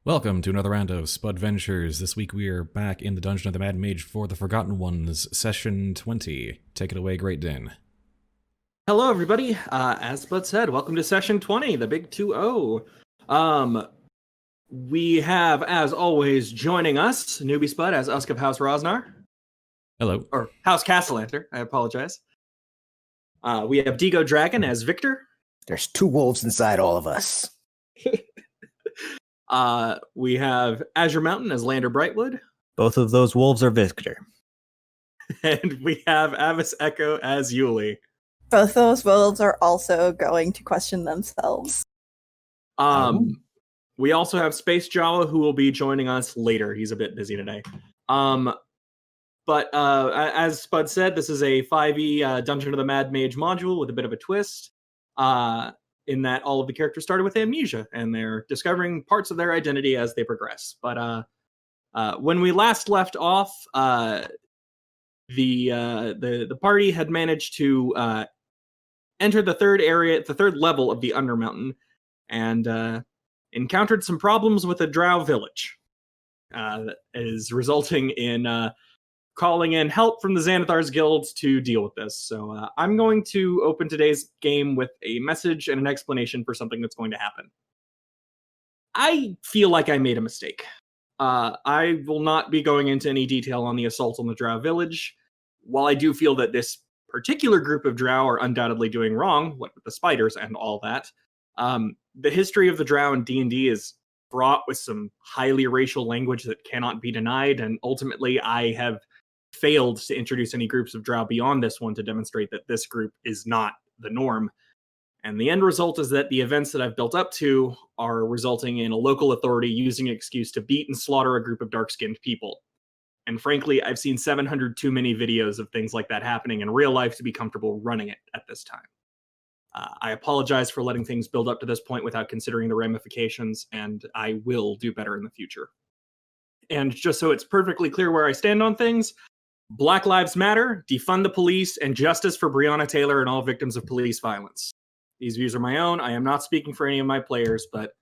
Welcome to another round of Spudventures. This week we are back in the Dungeon of the Mad Mage for the Forgotten Ones, Session 20. Take it away, GreatDinn. Hello, everybody. As Spud said, welcome to Session 20, the big 2-0. We have, as always, joining us, Newbiespud as Usk of House Rosnar. Hello. Or House Castellanter, I apologize. We have DigoDragon as Victor. There's two wolves inside all of us. We have Azure Mountain as Lander Brightwood. Both of those wolves are Victor. And we have AvisEcho as Yuliy. Both those wolves are also going to question themselves. We also have Space Jawa, who will be joining us later. He's a bit busy today. But as Spud said, this is a 5e Dungeon of the Mad Mage module with a bit of a twist. In that all of the characters started with amnesia, and they're discovering parts of their identity as they progress. But when we last left off, the party had managed to enter the third level of the Undermountain, and encountered some problems with a drow village. That is resulting in calling in help from the Xanathar Guild to deal with this. So I'm going to open today's game with a message and an explanation for something that's going to happen. I feel like I made a mistake. I will not be going into any detail on the assault on the drow village. While I do feel that this particular group of drow are undoubtedly doing wrong, what with the spiders and all that, the history of the drow in D&D is fraught with some highly racial language that cannot be denied, and ultimately I have failed to introduce any groups of drow beyond this one to demonstrate that this group is not the norm. And the end result is that the events that I've built up to are resulting in a local authority using an excuse to beat and slaughter a group of dark-skinned people. And frankly, I've seen 700 too many videos of things like that happening in real life to be comfortable running it at this time. I apologize for letting things build up to this point without considering the ramifications, and I will do better in the future. And just so it's perfectly clear where I stand on things, Black Lives Matter, defund the police, and justice for Breonna Taylor and all victims of police violence. These views are my own. I am not speaking for any of my players, but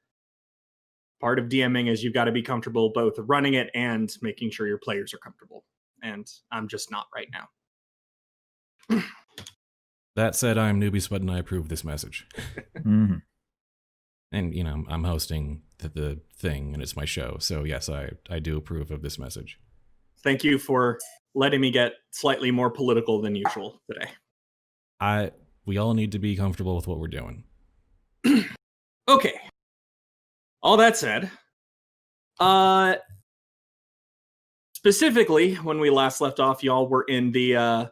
part of DMing is you've got to be comfortable both running it and making sure your players are comfortable. And I'm just not right now. That said, I'm Newbiespud and I approve this message. Mm-hmm. And, you know, I'm hosting the thing, and it's my show. So, yes, I do approve of this message. Thank you for letting me get slightly more political than usual today. We all need to be comfortable with what we're doing. Okay. All that said, specifically, when we last left off, y'all were in the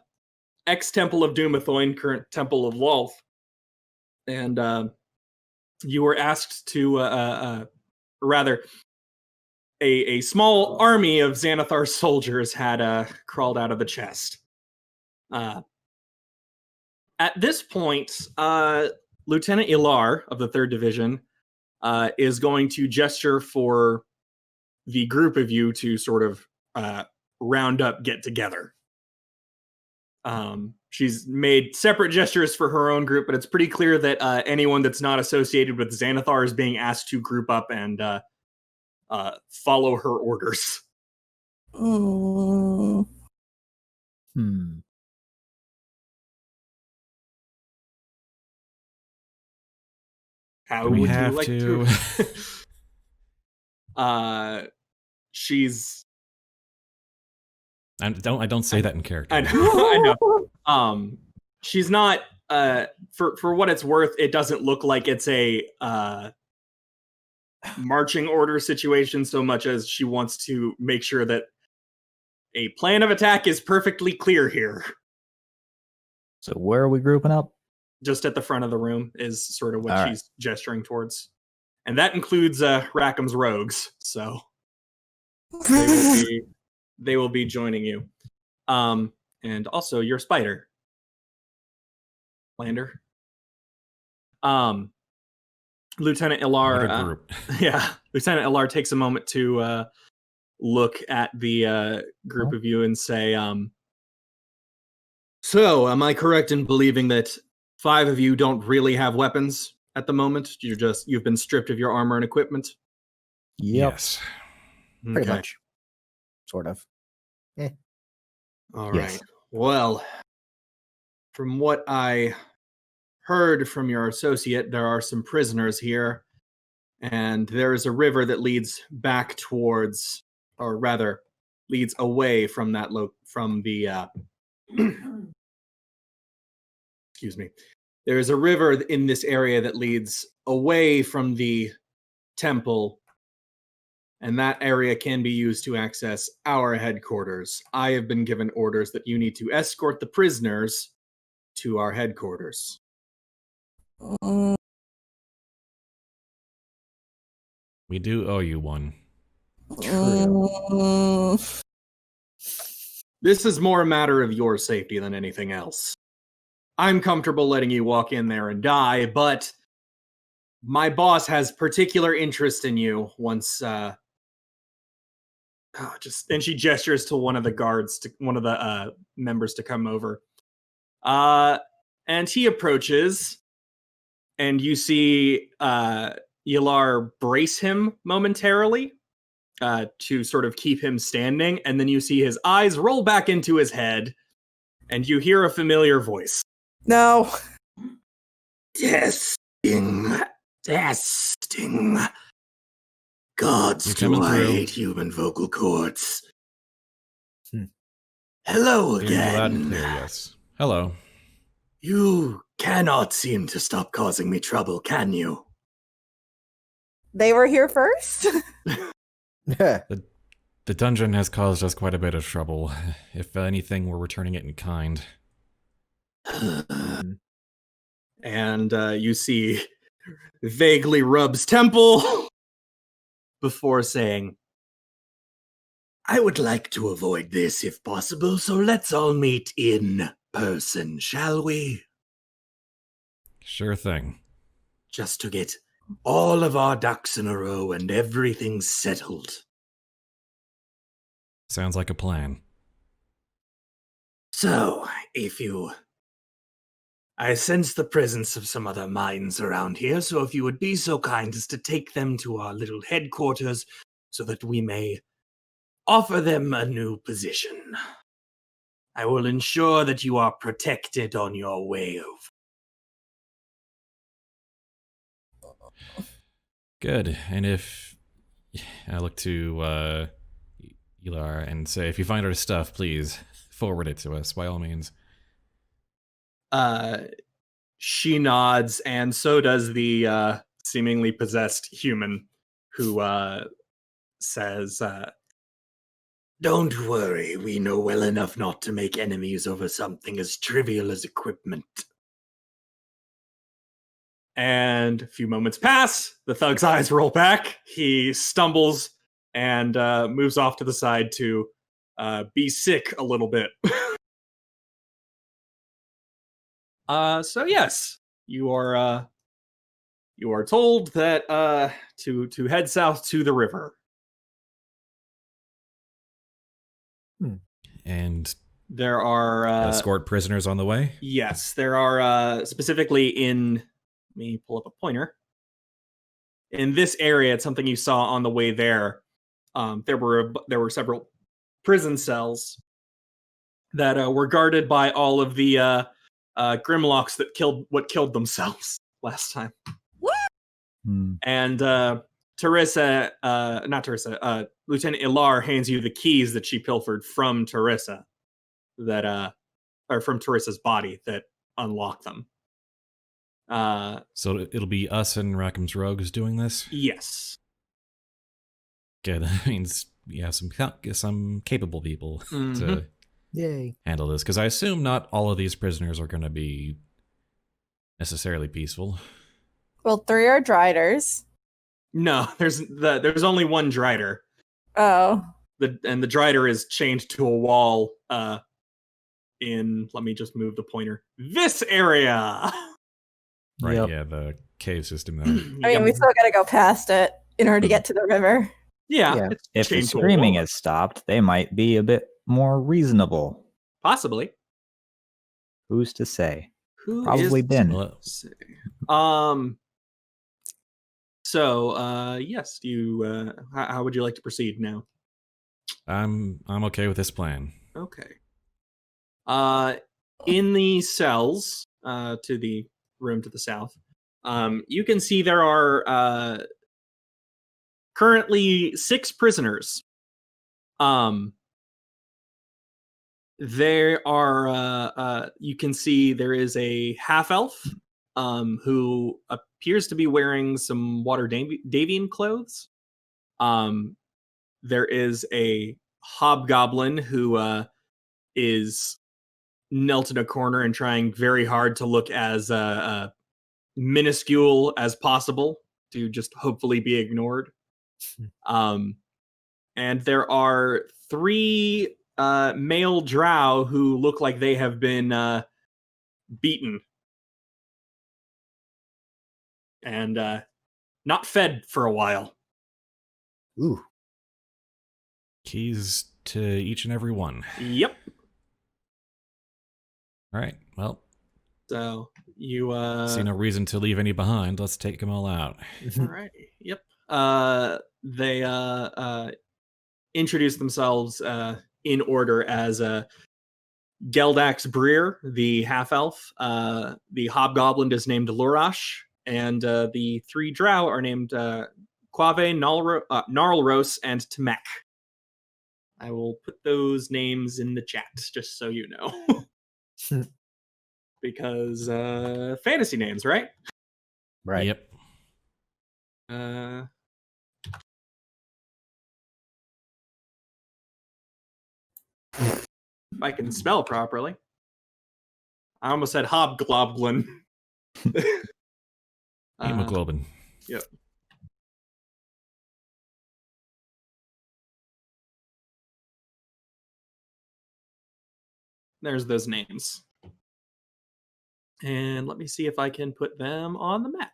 ex-Temple of Doomathoin, current Temple of Lolth. And you were asked to, rather, a small army of Xanathar soldiers had crawled out of the chest. At this point, Lieutenant Ilar of the 3rd Division is going to gesture for the group of you to sort of round up, get together. She's made separate gestures for her own group, but it's pretty clear that anyone that's not associated with Xanathar is being asked to group up and follow her orders. How Do we would have you like to? She's. I don't say that in character. I know. I know. She's not. For what it's worth, it doesn't look like it's a marching order situation so much as she wants to make sure that a plan of attack is perfectly clear here. So where are we grouping up? Just at the front of the room is sort of what All she's gesturing towards. And that includes Rackham's rogues, so they will be joining you. And also your spider. Lander. Lieutenant Ilar, Lieutenant Ilar takes a moment to look at the group of you and say, so, am I correct in believing that 5 of you don't really have weapons at the moment? You've been stripped of your armor and equipment? Yep. Yes. Pretty Okay. much. Sort of. All Yes. right. Well, from what I heard from your associate, there are some prisoners here, and there is a river that leads back towards, or rather, leads away from that from the. Excuse me. There is a river in this area that leads away from the temple, and that area can be used to access our headquarters. I have been given orders that you need to escort the prisoners to our headquarters. We do owe you one. This is more a matter of your safety than anything else. I'm comfortable letting you walk in there and die, but my boss has particular interest in you once and she gestures to one of the guards, to one of the members to come over. And he approaches, and you see Yuliy brace him momentarily to sort of keep him standing, and then you see his eyes roll back into his head, and you hear a familiar voice. No. Testing. Gods, You're do coming I through. hate human vocal cords. Hello Hearing you loud and again. clear, yes. Hello. You cannot seem to stop causing me trouble, can you? They were here first? Yeah. The dungeon has caused us quite a bit of trouble. If anything, we're returning it in kind. And you see vaguely rubs temple before saying, I would like to avoid this if possible, so let's all meet in person, shall we? Sure thing. Just to get all of our ducks in a row and everything settled. Sounds like a plan. So, I sense the presence of some other minds around here, so if you would be so kind as to take them to our little headquarters so that we may offer them a new position. I will ensure that you are protected on your way over. Good. And if I look to Yuliy and say, if you find our stuff, please forward it to us, by all means. she nods, and so does the seemingly possessed human, who says, Don't worry, we know well enough not to make enemies over something as trivial as equipment. and a few moments pass, the thug's eyes roll back, he stumbles and moves off to the side to be sick a little bit. So yes, you are told that to head south to the river. And There are escort prisoners on the way? yes, there are specifically in. Let me pull up a pointer. In this area, it's something you saw on the way there. There were several prison cells that were guarded by all of the Grimlocks that killed themselves last time. And Lieutenant Ilar hands you the keys that she pilfered from Teresa, that or from Teresa's body, that unlock them. So it'll be us and Rackham's Rogues doing this? Yes. Good. That means we have some capable people to Yay. handle this, because I assume not all of these prisoners are going to be necessarily peaceful. Well, 3 are Driders. No, there's only one Drider. Oh. The Drider is chained to a wall in, let me just move the pointer, this area. Right, Yep. yeah, the cave system there. I mean, we still gotta go past it in order to get to the river. Yeah, If the chained to a screaming wall. is stopped, they might be a bit more reasonable. Possibly. Who's to say? Who Probably is Ben. Well, So So, yes, do you? How would you like to proceed now? I'm okay with this plan. Okay. In the cells, to the room to the south, you can see there are currently 6 prisoners. There are you can see there is a half elf who appears to be wearing some water Davian clothes. There is a hobgoblin who is knelt in a corner and trying very hard to look as minuscule as possible to just hopefully be ignored. And there are 3 male drow who look like they have been beaten and not fed for a while. Ooh. Keys to each and every one. Yep. All right. Well, So you see no reason to leave any behind. Let's take them all out. all right. Yep. They introduce themselves in order as Geldax Breer, the half elf. The hobgoblin is named Lurash, and the 3 drow are named Quave, Gnarlros, and Tamek. I will put those names in the chat just so you know. Because fantasy names, right? Right. Yep. If I can spell properly. I almost said hobgoblin. Hemoglobin. Yep. There's those names. And let me see if I can put them on the map.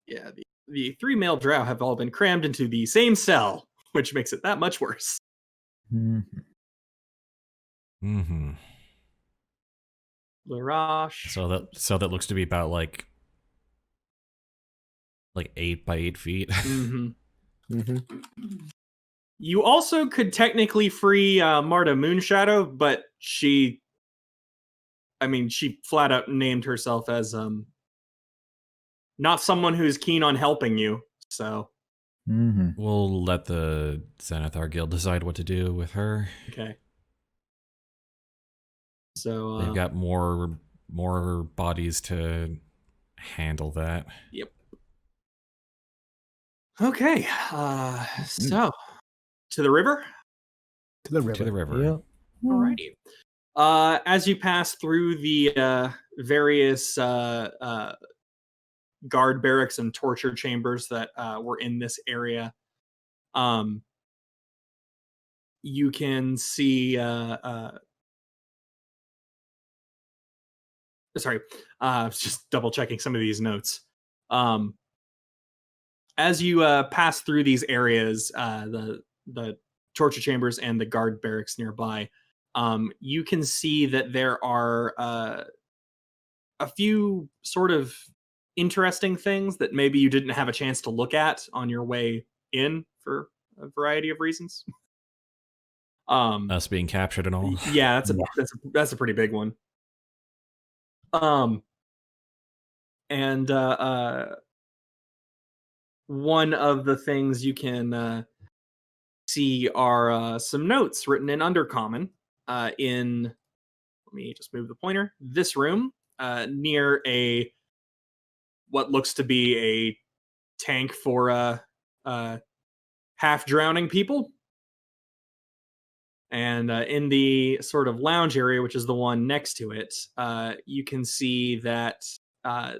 Yeah, the 3 male drow have all been crammed into the same cell, which makes it that much worse. Mm-hmm. Mm-hmm. Larash. So that looks to be about like 8 by 8 feet. Mm-hmm. Mm-hmm. You also could technically free Marta Moonshadow, but she flat out named herself as not someone who's keen on helping you. So Mm-hmm. We'll let the Xanathar Guild decide what to do with her. okay. So They've got more bodies to handle that. Yep. Okay. So to the river. To the river. To the river. Yep. Alrighty. As you pass through the various guard barracks and torture chambers that were in this area, you can see. Sorry, just double checking some of these notes. As you pass through these areas, the torture chambers and the guard barracks nearby, you can see that there are a few sort of interesting things that maybe you didn't have a chance to look at on your way in for a variety of reasons. Us being captured and all. Yeah, that's a pretty big one. And one of the things you can see are some notes written in Undercommon in, let me just move the pointer, this room near what looks to be a tank for half drowning people. And in the sort of lounge area, which is the one next to it, you can see that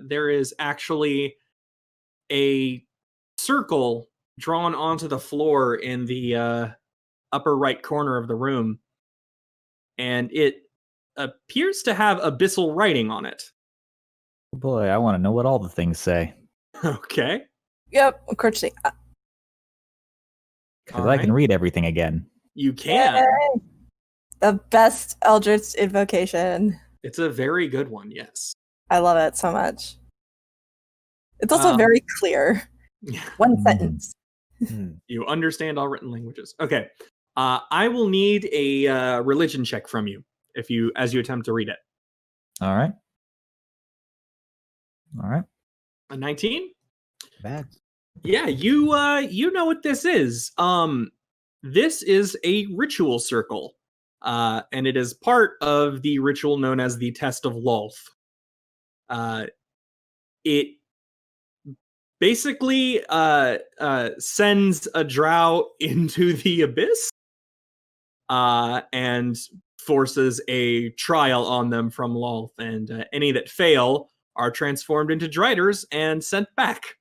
there is actually a circle drawn onto the floor in the upper right corner of the room. And it appears to have abyssal writing on it. Boy, I want to know what all the things say. Okay. Yep, of course. Because I can read everything again. You can. Yay! The best Eldritch invocation. It's a very good one, yes. I love it so much. It's also Um, very clear. One Mhm. sentence. You understand all written languages. Okay. I will need a religion check from you as you attempt to read it. All right. All right. A 19? Bad. Yeah, you know what this is. This is a ritual circle. And it is part of the ritual known as the Test of Lolth. It basically sends a drow into the abyss and forces a trial on them from Lolth, and any that fail are transformed into driders and sent back.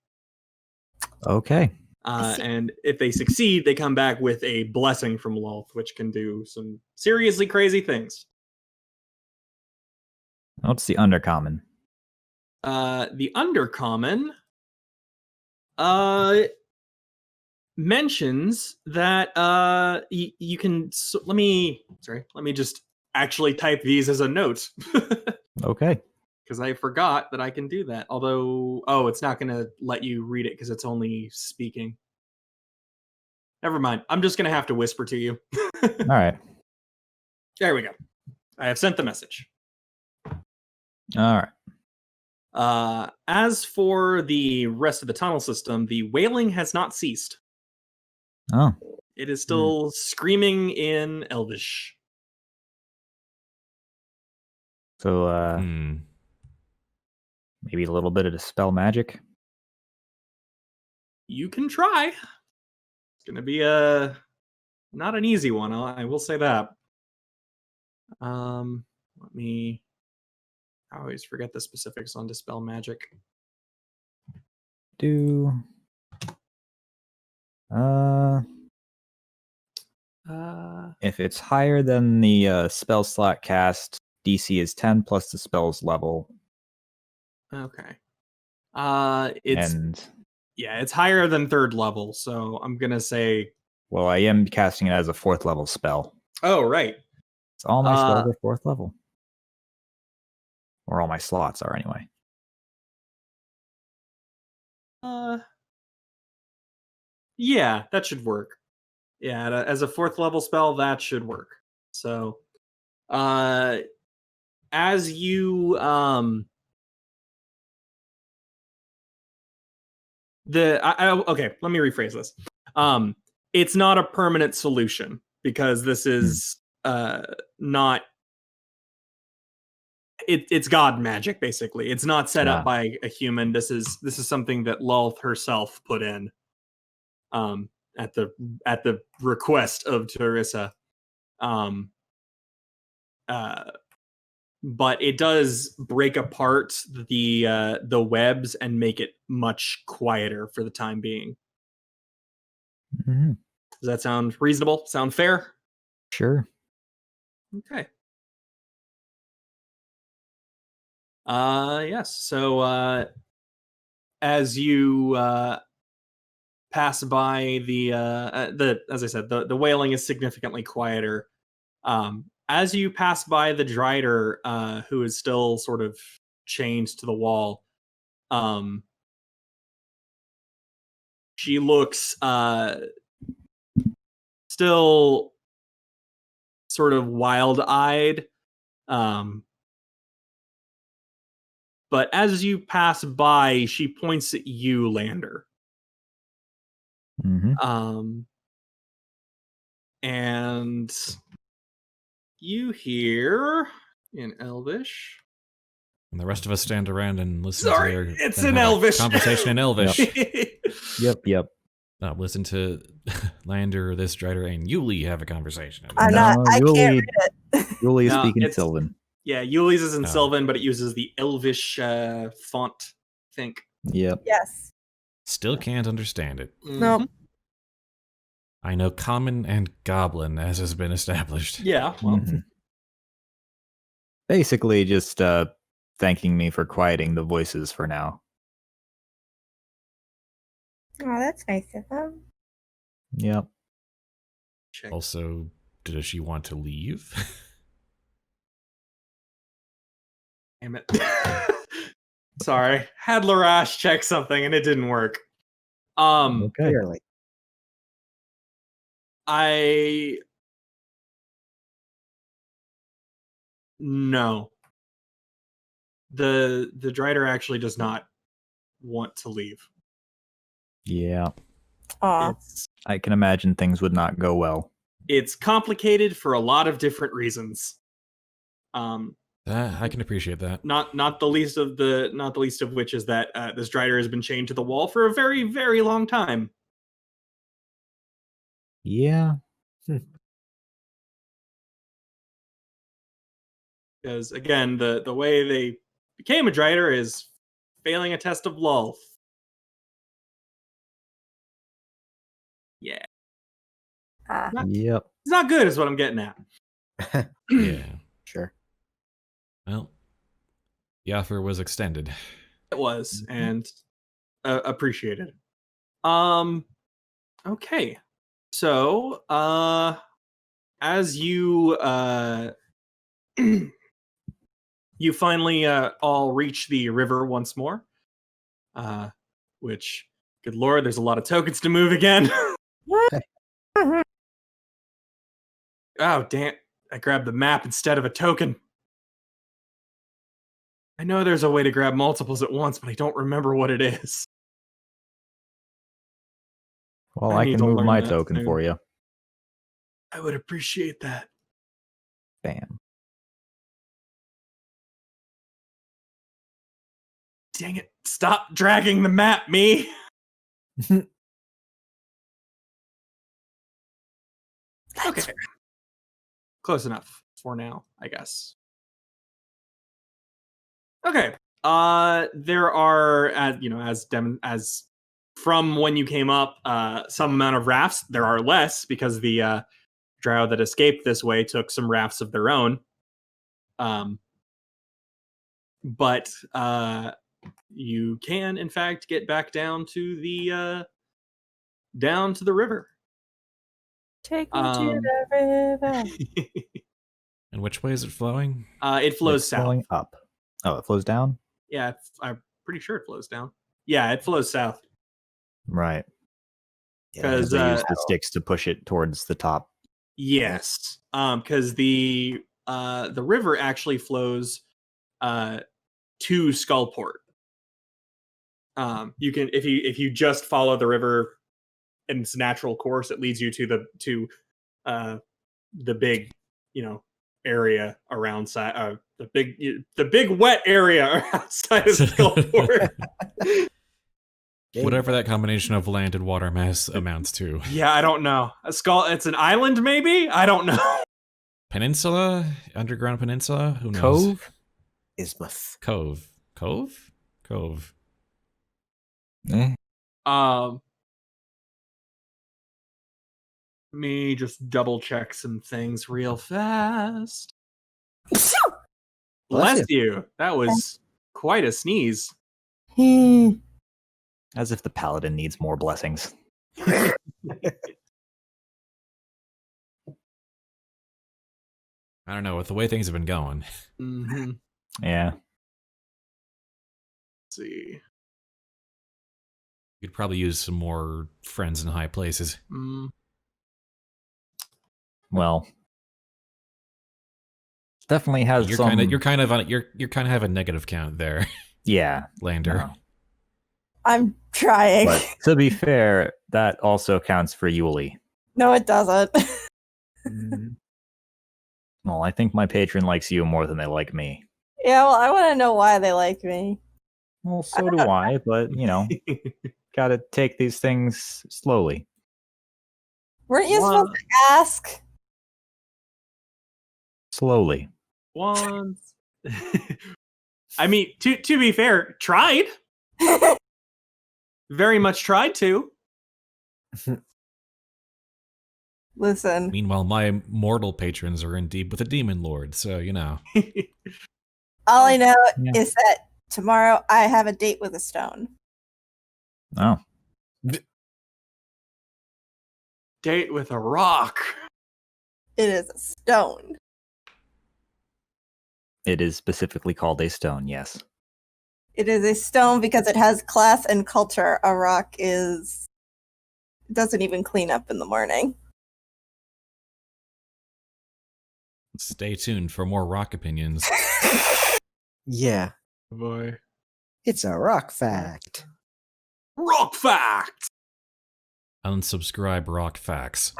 Okay. I see. And if they succeed, they come back with a blessing from Lolth, which can do some seriously crazy things. What's the undercommon? The undercommon mentions that you can. Let me just actually type these as a note Okay. because I forgot that I can do that. Although, it's not going to let you read it because it's only speaking. Never mind. I'm just going to have to whisper to you. All right. There we go. I have sent the message. All right. As for the rest of the tunnel system, the wailing has not ceased. Oh. It is still screaming in Elvish. So maybe a little bit of dispel magic. You can try. It's going to be not an easy one. I will say that. Let me. I always forget the specifics on dispel magic. If it's higher than the spell slot cast, DC is 10 plus the spell's level. Okay. It's higher than 3rd level, so I'm gonna say. Well, I am casting it as a 4th level spell. Oh, right. So all my spells are 4th level. Or all my slots are, anyway. Yeah, that should work. Yeah, as a 4th level spell, that should work. So, as you okay, let me rephrase this. It's not a permanent solution because this is not. It's god magic, basically. It's not set up by a human. This is something that Lolth herself put in. At the request of Teresa. But it does break apart the webs and make it much quieter for the time being. Mm-hmm. Does that sound reasonable? Sound fair? Sure. Okay. Yes. So as you pass by as I said, the wailing is significantly quieter. As you pass by the Drider, who is still sort of chained to the wall, she looks still sort of wild-eyed. But as you pass by, she points at you, Lander. Mm-hmm. And you hear in Elvish. And the rest of us stand around and listen to Sorry, their it's in Elvish. conversation in Elvish. Yep. Listen to Lander, this Drider, and Yuliy have a conversation. I can't read it. Yuliy is speaking Sylvan. Yeah, Yuli's is in Sylvan, but it uses the Elvish font, I think. Yep. Yes. Still can't understand it. Nope. I know Common and Goblin, as has been established. Yeah, well. Mm-hmm. Basically just thanking me for quieting the voices for now. Oh, that's nice of them. Yep. Also, does she want to leave? Damn it. Sorry, had Larash check something and it didn't work. Okay. Clearly. No. The Drider actually does not want to leave. Yeah. Aw. I can imagine things would not go well. It's complicated for a lot of different reasons. I can appreciate that. Not the least of which is that this Drider has been chained to the wall for a very, very long time. Yeah. Because again, the way they became a Drider is failing a test of lulth. Yeah. Ah. Yep. It's not good is what I'm getting at. Yeah. Sure. Well, the offer was extended. It was, and appreciated. Okay. So, as you you finally all reach the river once more, which, good lord, there's a lot of tokens to move again. Oh, damn. I grabbed the map instead of a token. I know there's a way to grab multiples at once, but I don't remember what it is. Well, I I need can to move learn my that token soon. for you. I would appreciate that. Bam. Dang it. Stop dragging the map, me. Okay. Close enough for now, I guess. Okay. There are, as from when you came up, some amount of rafts. There are less because the drow that escaped this way took some rafts of their own. But you can, in fact, get back down to the river. Take me to the river. And which way is it flowing? It flows It's south. flowing up. Oh, it flows down? Yeah, I'm pretty sure it flows down. Yeah, it flows south. Right. Because They use the sticks to push it towards the top. yes, because the river actually flows to Skullport. You can if you just follow the river in its natural course, it leads you to the big area around the big wet area outside of Skullport. Whatever that combination of land and water mass amounts to. Yeah, I don't know. It's an island, maybe? I don't know. Peninsula? Underground peninsula? Who knows? Cove? Ismuth. Cove. Cove? Cove. Eh. Me just double check some things real fast. Bless you. That was quite a sneeze. As if the paladin needs more blessings. I don't know, with the way things have been going. Mm-hmm. Yeah. Let's see. You'd probably use some more friends in high places. Well, definitely has You're some. kind of have a negative count there, Yeah. Lander. No. I'm trying. But to be fair, that also counts for Yuliy. No, it doesn't. Well, I think my patron likes you more than they like me. Yeah, well, I want to know why they like me. Well, so do I, but, gotta take these things slowly. Weren't you supposed to ask? Slowly. Once. I mean, to be fair, tried. Very much tried to. Listen. Meanwhile, my mortal patrons are in deep with a demon lord, so All I know Yeah. is that tomorrow I have a date with a stone. Oh. Date with a rock. It is a stone. It is specifically called a stone, yes. It is a stone because it has class and culture. A rock doesn't even clean up in the morning. Stay tuned for more rock opinions. Yeah. Boy. It's a rock fact. Rock fact! Unsubscribe rock facts.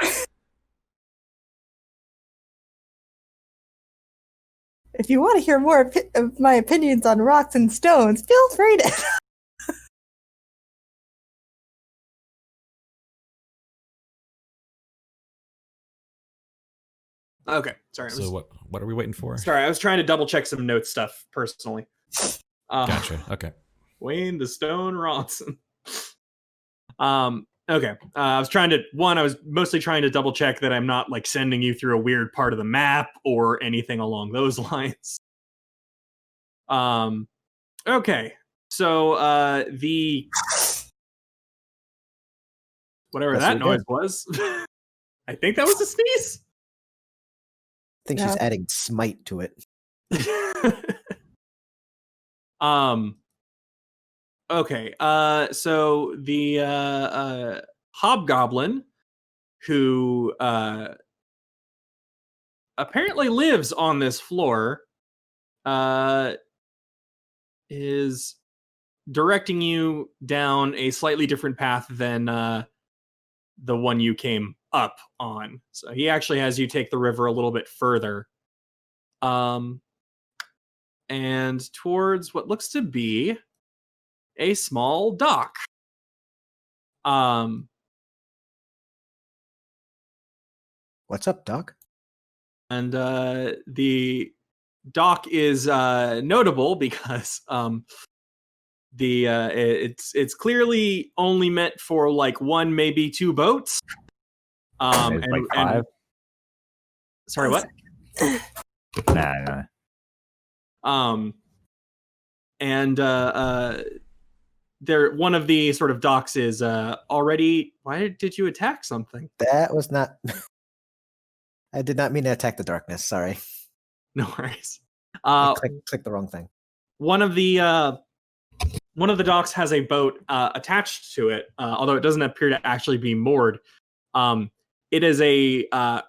If you want to hear more of my opinions on rocks and stones, feel free to. Okay, sorry. So what are we waiting for? Sorry, I was trying to double check some note stuff personally. Gotcha. Okay. Wayne the Stone Ronson. Okay. I was mostly trying to double check that I'm not like sending you through a weird part of the map or anything along those lines. Okay. So the whatever That's that what we noise was. I think that was a sneeze. I think she's adding smite to it. Okay. So the hobgoblin who apparently lives on this floor is directing you down a slightly different path than the one you came up on. So he actually has you take the river a little bit further. And towards what looks to be a small dock. What's up, Doc? And the dock is notable because it's clearly only meant for like one, maybe two boats. There's like 5. Sorry, what? Nah. And there, one of the sort of docks is already. Why did you attack something? That was not. I did not mean to attack the darkness. Sorry. No worries. I clicked the wrong thing. One of the docks has a boat attached to it, although it doesn't appear to actually be moored. It is a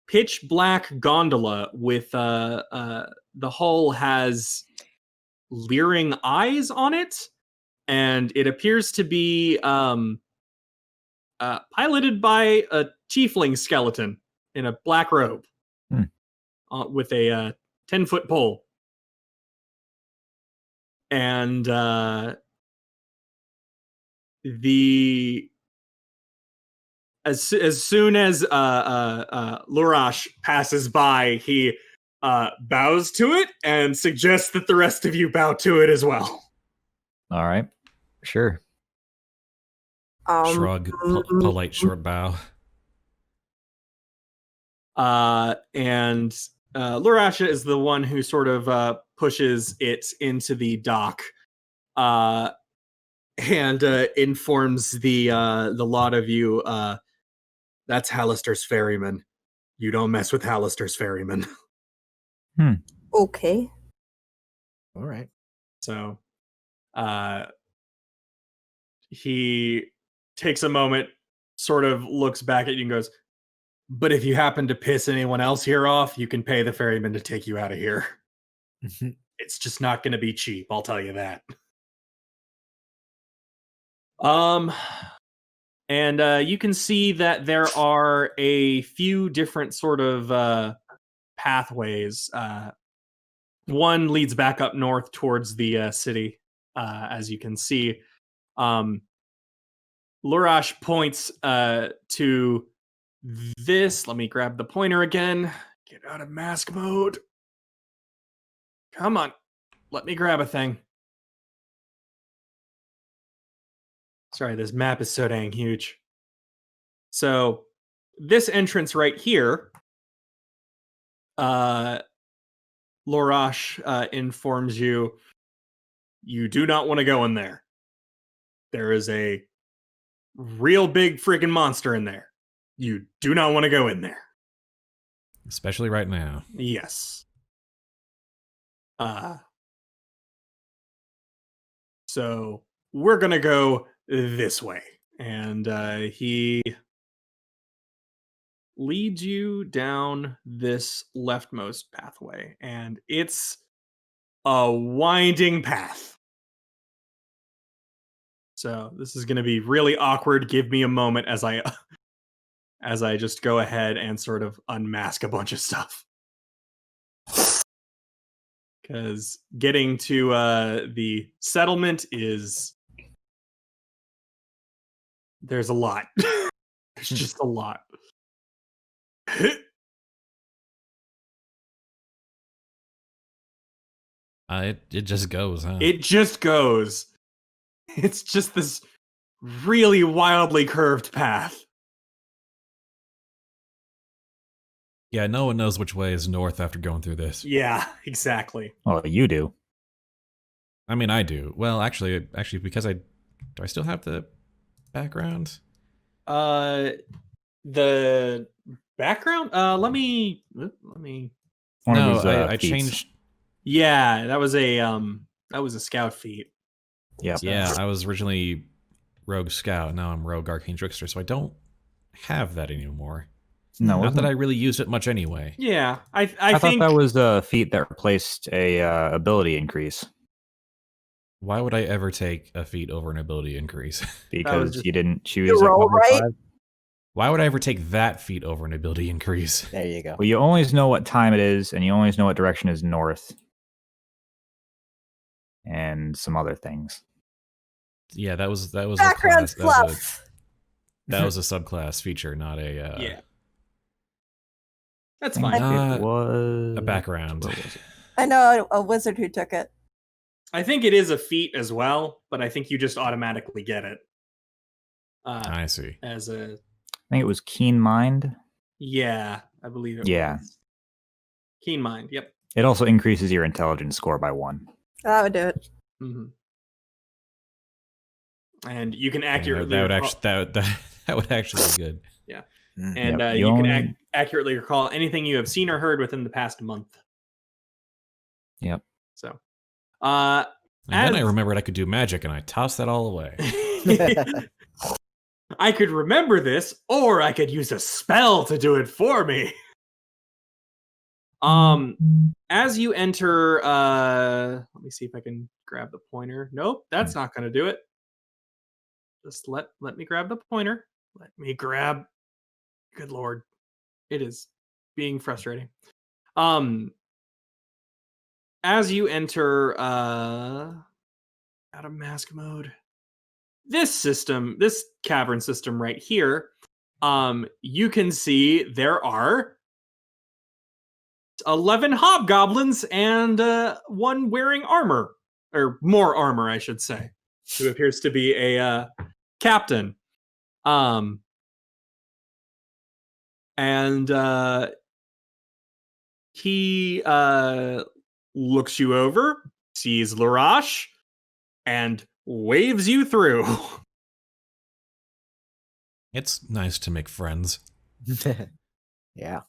pitch black gondola with the hull has leering eyes on it, and it appears to be piloted by a tiefling skeleton in a black robe with a 10-foot pole. And as soon as Lurash passes by, he bows to it and suggests that the rest of you bow to it as well. All right. Sure. Shrug, polite short bow. And Lurash is the one who sort of pushes it into the dock, and informs the lot of you. That's Hallister's ferryman. You don't mess with Hallister's ferryman. Okay. All right. So, he takes a moment, sort of looks back at you and goes, "But if you happen to piss anyone else here off, you can pay the ferryman to take you out of here. It's just not going to be cheap, I'll tell you that." And you can see that there are a few different sort of pathways. One leads back up north towards the city, as you can see. Lurash points to this. Let me grab the pointer again. Get out of mask mode. Come on. Let me grab a thing. Sorry, this map is so dang huge. So, this entrance right here, Lurash informs you, you do not want to go in there. There is a real big freaking monster in there. You do not want to go in there. Especially right now. Yes. So we're gonna go this way. And he leads you down this leftmost pathway. And it's a winding path. So this is gonna be really awkward. Give me a moment as I just go ahead and sort of unmask a bunch of stuff. Because getting to the settlement there's a lot. There's just a lot. It just goes, huh? It just goes. It's just this really wildly curved path. Yeah, no one knows which way is north after going through this. Yeah, exactly. Well, you do. I mean, I do. Well, actually, because do I still have the background? The background. Let me. One No, of these, I feats. changed. Yeah, that was a scout feat. Yeah. Yeah, I was originally Rogue Scout. Now I'm Rogue Arcane Trickster, so I don't have that anymore. No, Not that I really used it much anyway. Yeah, I thought think that was a feat that replaced a ability increase Why would I ever take a feat over an ability increase? because just- you didn't choose You at roll level right? 5. Why would I ever take that feat over an ability increase? There you go. Well, you always know what time it is, and you always know what direction is north, and some other things. Yeah, that was Background a class, fluff. that was a subclass feature, not a yeah, that's I think fine. it was a background. Where was it? I know a wizard who took it. I think it is a feat as well, but I think you just automatically get it. I see. As a I think it was Keen Mind. yeah, I believe it Yeah. was. Keen mind. Yep. It also increases your intelligence score by 1. That would do it. Mm-hmm. And you can Yeah, accurately that would recall- actually that would actually be good. and Yep, you you can only- accurately recall anything you have seen or heard within the past month. Yep. So, And then I As- remembered I could do magic, and I tossed that all away. I could remember this, or I could use a spell to do it for me. As you enter, let me see if I can grab the pointer. Nope, that's not going to do it. Just let me grab the pointer. Let me grab. Good lord, it is being frustrating. As you enter, out of mask mode. This cavern system right here, you can see there are 11 hobgoblins and one wearing armor, or more armor, I should say, who appears to be a captain. And he looks you over, sees Larash, and waves you through. It's nice to make friends Yeah.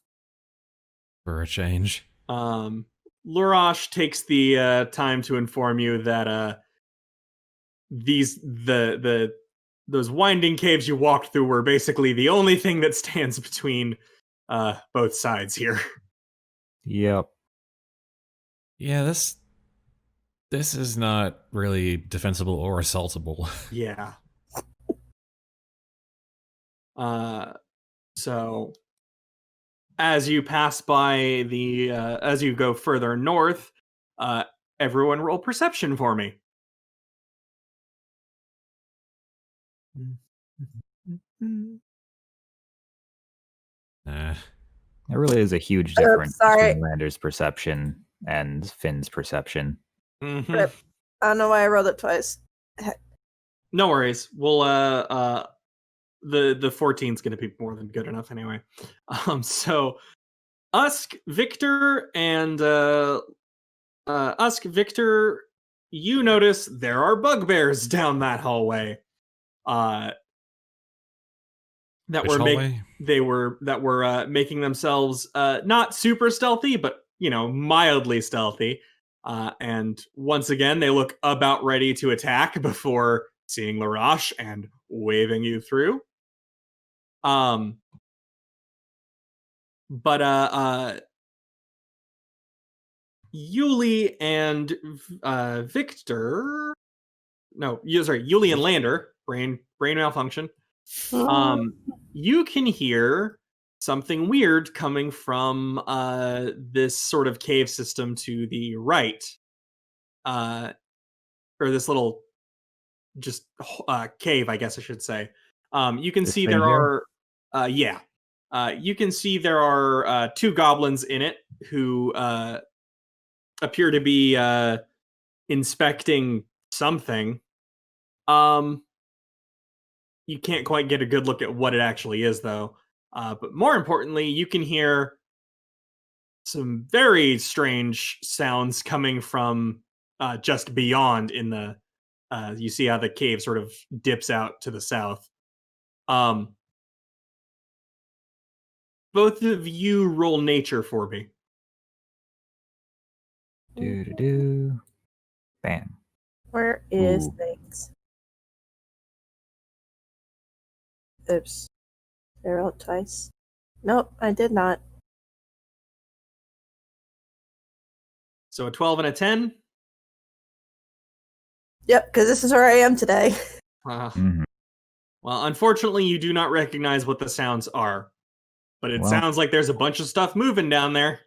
for a change. Larash takes the time to inform you that those winding caves you walked through were basically the only thing that stands between both sides here. Yep. Yeah, this is not really defensible or assaultable. Yeah. So as you pass by as you go further north, everyone roll perception for me. Nah. There really is a huge difference sorry. between Lander's perception and Finn's perception. Mhm. Rip. I don't know why I rolled it twice. No worries. We'll the 14's gonna be more than good enough anyway. So Usk, Victor, and Victor, you notice there are bugbears down that hallway. That Which hallway? were making themselves not super stealthy, but mildly stealthy. And once again, they look about ready to attack before seeing Larash and waving you through. But Yuliy and Victor. No, Yuliy and Lander. Brain malfunction. You can hear something weird coming from this sort of cave system to the right, or this little just cave, I guess I should say. You can see there are, you can see there are 2 goblins in it who appear to be inspecting something. You can't quite get a good look at what it actually is, though. But more importantly, you can hear some very strange sounds coming from just beyond in the... you see how the cave sort of dips out to the south. Both of you roll nature for me. Do. Bam. Where is Ooh. things? Oops. I rolled twice. Nope, I did not. So a 12 and a 10. Yep, because this is where I am today. Mhm. Well, unfortunately, you do not recognize what the sounds are. But it Well. sounds like there's a bunch of stuff moving down there.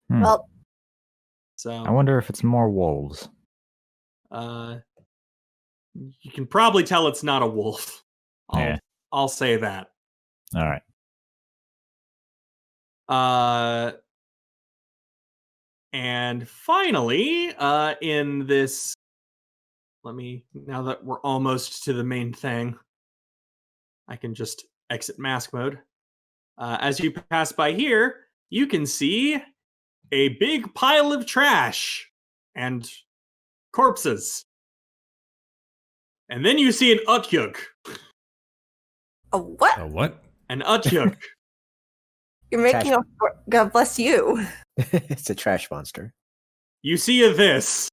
Well, So I wonder if it's more wolves. you can probably tell it's not a wolf. I'll say that. All right. And finally, in this, now that we're almost to the main thing, I can just exit mask mode. As you pass by here, you can see a big pile of trash and corpses. And then you see an utyug. a what? A what? An utyug. You're making Trash. God bless you. It's a trash monster. You see this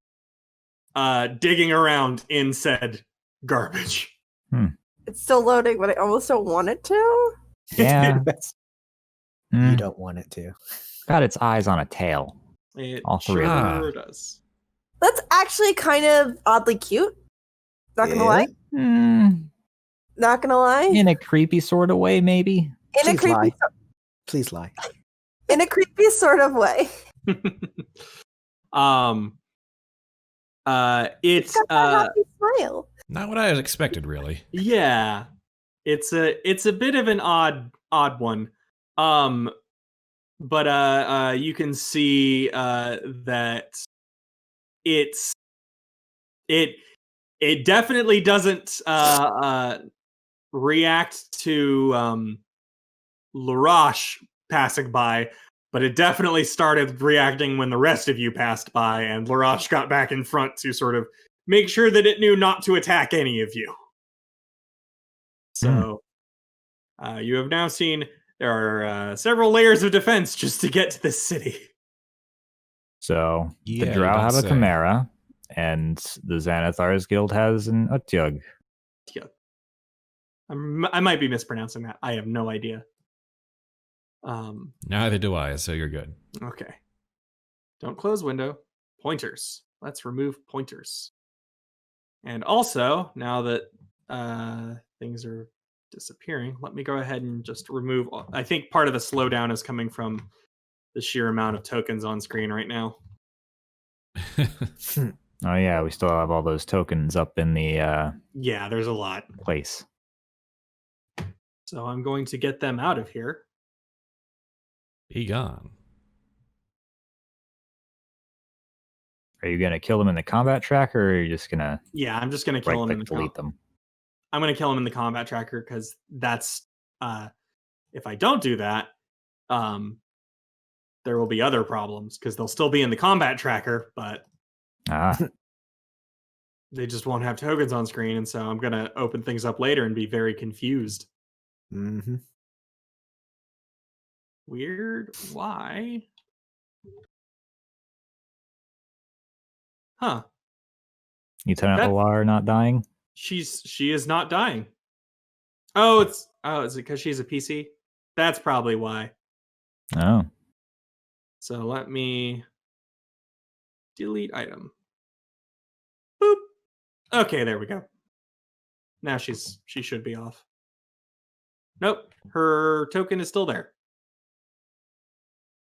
digging around in said garbage. It's still loading, but I almost don't want it to. Yeah. You don't want it to. Got its eyes on a tail. It All three of them. sure does. That's actually kind of oddly cute. Not gonna Yeah? lie. Not gonna lie. In a creepy sort of way, maybe. In a Please creepy, lie. Please lie. in a creepy sort of way. It's Got that happy smile. Not what I had expected, really. yeah. It's a bit of an odd one. But you can see that it definitely doesn't react to Larash passing by, but it definitely started reacting when the rest of you passed by, and Larash got back in front to sort of make sure that it knew not to attack any of you. So you have now seen there are several layers of defense just to get to this city. So Yeah, the you Drow don't have a say. Chimera, and the Xanathar's Guild has an Utyug. Yeah. I might be mispronouncing that. I have no idea. Neither do I, so you're good. Okay. Don't close window. Pointers. Let's remove pointers. And also, now that things are disappearing, let me go ahead and just remove... I think part of the slowdown is coming from the sheer amount of tokens on screen right now. Oh yeah, we still have all those tokens up in the Yeah, there's a lot. place. So I'm going to get them out of here. Be gone. Are you gonna kill them in the combat tracker, or are you just gonna Yeah, I'm just going to kill them in right-click the delete them? I'm going to kill them in the combat tracker because that's if I don't do that, there will be other problems because they'll still be in the combat tracker, but they just won't have tokens on screen, and so I'm going to open things up later and be very confused. Mm-hmm. Weird. Why? Huh. Lieutenant That- Alar not dying? She is not dying. Oh, is it because she's a PC? That's probably why. Oh. So let me delete item. Boop. Okay, there we go. Now she should be off. Nope, her token is still there.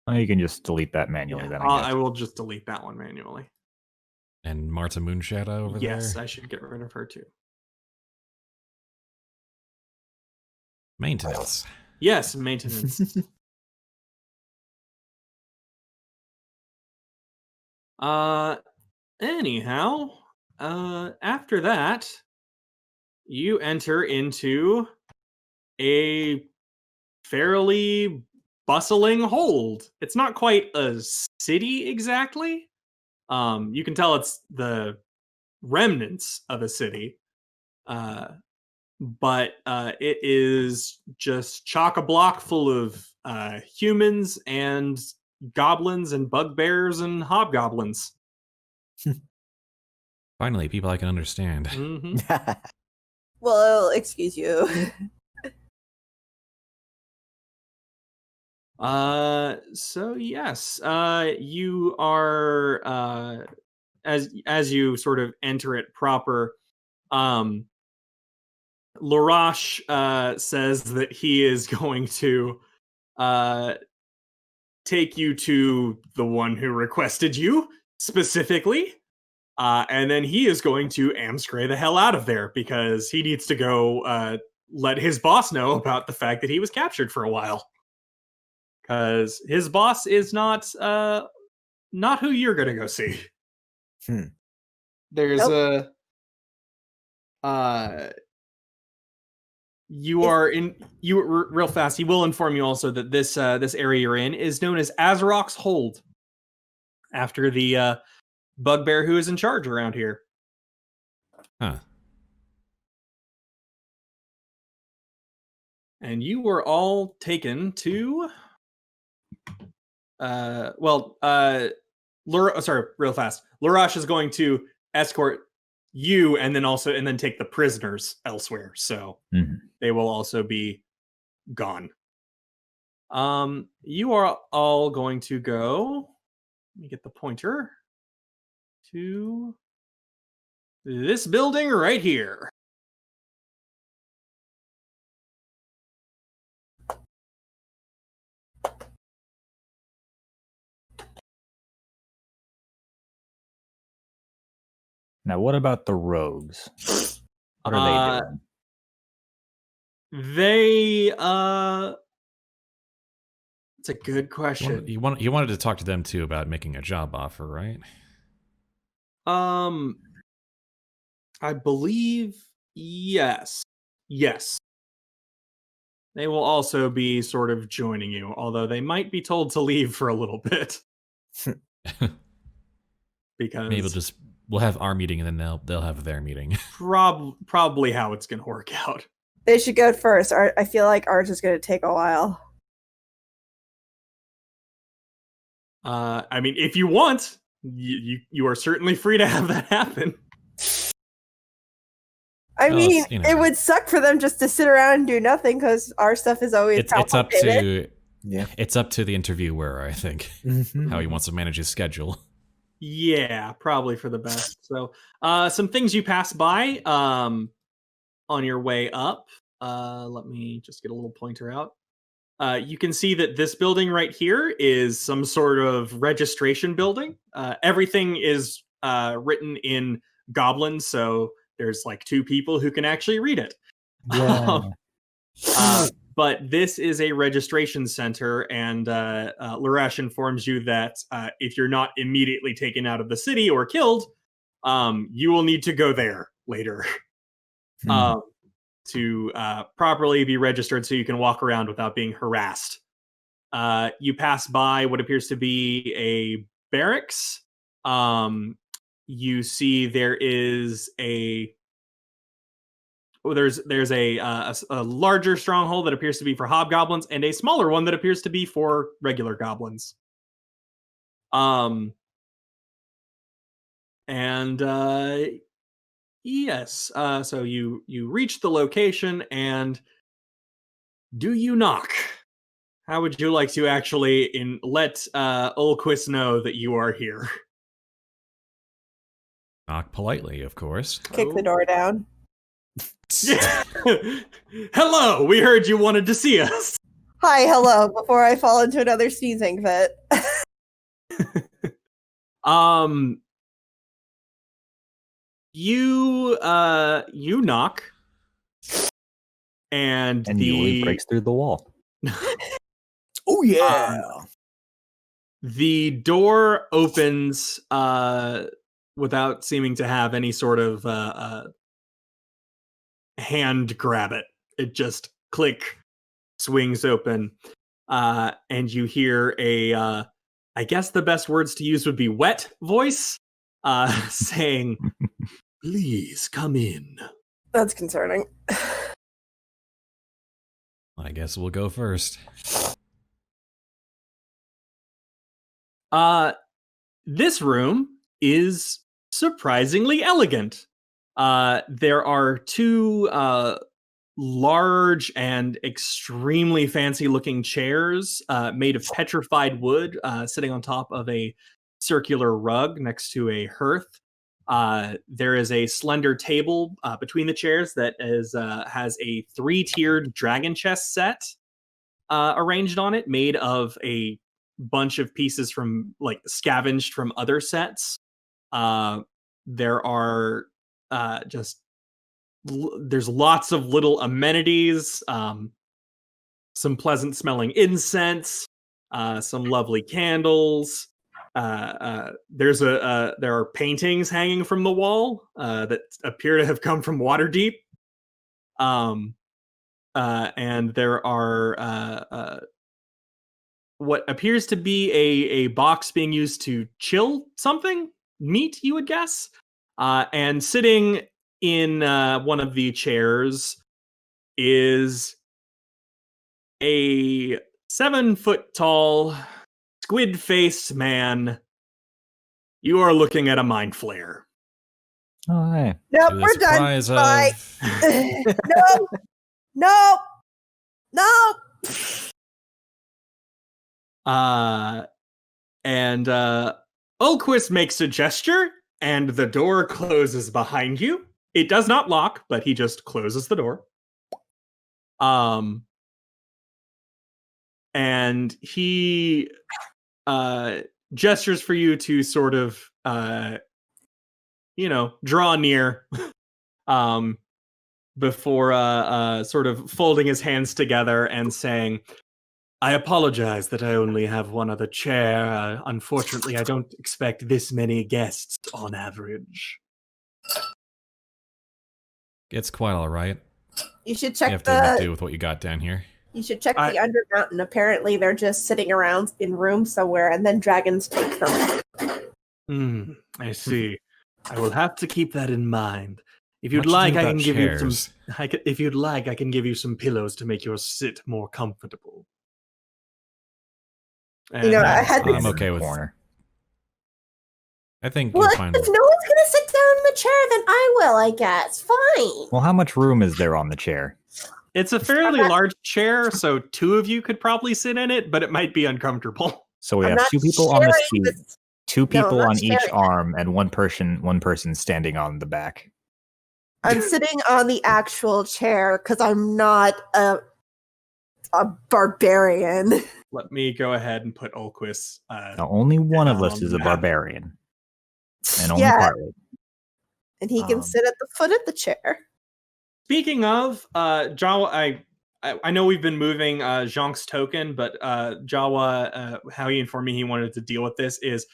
Well, you can just delete that manually Yeah, then, I guess. I will just delete that one manually. And Marta Moonshadow over there. Yes, I should get rid of her too. Maintenance. Yes, maintenance. Anyhow, after that, you enter into a fairly bustling hold. It's not quite a city exactly. You can tell it's the remnants of a city. But it is just chock-a-block full of humans and goblins and bugbears and hobgoblins. Finally, people I can understand. hmm Well, excuse you. So yes, you are as you sort of enter it proper. Larash says that he is going to take you to the one who requested you specifically, and then he is going to amscray the hell out of there because he needs to go let his boss know about the fact that he was captured for a while. Because his boss is not who you're gonna go see. There's real fast. He will inform you also that this area you're in is known as Azurok's Hold, after the bugbear who is in charge around here. Huh. And you were all taken to real fast. Larash is going to escort you and then take the prisoners elsewhere. So they will also be gone. You are all going to go. Let me get the pointer to this building right here. Now, what about the rogues? What are they doing? It's a good question. You wanted to talk to them too about making a job offer, right? I believe yes. Yes. They will also be sort of joining you, although they might be told to leave for a little bit. Because Maybe we'll have our meeting and then they'll have their meeting. probably how it's going to work out. They should go first. I feel like ours is going to take a while. I mean, if you want, you are certainly free to have that happen. I mean, it would suck for them just to sit around and do nothing because our stuff is always it's up to Yeah. It's up to the interviewer, I think, how he wants to manage his schedule. Yeah, probably for the best. So, some things you pass by on your way up. Let me just get a little pointer out. You can see that this building right here is some sort of registration building. Everything is written in Goblin, so there's like 2 people who can actually read it. Yeah. But this is a registration center, and Larash informs you that if you're not immediately taken out of the city or killed, you will need to go there later to properly be registered so you can walk around without being harassed. You pass by what appears to be a barracks. You see there is there's a larger stronghold that appears to be for hobgoblins and a smaller one that appears to be for regular goblins. And And yes, so you reach the location, and do you knock? How would you like to actually let Ulquist know that you are here? Knock politely, of course. Kick the door down. Hello, we heard you wanted to see us. Hi, hello, before I fall into another sneezing fit. You knock, and Yuliy breaks through the wall. Oh yeah. The door opens without seeming to have any sort of hand grab it. It just click, swings open, and you hear a I guess the best words to use would be wet voice saying, "Please come in." That's concerning. I guess we'll go first. This room is surprisingly elegant. There are two large and extremely fancy looking chairs made of petrified wood sitting on top of a circular rug next to a hearth. There is a slender table between the chairs that has a 3-tiered dragon chest set arranged on it, made of a bunch of pieces from scavenged from other sets. There are there's lots of little amenities, some pleasant smelling incense, some lovely candles. There are paintings hanging from the wall that appear to have come from Waterdeep. And there are what appears to be a box being used to chill something, meat, you would guess. And sitting in one of the chairs is a 7-foot-tall, squid-faced man. You are looking at a mind flayer. Oh, hey. Nope, To the we're done. surprise Bye. of- No. And Ulquist makes a gesture, and the door closes behind you. It does not lock, but he just closes the door. And he gestures for you to sort of, draw near, before sort of folding his hands together and saying, "I apologize that I only have one other chair. Unfortunately, I don't expect this many guests on average." It's quite all right. You should You check have to make do the. with what you got down here. You should check the Undermountain. Apparently, they're just sitting around in rooms somewhere, and then dragons take them. I see. I will have to keep that in mind. If you'd What you like, do I about can give you some. chairs? If you'd like, I can give you some pillows to make your sit more comfortable. You know, I had I'm this. okay with. Corner. I think Well, you'll if find. no one's gonna sit down in the chair, then I will. I guess. Fine. Well, how much room is there on the chair? It's a fairly large chair, so 2 of you could probably sit in it, but it might be uncomfortable. So we I'm have not 2 people on the sharing seat, this- 2 No, I'm people not on each sharing. arm, and one person standing on the back. I'm sitting on the actual chair because I'm not a barbarian. Let me go ahead and put Ulquist. Now, only one of us on is the a map. barbarian, and only Yeah, partly. and he can sit at the foot of the chair. Speaking of Jawa, I know we've been moving Jhank's token, but Jawa, how he informed me he wanted to deal with this is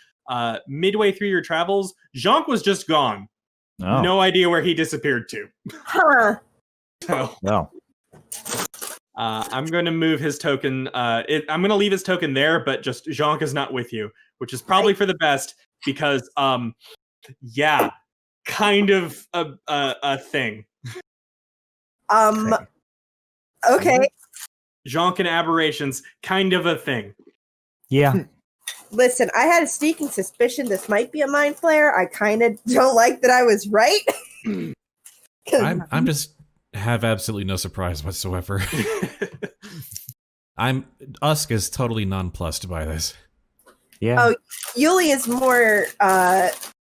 midway through your travels, Jhank was just gone. Oh, No idea where he disappeared to. Huh. So well, I'm going to move his token. I'm going to leave his token there, but just Jhank is not with you, which is probably for the best because, yeah, kind of a thing. Okay. Jhank and aberrations, kind of a thing. yeah. Listen, I had a sneaking suspicion this might be a mind flayer. I kind of don't like that I was right. I'm just have absolutely no surprise whatsoever. Usk is totally nonplussed by this. Yeah. Oh, Yuliy is more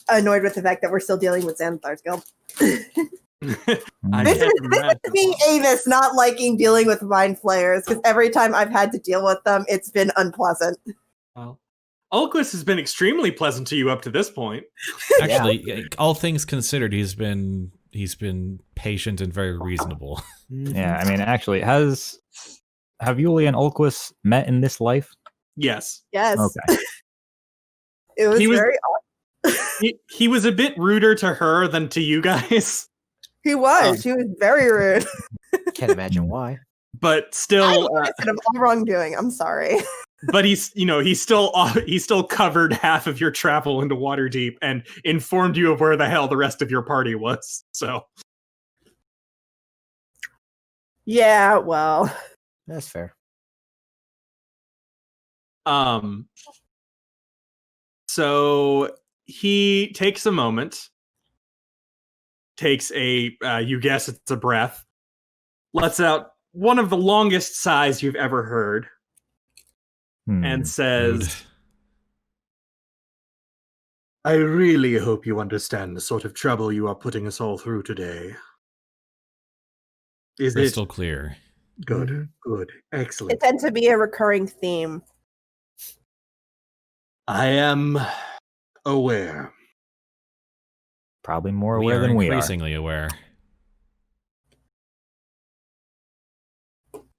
annoyed with the fact that we're still dealing with Xanathar's Guild. This is me, Avis, not liking dealing with mind flayers, because every time I've had to deal with them, it's been unpleasant. Well, Ulquist has been extremely pleasant to you up to this point. Actually, all things considered, he's been patient and very reasonable. Yeah, I mean, actually, have Yuliy and Ulquist met in this life? Yes. Yes. Okay. It was, very odd. He was a bit ruder to her than to you guys. He was. He was very rude. Can't imagine why. But still, I'm all wrongdoing. I'm sorry. But he still covered half of your travel into Waterdeep and informed you of where the hell the rest of your party was. So, yeah, well, That's fair. So he takes a moment, takes a you guess it's a breath, lets out one of the longest sighs you've ever heard. And says, I really hope you understand the sort of trouble you are putting us all through today. Is Crystal clear. Good, good, excellent. it tends to be a recurring theme. I am aware. Probably more We aware are than we are. increasingly aware.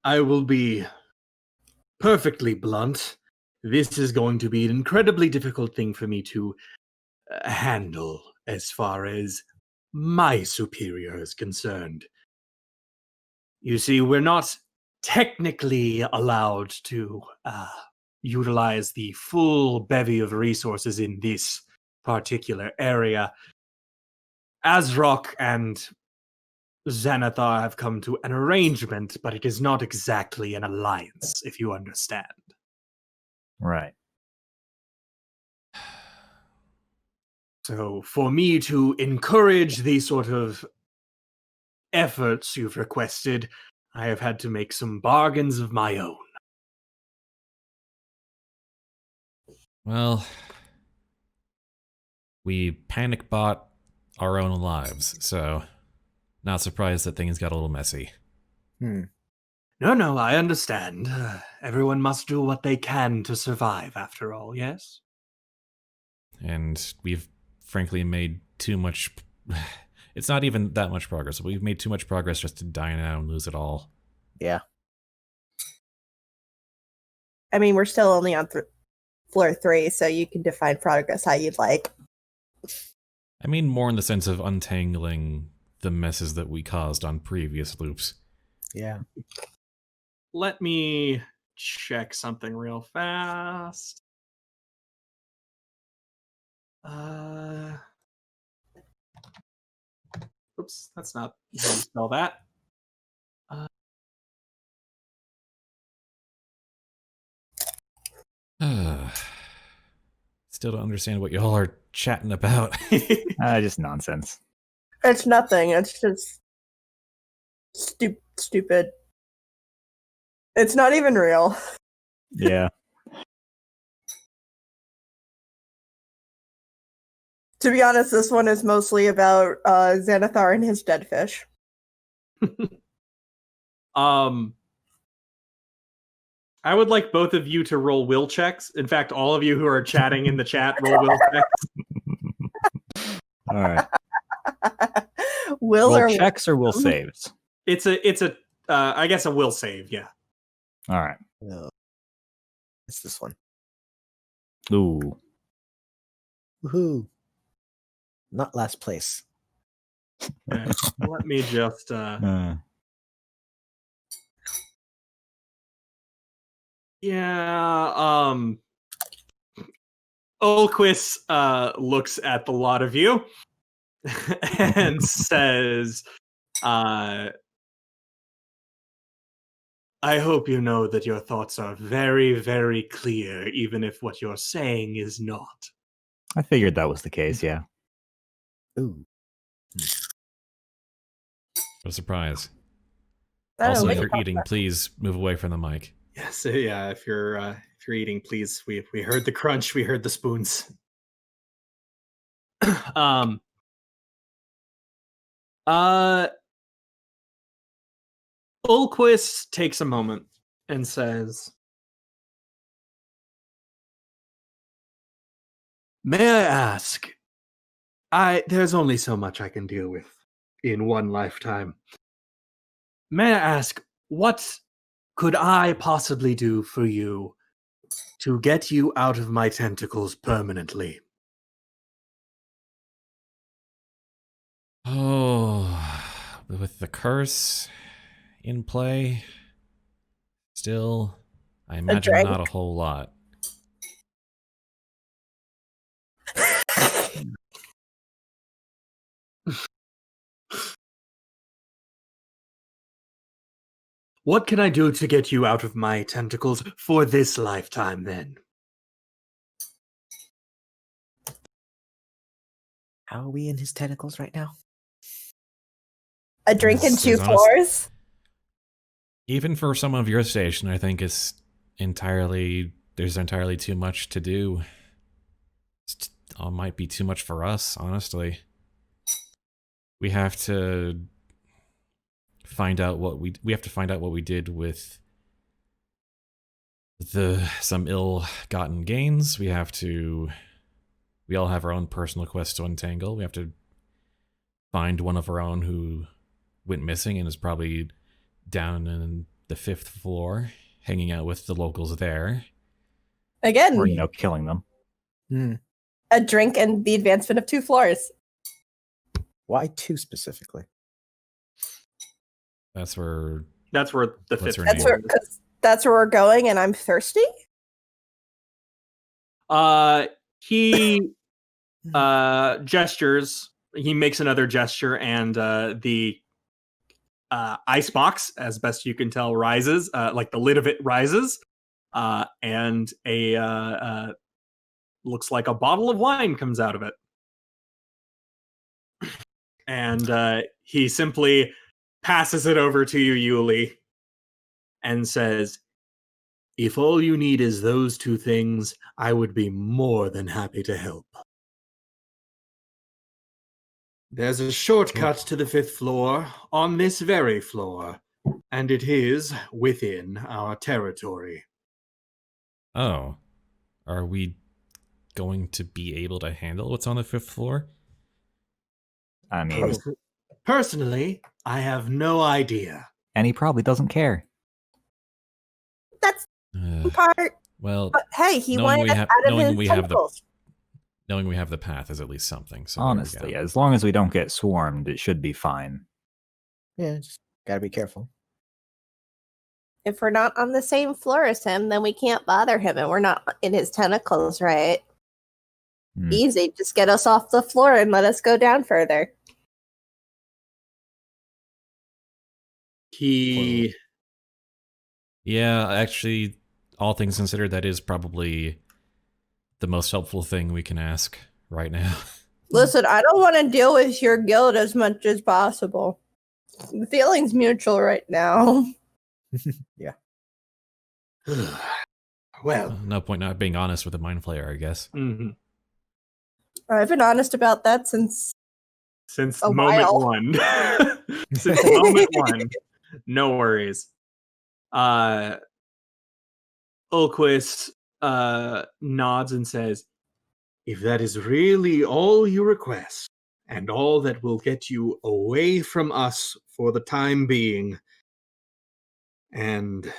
I will be perfectly blunt. This is going to be an incredibly difficult thing for me to handle as far as my superior is concerned. You see, we're not technically allowed to utilize the full bevy of resources in this particular area. Azrock and Xanathar have come to an arrangement, but it is not exactly an alliance, if you understand. Right. So for me to encourage these sort of efforts you've requested, I have had to make some bargains of my own. Well, we panic bought our own lives, so not surprised that things got a little messy. No, I understand. Everyone must do what they can to survive, after all, yes? And we've frankly made too much... It's not even that much progress. We've made too much progress just to die now and lose it all. Yeah. I mean, we're still only on floor 3, so you can define progress how you'd like. I mean more in the sense of untangling the messes that we caused on previous loops. Yeah. Let me check something real fast. Oops, that's not how you spell that. Still don't understand what y'all are chatting about. Just nonsense. It's nothing. It's just stupid. It's not even real. Yeah. To be honest, this one is mostly about Xanathar and his dead fish. I would like both of you to roll will checks. In fact, all of you who are chatting in the chat, roll will checks. All right. Will Will or checks or will saves? It's a I guess a will save, yeah. All right. No. It's this one. Ooh. Woohoo. Not last place. Okay, let me just Ulquist looks at the lot of you and says, I hope you know that your thoughts are very, very clear, even if what you're saying is not. I figured that was the case, yeah. Ooh. What a surprise. I don't Also, know if what you're you're eating, please move away from the mic. Yes, yeah. If you're eating, please. We heard the crunch. We heard the spoons. Ulquist takes a moment and says, May I ask? There's only so much I can deal with in one lifetime. May I ask, what could I possibly do for you to get you out of my tentacles permanently? Oh, with the curse in play, still, I imagine drink? not a whole lot. What can I do to get you out of my tentacles for this lifetime, then? How are we in his tentacles right now? A drink and There's 2 honest- floors? Even for someone of your station, I think there's entirely too much to do. Might be too much for us, honestly. We have to find out what we have to find out what we did with some ill-gotten gains. We all have our own personal quests to untangle. We have to find one of our own who went missing and is probably down in the 5th floor, hanging out with the locals there. Again, Or, killing them. a drink and the advancement of 2 floors. Why 2 specifically? That's where the What's fifth. her That's name? where, cause that's where we're going, and I'm thirsty. He gestures. He makes another gesture, and the ice box, as best you can tell, rises. Like the lid of it rises, and a looks like a bottle of wine comes out of it. And he simply passes it over to you, Yuliy, and says, "If all you need is those 2 things, I would be more than happy to help. There's a shortcut to the 5th floor on this very floor, and it is within our territory." Oh. Are we going to be able to handle what's on the 5th floor? I mean, Personally, I have no idea. and he probably doesn't care. That's Uh, the part. well, But hey, he knowing wanted we us have- out of knowing his we have the- tentacles. knowing we have the path is at least something. So there we Honestly, go. as long as we don't get swarmed, it should be fine. Yeah, just gotta be careful. If we're not on the same floor as him, then we can't bother him, and we're not in his tentacles, right? Hmm. Easy. Just get us off the floor and let us go down further. He Yeah, actually, all things considered, that is probably the most helpful thing we can ask right now. Listen, I don't want to deal with your guild as much as possible. The feeling's mutual right now. Well, No point not being honest with a mind flayer, I guess. mhm. I've been honest about that since Since A moment while. 1. Since moment 1. No worries. Ulquist nods and says, "If that is really all you request, and all that will get you away from us for the time being, and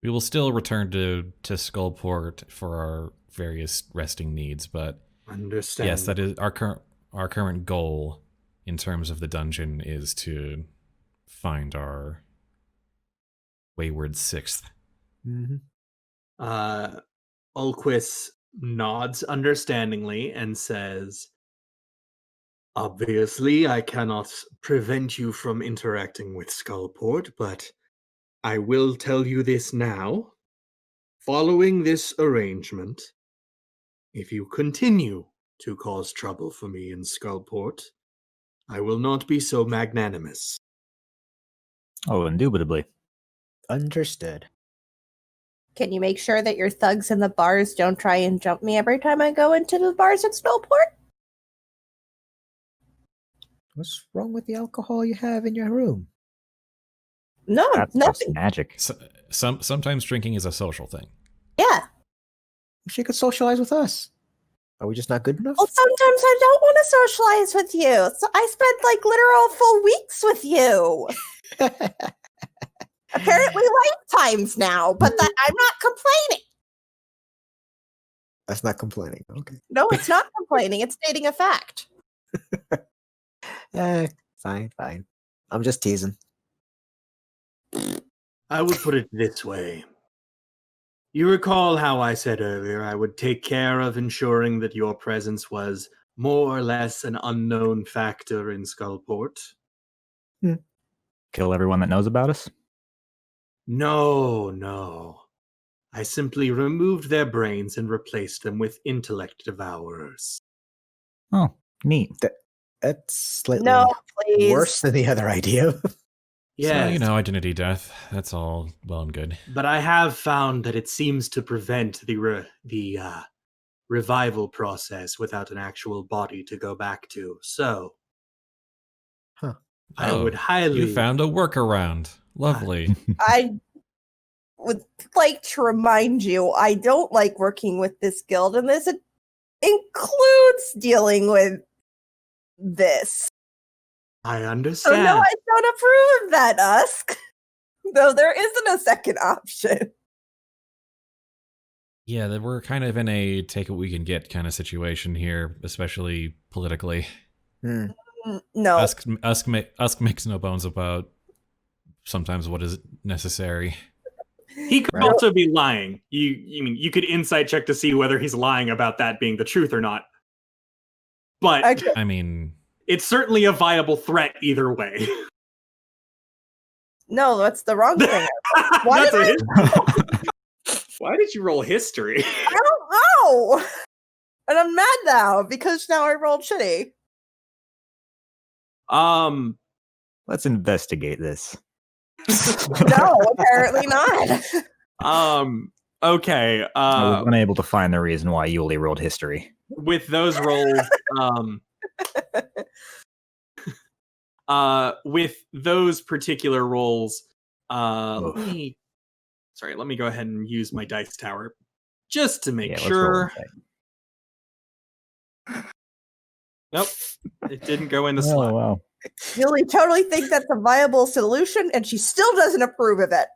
We will still return to Skullport for our various resting needs, but understand." yes, that is our current goal in terms of the dungeon is to find our wayward 6th. Ulquist nods understandingly and says, "Obviously, I cannot prevent you from interacting with Skullport, but I will tell you this now. Following this arrangement, if you continue to cause trouble for me in Skullport, I will not be so magnanimous. Oh, indubitably. Understood. Can you make sure that your thugs in the bars don't try and jump me every time I go into the bars at Skullport? What's wrong with the alcohol you have in your room? No, That's nothing. just magic. Sometimes drinking is a social thing. Yeah. She could socialize with us. Are we just not good enough? Well, sometimes I don't want to socialize with you. So I spent like literal full weeks with you. Apparently lifetimes now, but I'm not complaining. That's not complaining. Okay. No, it's not complaining. It's stating a fact. Fine. I'm just teasing. I would put it this way. You recall how I said earlier I would take care of ensuring that your presence was more or less an unknown factor in Skullport? Kill everyone that knows about us? No. I simply removed their brains and replaced them with intellect devourers. Oh, neat. That's slightly No, please. worse than the other idea. Yes, So, identity death. That's all well and good. but I have found that it seems to prevent the revival process without an actual body to go back to. So, I Oh, would highly... You found a workaround. Lovely. I would like to remind you, I don't like working with this guild, and this includes dealing with this. I So understand. no, I don't approve of that, Usk. Though there isn't a second option. Yeah, we're kind of in a take what we can get kind of situation here, especially politically. No. Usk makes no bones about sometimes what is necessary. He could also be lying. You could insight check to see whether he's lying about that being the truth or not. But Okay. I mean, it's certainly a viable threat either way. No, that's the wrong thing. Why That's did Why did you roll history? I don't know. And I'm mad now because now I rolled shitty. Let's investigate this. No, apparently not. Okay. I was unable to find the reason why Yuliy rolled history. With those rolls, with those particular rolls, let me go ahead and use my dice tower just to make Yeah, let's roll sure. insight. Nope, it didn't go in the Oh, slot. wow. Yuliy totally thinks that's a viable solution, and she still doesn't approve of it.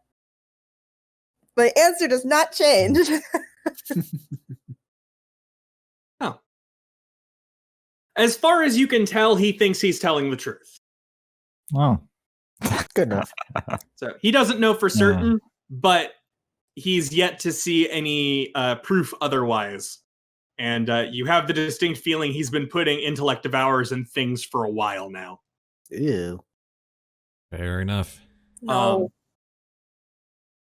My answer does not change. As far as you can tell, he thinks he's telling the truth. Oh. Good enough. So he doesn't know for certain, but he's yet to see any proof otherwise. And you have the distinct feeling he's been putting intellect devourers in things for a while now. Ew. fair enough. No.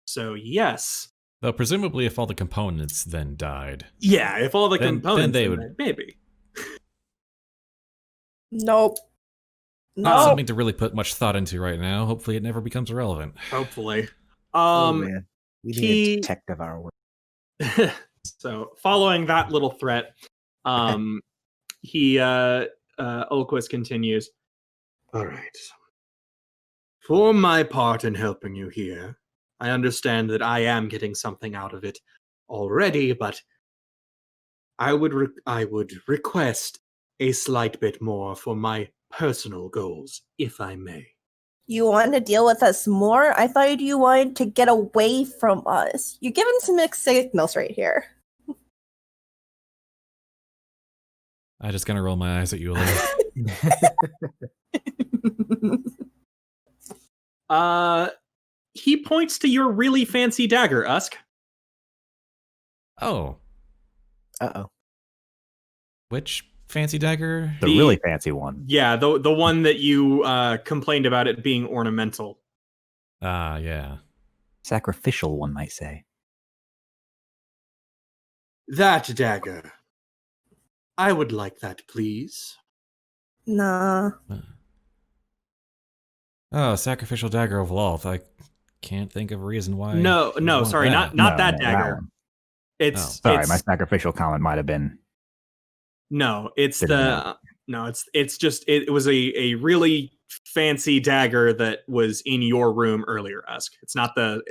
So yes. Though presumably if all the components then died. Yeah, if all the Then components they in would- there, maybe. Nope. Not No. something to really put much thought into right now. Hopefully it never becomes irrelevant. Hopefully. Oh, man. We need he- a detective our work. So following that little threat, Ulquist continues. All right. For my part in helping you here, I understand that I am getting something out of it already, but I would request a slight bit more for my personal goals, if I may. You want to deal with us more? I thought you wanted to get away from us. You're giving some mixed signals right here. I just gonna roll my eyes at you a little. He points to your really fancy dagger, Usk. Oh, Uh-oh. which fancy dagger? The really fancy one. Yeah, the one that you complained about it being ornamental. Ah, yeah. Sacrificial, one might say. That dagger. I would like that, please. Nah. Oh, sacrificial dagger of Lolth. I can't think of a reason why. No, you'd no, want sorry, that. not that that dagger. one. It's Sorry, it's, my sacrificial comment might have been. no, it's Didn't the no, it's just it was a really fancy dagger that was in your room earlier, Usk. It's not the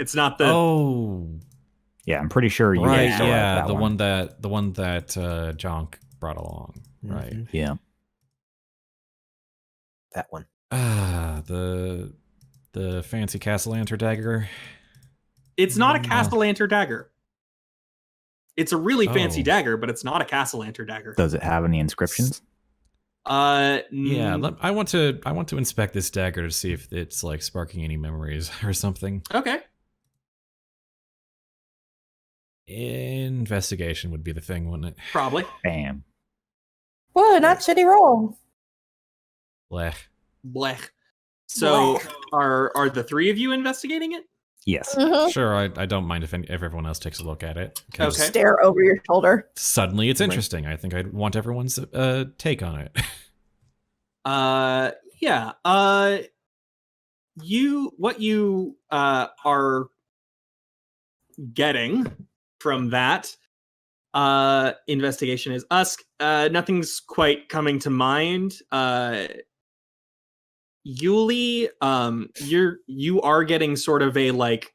Oh, Yeah, I'm pretty sure you right. guys still have Yeah, that the one that Jhank brought along. Right. Mhm. Yeah. That one. Ah, the fancy Castellanter dagger. it's not a No. Castellanter dagger. It's a really fancy Oh. dagger, but it's not a Castellanter dagger. Does it have any inscriptions? Yeah, Mm, I want to inspect this dagger to see if it's like sparking any memories or something. okay. Investigation would be the thing, wouldn't it? Probably. Bam. Whoa, not shitty roll. Blech. Blech. So Blech. are the three of you investigating it? Yes. Mhm. Sure, I don't mind if everyone else takes a look at it. 'Cause Okay. Stare over your shoulder. Suddenly, it's Right. interesting. I think I'd want everyone's take on it. Yeah. What you are getting from that investigation is Usk. Nothing's quite coming to mind. Yuliy, you are getting sort of a like,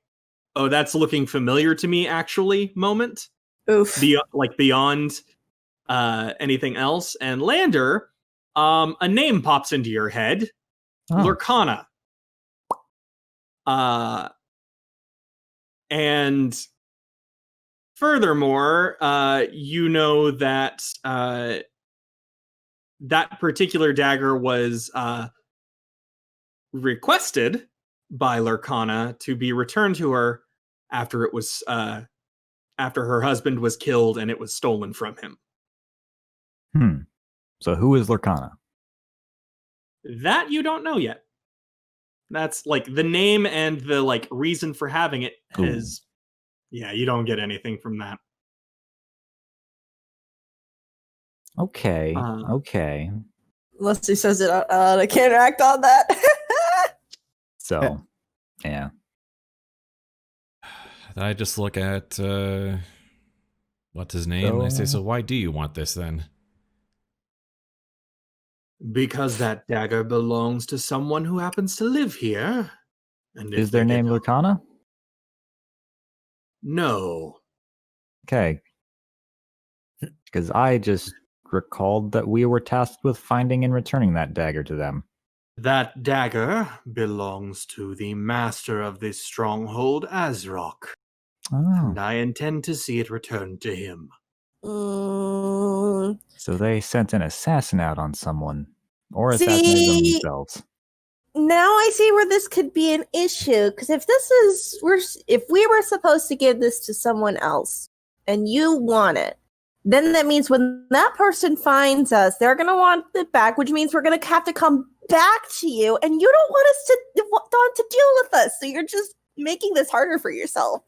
oh, that's looking familiar to me actually moment. Oof. Beyond anything else. And Lander, a name pops into your head. Oh. Lurkana. And furthermore, you know that that particular dagger was requested by Lurkana to be returned to her after it was after her husband was killed and it was stolen from him. So who is Lurkana? That you don't know yet. That's like the name and the like reason for having it Ooh. is, yeah, you don't get anything from that. Okay. Okay. Unless he says it out loud, I can't act on that. So, yeah. I just look at what's his name, and I say, "So why do you want this then?" Because that dagger belongs to someone who happens to live here. And if Is their they name get- Lurkana? No. Okay. Because I just recalled that we were tasked with finding and returning that dagger to them. That dagger belongs to the master of this stronghold, Azure. Oh. And I intend to see it returned to him. Mm, So they sent an assassin out on someone. Or assassinated them See- themselves. now I see where this could be an issue. Because if we were supposed to give this to someone else, and you want it, then that means when that person finds us, they're gonna want it back, which means we're gonna have to come back to you, and you don't want to deal with us. So you're just making this harder for yourself.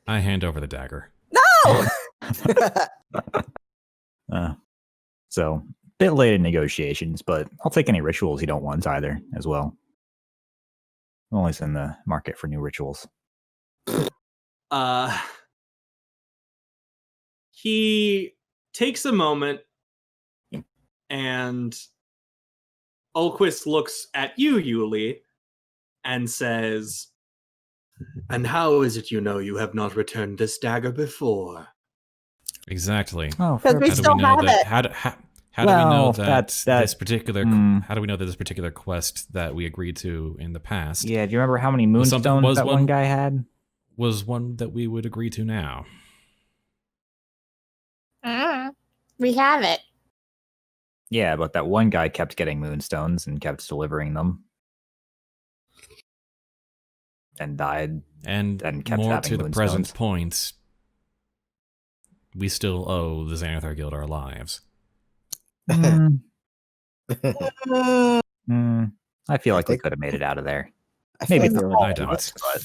I hand over the dagger. No. So, bit late in negotiations, but I'll take any rituals you don't want either, as well. I'm always in the market for new rituals. He takes a moment and Ulquist looks at you, Yuliy, and says, And how is it you know you have not returned this dagger before? Exactly. Oh, Because we How do still we know have that? it. How do we know Well, that that- this particular? mm. How do we know that this particular quest that we agreed to in the past Yeah, do you remember how many Was something- moonstones was that one one- guy had? was one that we would agree to now? We have it. Yeah, but that one guy kept getting moonstones and kept delivering them. And died. And kept more having to the present moonstones. point, we still owe the Xanathar Guild our lives. Mm, Mm, I feel I like we think- could have made it out of there. I feel Maybe like not there were all I of don't. us, but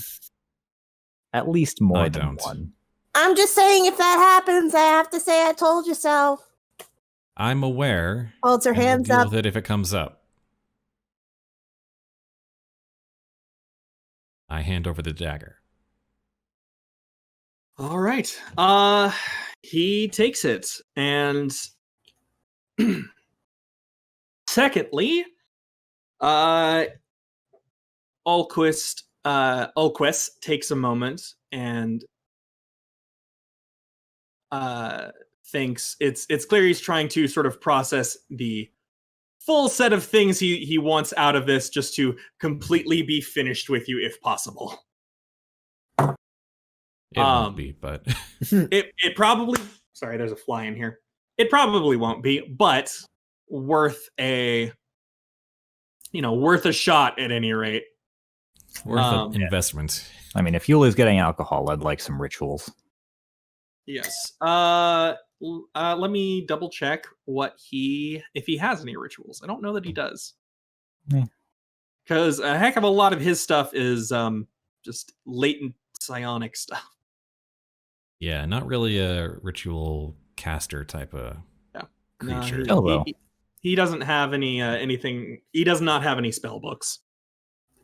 At least more I than don't. one. I'm just saying, if that happens, I have to say I told you so. I'm aware. Holds her and we'll hands deal up. with it if it comes up. I hand over the dagger. All right. He takes it, and secondly, Ulquist takes a moment and thinks it's clear he's trying to sort of process the full set of things he wants out of this, just to completely be finished with you if possible. It won't be, but It probably, sorry, there's a fly in here. It probably won't be, but worth a shot at any rate. worth an investment. I mean, if Yuli's getting alcohol, I'd like some rituals. Yes. Let me double check if he has any rituals. I don't know that he does. Because a heck of a lot of his stuff is just latent psionic stuff. Yeah, not really a ritual caster type of creature. He doesn't have any anything. He does not have any spell books.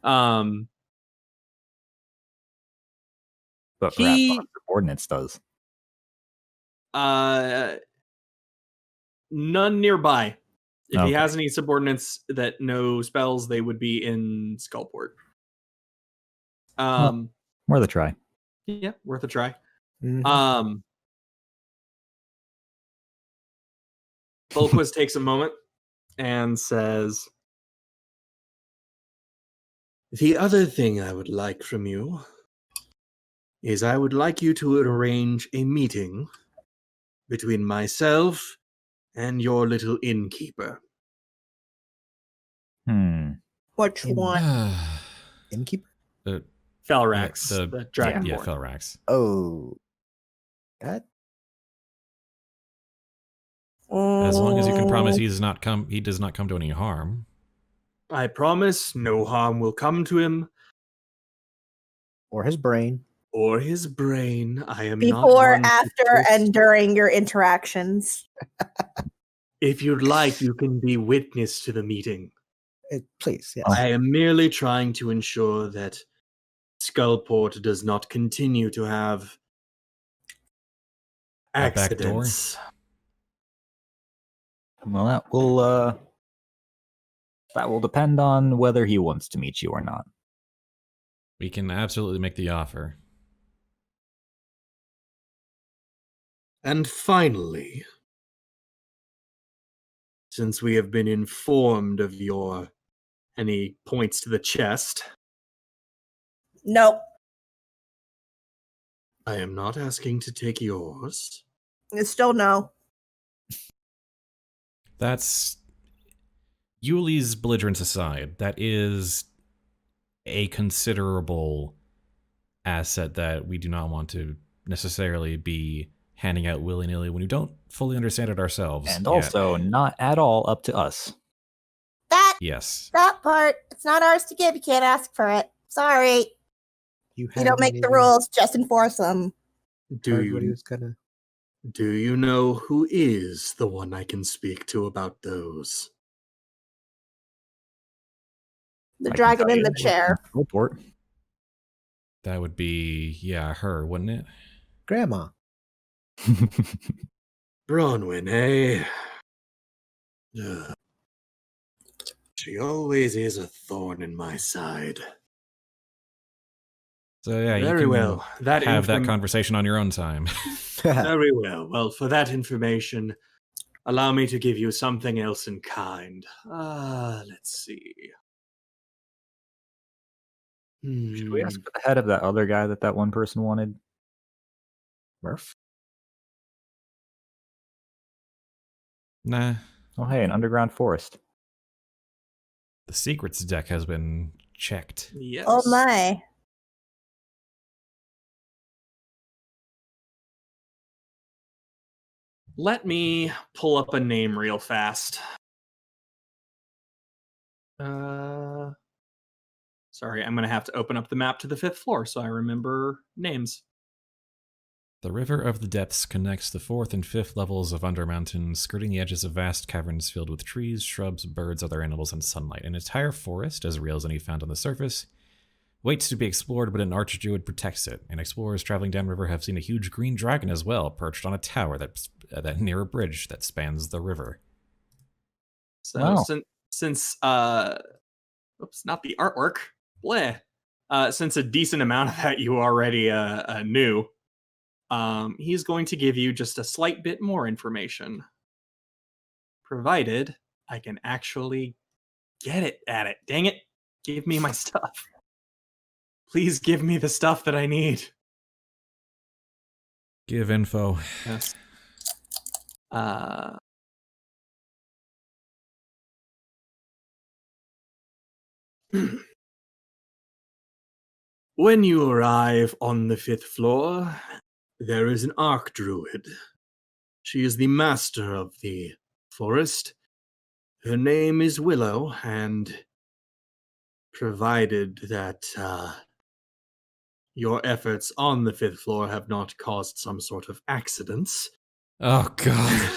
But perhaps one of the subordinates does. None nearby. If he has any subordinates that know spells, they would be in Skullport. Worth a try. Yeah, worth a try. Mhm. Ulquist takes a moment and says, The other thing I would like from you is I would like you to arrange a meeting between myself and your little innkeeper. Which one? Innkeeper? Felrax, the the Dragonborn. Yeah, Felrax. Oh. That? As long as you can promise he does not come to any harm. I promise no harm will come to him Or his brain. or his brain. I am not Before, one to after, twist. and during your interactions. If you'd like, you can be witness to the meeting. Please, yes. I am merely trying to ensure that Skullport does not continue to have A back door? accidents. Well, that will depend on whether he wants to meet you or not. We can absolutely make the offer. And finally, since we have been informed of your, and he points to the chest, Nope. I am not asking to take yours. It's still no. That's Yuliy's belligerence aside. That is a considerable asset that we do not want to necessarily be handing out willy-nilly when we don't fully understand it ourselves. And yet. also not at all up to us. Yes. That part. It's not ours to give. You can't ask for it. Sorry. You don't make the rules, just enforce them. Do What he you, was gonna... do you know who is the one I can speak to about those? The I can dragon tell in you the chair. Report. That would be, her, wouldn't it? Grandma. Bronwyn, eh? Ugh. She always is a thorn in my side. So yeah, you Very can well. That have that conversation on your own time. Very well. Well, for that information, allow me to give you something else in kind. Let's see. Should we ask for the head of that other guy that one person wanted? Murph? Nah. Oh, hey, an underground forest. The secrets deck has been checked. yes. Oh my. Let me pull up a name real fast. Sorry, I'm going to have to open up the map to the 5th floor so I remember names. The River of the Depths connects the 4th and 5th levels of Undermountain, skirting the edges of vast caverns filled with trees, shrubs, birds, other animals, and sunlight. An entire forest, as real as any found on the surface, waits to be explored, but an archdruid protects it. And explorers traveling downriver have seen a huge green dragon as well, perched on a tower that near a bridge that spans the river. So Wow. since oops, not the artwork. Bleh. Since a decent amount of that you already knew, he's going to give you just a slight bit more information. Provided I can actually get it at it. Dang it. Give me my stuff. Please give me the stuff that I need. Give info. Yes. When you arrive on the 5th floor, there is an archdruid. She is the master of the forest. Her name is Willow, and provided that your efforts on the 5th floor have not caused some sort of accidents, Oh, God.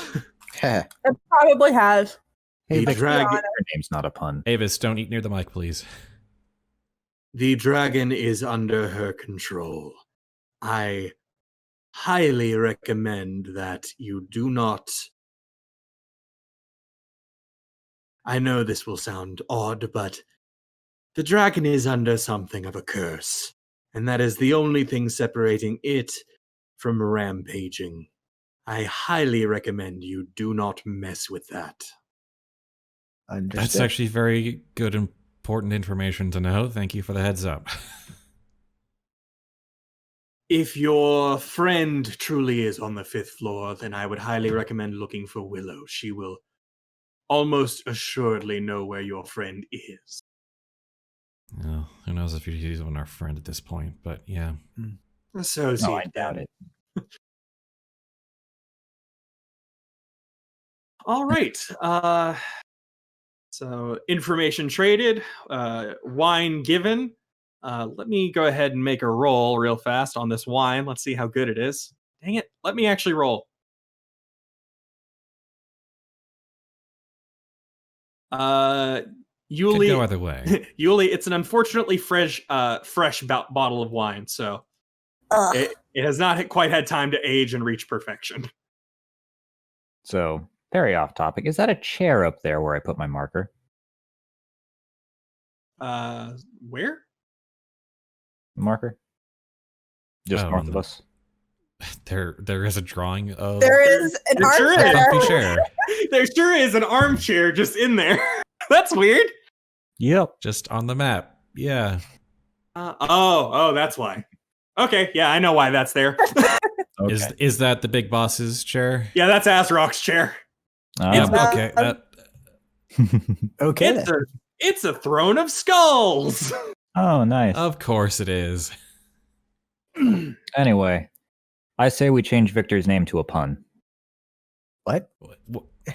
Heh. It probably has. Hey, the Victor, dragon. her name's not a pun. Avis, don't eat near the mic, please. The dragon is under her control. I highly recommend that you do not... I know this will sound odd, but the dragon is under something of a curse, and that is the only thing separating it from rampaging. I highly recommend you do not mess with that. Understood. That's actually very good, important information to know. Thank you for the heads up. If your friend truly is on the 5th floor, then I would highly recommend looking for Willow. She will almost assuredly know where your friend is. Well, who knows if she's even our friend at this point, but yeah. Associate. No, I doubt it. All right. So information traded, wine given. Let me go ahead and make a roll real fast on this wine. Let's see how good it is. Dang it. Let me actually roll. Could Yuliy, go either way. Yuliy, it's an unfortunately fresh bottle of wine, so Ugh. it has not quite had time to age and reach perfection. So, very off topic. Is that a chair up there where I put my marker? Where? Marker? Just Oh, north on of the- us. There is a drawing of There is an There sure is. a comfy armchair. chair. There sure is an armchair just in there. That's weird. Yep. Just on the map. Yeah. Oh, that's why. Okay, yeah, I know why that's there. Okay. Is that the big boss's chair? Yeah, that's Azrock's chair. Yeah, not- okay. That, Okay. then. It's a throne of skulls. Oh, nice. of course it is. Anyway, I say we change Victor's name to a pun. What?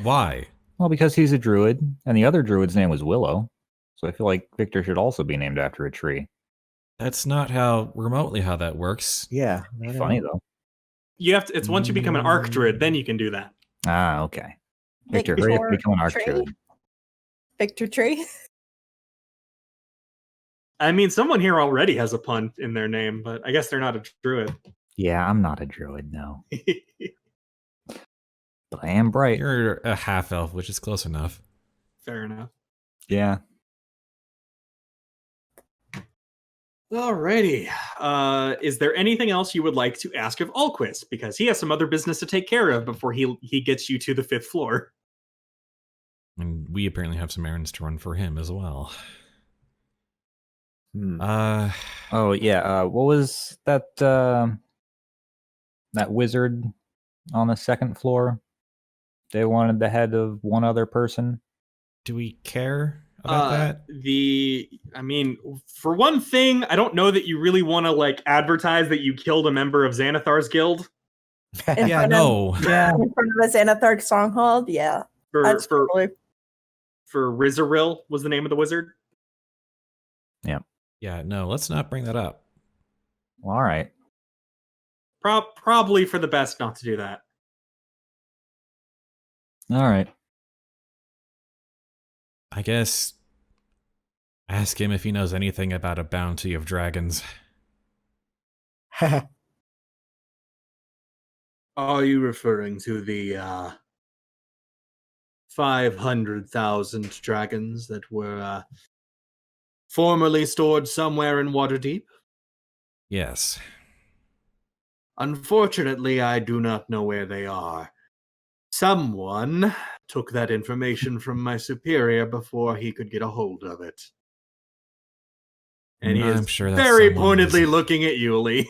Why? Well, because he's a druid, and the other druid's name was Willow. So I feel like Victor should also be named after a tree. That's not remotely how that works. Yeah. Funny, though. You have to. It's once you become an archdruid, then you can do that. Ah, okay. Victor, hurry up, become an Tree? archdruid. Victor Tree. I mean, someone here already has a pun in their name, but I guess they're not a druid. Yeah, I'm not a druid, no. But I am bright. You're a half elf, which is close enough. Fair enough. Yeah. Alrighty. Is there anything else you would like to ask of Alquist? Because he has some other business to take care of before he gets you to the 5th floor. And we apparently have some errands to run for him as well. Hmm. Oh, yeah. What was that wizard on the 2nd floor? They wanted the head of one other person. Do we care about that? I mean, for one thing, I don't know that you really want to advertise that you killed a member of Xanathar's Guild. In Yeah, front no. Yeah. Of, in front of the Xanathar stronghold. Yeah. That's totally. For Rizaril was the name of the wizard. Yeah, no, let's not bring that up. Well, all right. Probably for the best not to do that. All right. I guess ask him if he knows anything about a bounty of dragons. Are you referring to the 500,000 dragons that were formerly stored somewhere in Waterdeep? Yes. Unfortunately, I do not know where they are. Someone took that information from my superior before he could get a hold of it. And he I'm is sure that very someone pointedly was- looking at Yuliy.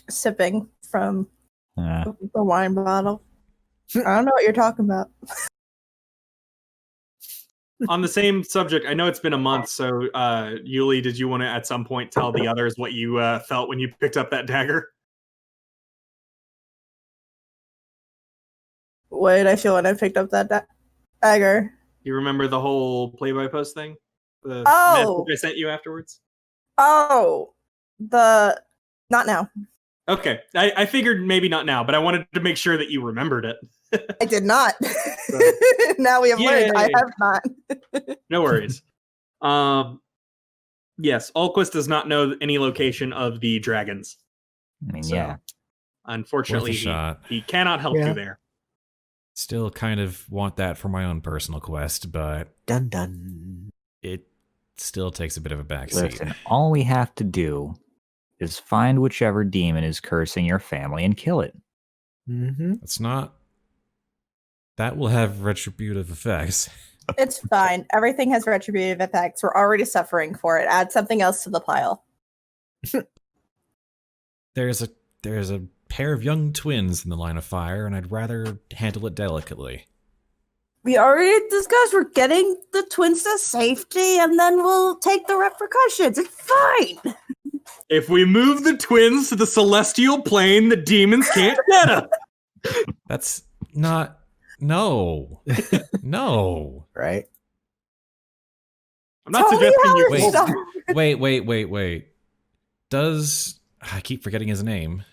Sipping from Uh, the wine bottle. I don't know what you're talking about. On the same subject, I know it's been a month, so Yuliy, did you want to at some point tell the others what you felt when you picked up that dagger? What did I feel when I picked up that dagger? You remember the whole play-by-post thing? The Oh! message I sent you afterwards? Oh, not now. Okay, I figured maybe not now, but I wanted to make sure that you remembered it. I did not. Now we have learned. I Yay. have not. No worries. Yes, Alquist does not know any location of the dragons. I mean, So, yeah. Unfortunately, Worth a shot. he cannot help Yeah. you there. Still kind of want that for my own personal quest, but Dun dun. it still takes a bit of a backseat. Listen, all we have to do is find whichever demon is cursing your family and kill it. Mm-hmm. It's not. That will have retributive effects. It's fine. Everything has retributive effects. We're already suffering for it. Add something else to the pile. There's a pair of young twins in the line of fire, and I'd rather handle it delicately. We already discussed we're getting the twins to safety, and then we'll take the repercussions. It's fine. If we move the twins to the celestial plane, the demons can't get them. That's not. No. No. Right? I'm not Tony suggesting you. Wait. Howard, Wait. Does. I keep forgetting his name.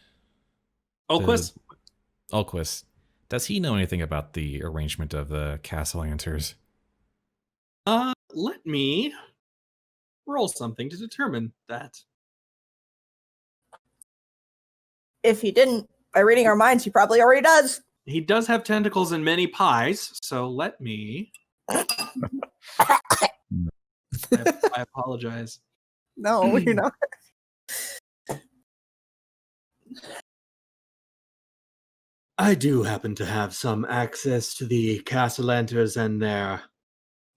Alquist? Alquist. Does he know anything about the arrangement of the castle answers? Let me roll something to determine that. If he didn't, by reading our minds, he probably already does. He does have tentacles in many pies, so let me. I apologize. No, you're not. I do happen to have some access to the Castellanters and their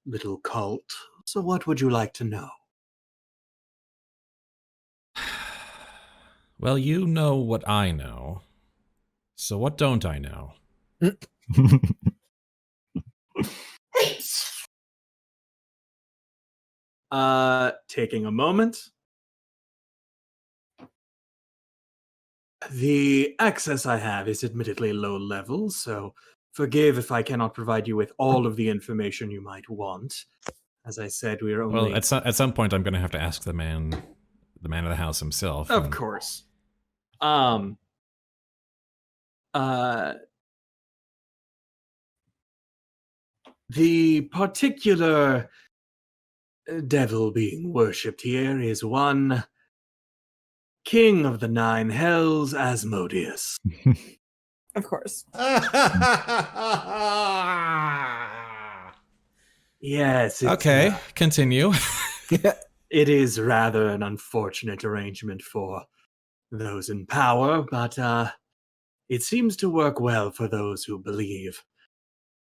little cult. So what would you like to know? Well, you know what I know. So what don't I know? Taking a moment. The access I have is admittedly low level, so forgive if I cannot provide you with all of the information you might want. As I said, we are only... Well, at some point, I'm going to have to ask the man of the house himself. Of and- course. The particular devil being worshipped here is one king of the nine hells, Asmodeus. Of course. Yes, it's, Okay, continue. it is rather an unfortunate arrangement for those in power, but it seems to work well for those who believe.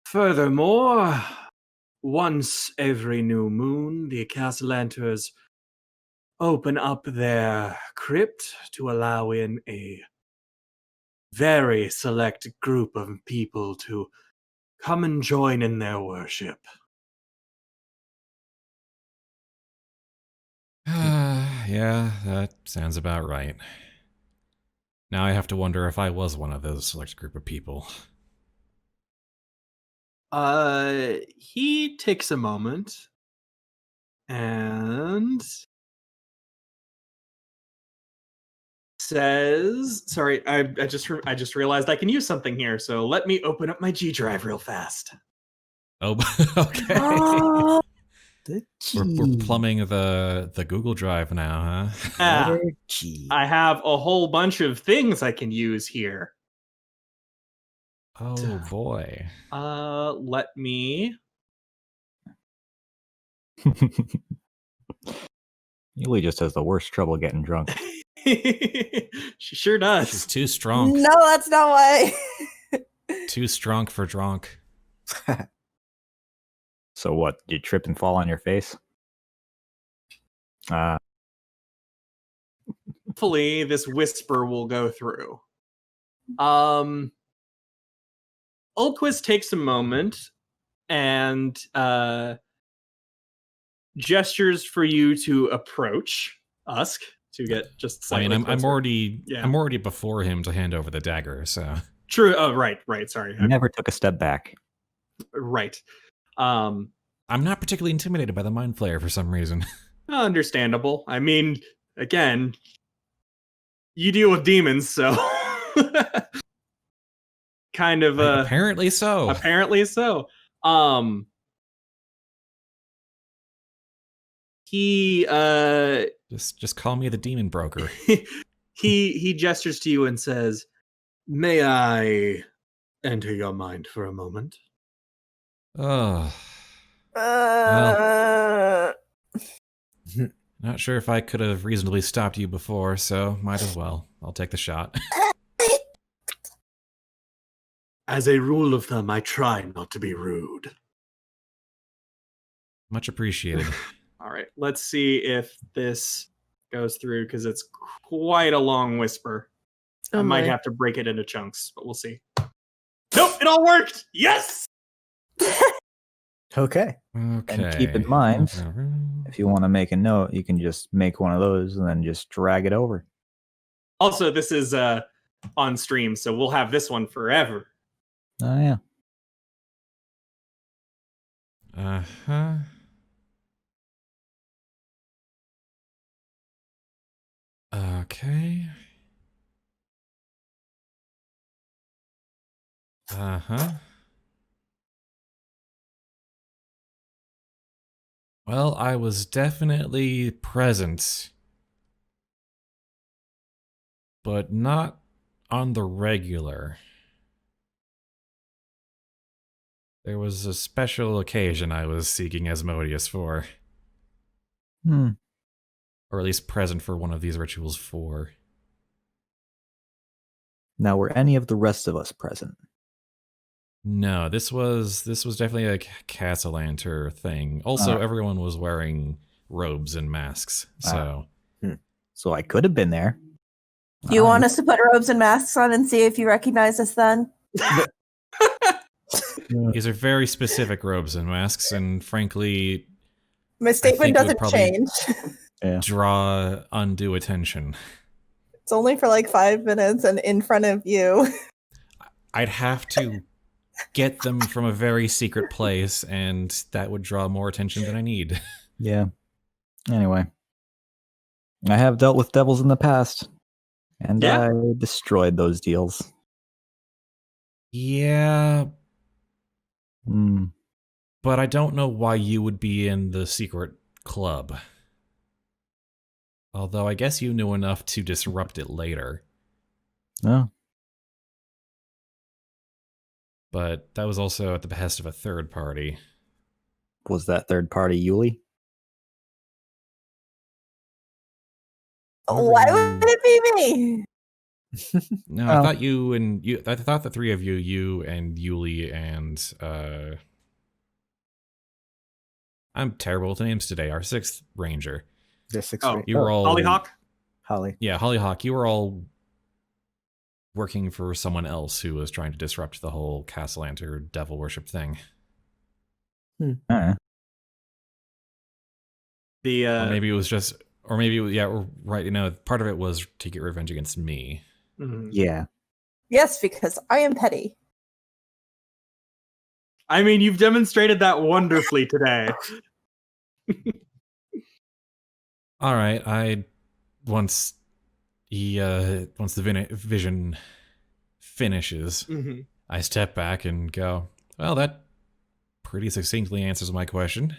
Furthermore, once every new moon, the Castellanters open up their crypt to allow in a very select group of people to come and join in their worship. Yeah, that sounds about right. Now I have to wonder if I was one of those select group of people. He takes a moment and says, sorry, I just realized I can use something here, so let me open up my G drive real fast. Oh, okay. Oh, We're plumbing the Google Drive now, huh? Ah, G. I have a whole bunch of things I can use here. Oh boy. Let me. Yuliy just has the worst trouble getting drunk. She sure does. She's too strong. no, that's not why. Too strong for drunk. So what? You trip and fall on your face? Hopefully, this whisper will go through. Ulquist takes a moment and gestures for you to approach Usk to get just I slightly mean, I'm closer. I'm already before him to hand over the dagger, so True. Oh, right. Sorry. You never took a step back. Right. I'm not particularly intimidated by the Mind Flayer for some reason. Understandable. I mean, again, you deal with demons, so kind of Apparently so. apparently so. He Just call me the demon broker. he gestures to you and says, "May I enter your mind for a moment?" Oh, Uh, not sure if I could have reasonably stopped you before, so might as well. I'll take the shot. As a rule of thumb, I try not to be rude. Much appreciated. All right, let's see if this goes through because it's quite a long whisper. I Oh might my. have to break it into chunks, but we'll see. Nope, it all worked. Yes. Okay. Okay. And keep in mind, if you want to make a note, you can just make one of those and then just drag it over. Also, this is on stream, so we'll have this one forever. Oh, yeah. Uh-huh. Okay. Uh-huh. Well, I was definitely present, but not on the regular. There was a special occasion I was seeking Asmodeus for, Hmm. or at least present for one of these rituals for. Now, were any of the rest of us present? No, this was definitely a Castellanter thing. Also, everyone was wearing robes and masks, so So I could have been there. Do you want us to put robes and masks on and see if you recognize us then? these are very specific robes and masks, and frankly, My think statement it would doesn't probably- change. draw undue attention. It's only for like 5 minutes and in front of you. I'd have to get them from a very secret place, and that would draw more attention than I need. Yeah. Anyway, I have dealt with devils in the past, and Yeah. I destroyed those deals. Yeah, Hmm. but I don't know why you would be in the secret club. Although I guess you knew enough to disrupt it later. No. But that was also at the behest of a third party. Was that third party Yuliy? Why would it be me? No, Oh. I thought I thought the three of you and Yuliy and I'm terrible with names today. Our 6th ranger. The 6 Oh, You were all Hollyhock. Holly. Yeah, Hollyhock, you were all working for someone else who was trying to disrupt the whole Castellanter devil worship thing. Alright. The Or maybe it was just, or maybe, yeah, right, you know, part of it was to get revenge against me. mhm. Yeah. Yes, because I am petty. I mean, you've demonstrated that wonderfully today. All right, I once he once the vision finishes, Mm-hmm. I step back and go, well, that pretty succinctly answers my question.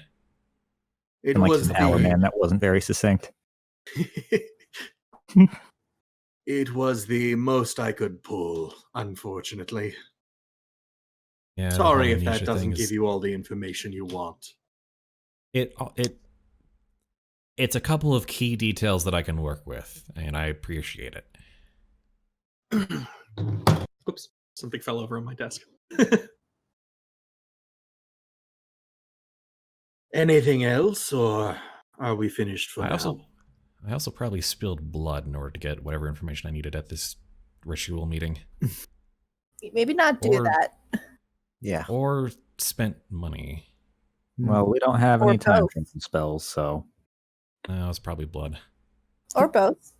It And like was an hour, the man, that wasn't very succinct. it was the most I could pull, unfortunately. Yeah, the Sorry whole if that amnesia doesn't thing give is- you all the information you want. It's a couple of key details that I can work with, and I appreciate it. Oops, something fell over on my desk. Anything else, or are we finished for I now? also probably spilled blood in order to get whatever information I needed at this ritual meeting. Maybe not do Or- that. Yeah. Or spent money. Well, we don't have Or any time both. drinking spells, so No, it's probably blood. Or both.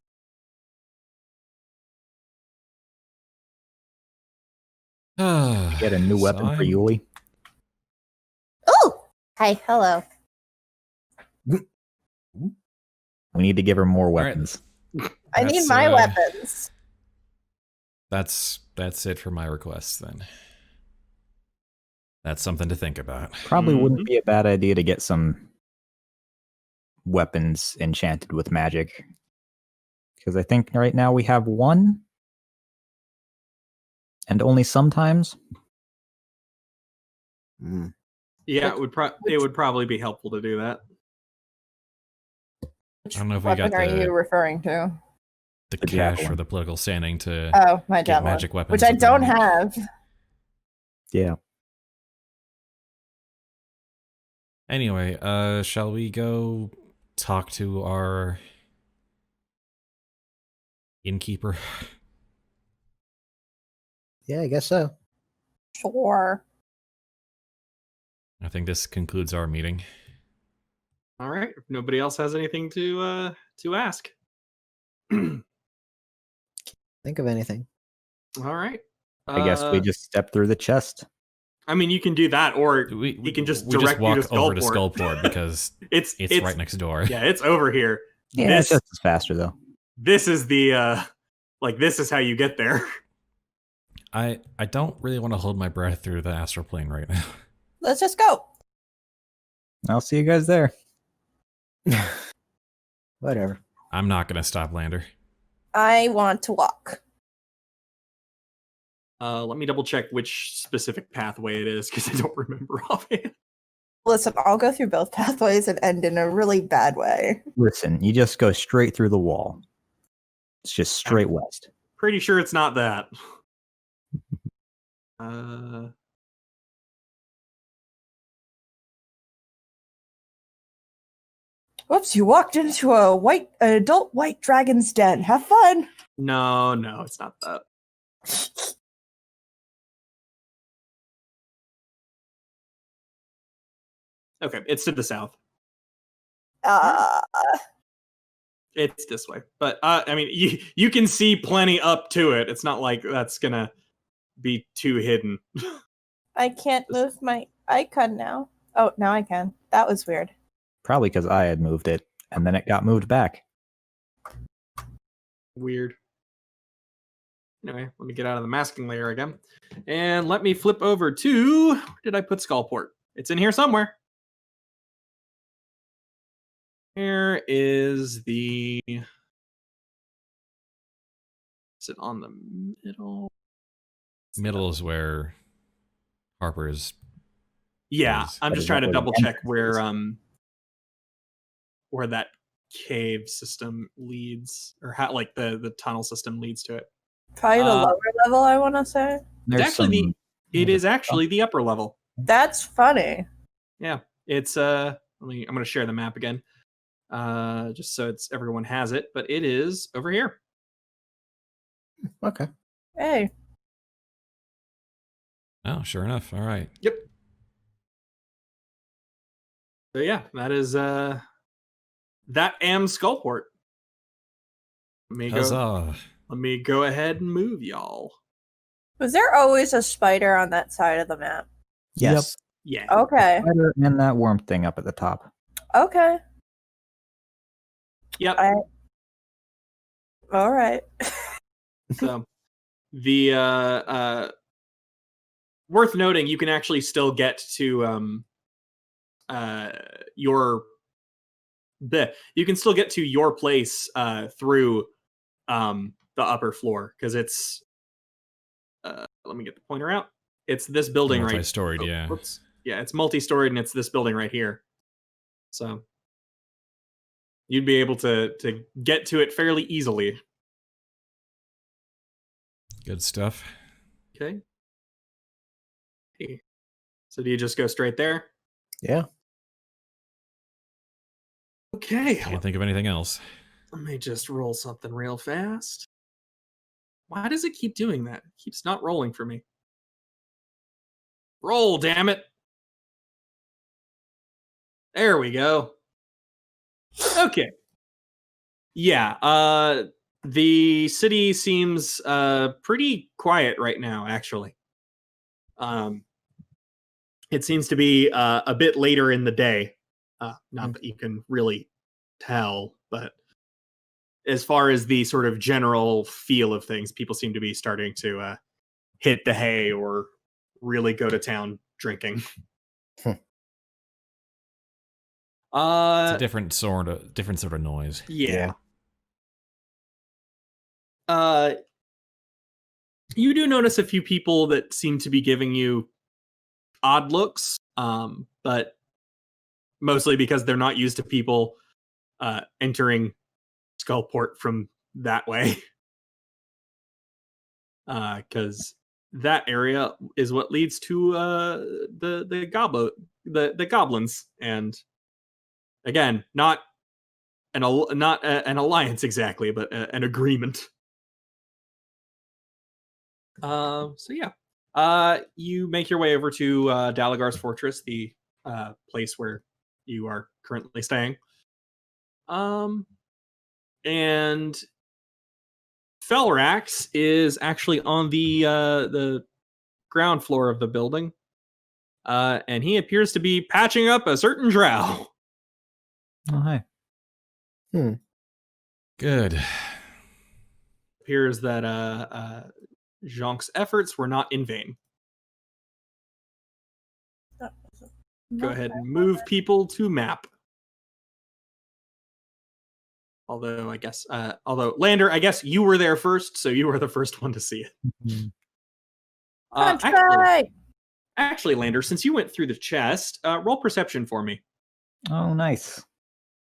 get a new weapon for Yuliy. Oh! Hi, hello. We need to give her more right. weapons. I need That's, my weapons. That's it for my requests then. That's something to think about. Probably Mhm. wouldn't be a bad idea to get some weapons enchanted with magic. Because I think right now we have one. And only sometimes. Mm. Yeah, it would probably be helpful to do that. I don't know if we Weapon got are you the referring to? The cash javelin. or the political standing to Oh, my get javelin, magic weapons. which I at the don't moment. have. Yeah. Anyway, shall we go talk to our innkeeper? Yeah, I guess so. Sure. I think this concludes our meeting. All right. If nobody else has anything to ask. Think of anything. All right. I guess we just step through the chest. I mean, you can do that, or We can just we direct you walk to over to Skullport. Skullport because it's it's right next door. Yeah, it's over here. Yeah, This- it's just as faster though. This is the this is how you get there. I don't really want to hold my breath through the astral plane right now. Let's just go. I'll see you guys there. Whatever. I'm not gonna stop, Lander. I want to walk. Let me double check which specific pathway it is because I don't remember offhand. Listen, I'll go through both pathways and end in a really bad way. Listen, you just go straight through the wall. It's just straight west. Pretty sure it's not that. Whoops, you walked into an adult white dragon's den. Have fun. No, it's not that. Okay, it's to the south. It's this way. But I mean, you can see plenty up to it. It's not like that's gonna be too hidden. I can't move my icon now. Oh, now I can. That was weird. Probably because I had moved it, and then it got moved back. Weird. Anyway, let me get out of the masking layer again. And let me flip over to... Where did I put Skullport? It's in here somewhere. Here is the... Is it on the middle? Middle is where Harper's. Yeah, is. I'm But just is trying that to where the double check entrance where that cave system leads, or how like the tunnel system leads to it. Probably the Uh, lower level, I want to say. There's actually It there's is actually the upper level. That's funny. Yeah, it's I'm going to share the map again, just so everyone has it. But it is over here. Okay. Hey, Oh, sure enough. All right. Yep. So yeah, that is that am Skullport. Huzzah. Let me go ahead and move y'all. was there always a spider on that side of the map? Yes. Yeah. Okay. spider and that worm thing up at the top. Okay. Yep. All right. So the worth noting, you can actually still get to you can still get to your place through the upper floor, because it's let me get the pointer out. It's this building right. Multi-storied, yeah. Whoops. Yeah, it's multi-storied, and it's this building right here. So you'd be able to get to it fairly easily. Good stuff. Okay. Hey. So do you just go straight there? Yeah. Okay. Can't think of anything else. Let me just roll something real fast. Why does it keep doing that? It keeps not rolling for me. Roll, damn it. There we go. Okay. Yeah, the city seems pretty quiet right now, actually. It seems to be a bit later in the day. Not that you can really tell, but as far as the sort of general feel of things, people seem to be starting to hit the hay or really go to town drinking. It's a different sort of noise. Yeah. You do notice a few people that seem to be giving you odd looks, but mostly because they're not used to people entering Skullport from that way. Because that area is what leads to the goblins, and again, not an alliance exactly, but an agreement. So yeah, you make your way over to Dalagar's fortress, the place where you are currently staying. And Felrax is actually on the ground floor of the building, and he appears to be patching up a certain drow. Oh, hi. Good. Appears that Jhank's efforts were not in vain. Go ahead and move people to map. Although Lander, I guess you were there first, so you were the first one to see it. Actually, Lander, since you went through the chest, roll perception for me. Oh, nice.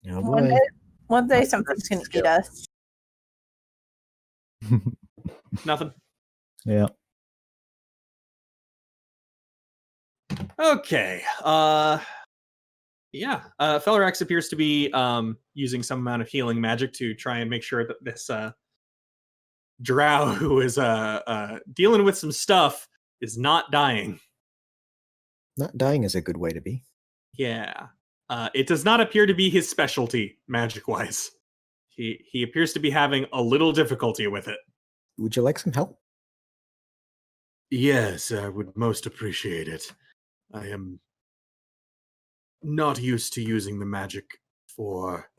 Oh, One boy. day, one day something's going to eat us. Nothing. Yeah. Okay. Yeah. Felrax appears to be using some amount of healing magic to try and make sure that this drow who is dealing with some stuff is not dying. Not dying is a good way to be. Yeah. It does not appear to be his specialty, magic-wise. He appears to be having a little difficulty with it. Would you like some help? Yes, I would most appreciate it. I am not used to using the magic for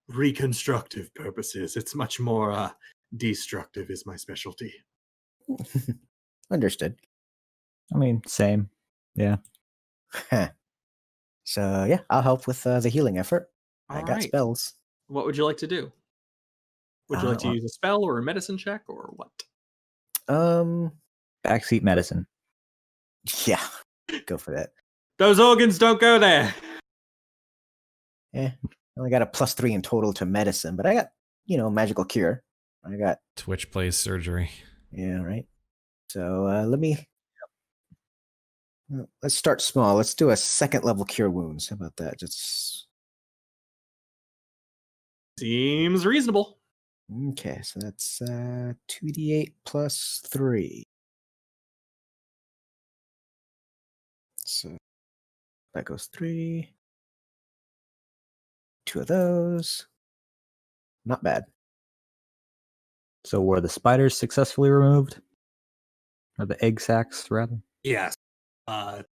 reconstructive purposes. It's much more destructive is my specialty. Understood. I mean, same. Yeah. So yeah, I'll help with the healing effort. I All got right. spells. What would you like to do? Would you like to use a spell or a medicine check or what? Backseat medicine. Yeah, go for that. Those organs don't go there. I only got a +3 in total to medicine, but I got, magical cure. I got, Twitch plays surgery. yeah, right. So let's start small. Let's do a 2nd level cure wounds. How about that? Just Seems reasonable. okay. So that's 2d8 plus 3. So that goes 3. 2 of those. Not bad. So were the spiders successfully removed? Or the egg sacs, rather? Yes.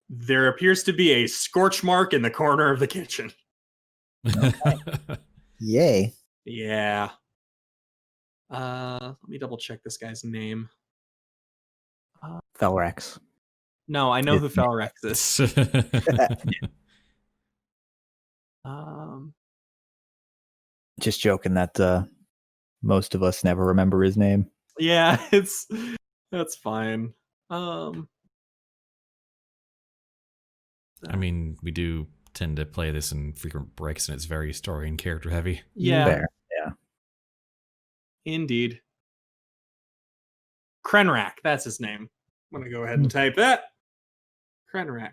There appears to be a scorch mark in the corner of the kitchen. Yay. Yeah. Let me double check this guy's name. Felrex. No, I know who It's- Felrex is. Just joking that most of us never remember his name. Yeah, that's fine. I mean, we do tend to play this in frequent breaks, and it's very story and character heavy. Yeah, Fair. Yeah. indeed. Krenrak, that's his name. I'm gonna go ahead and type that. Krenrak.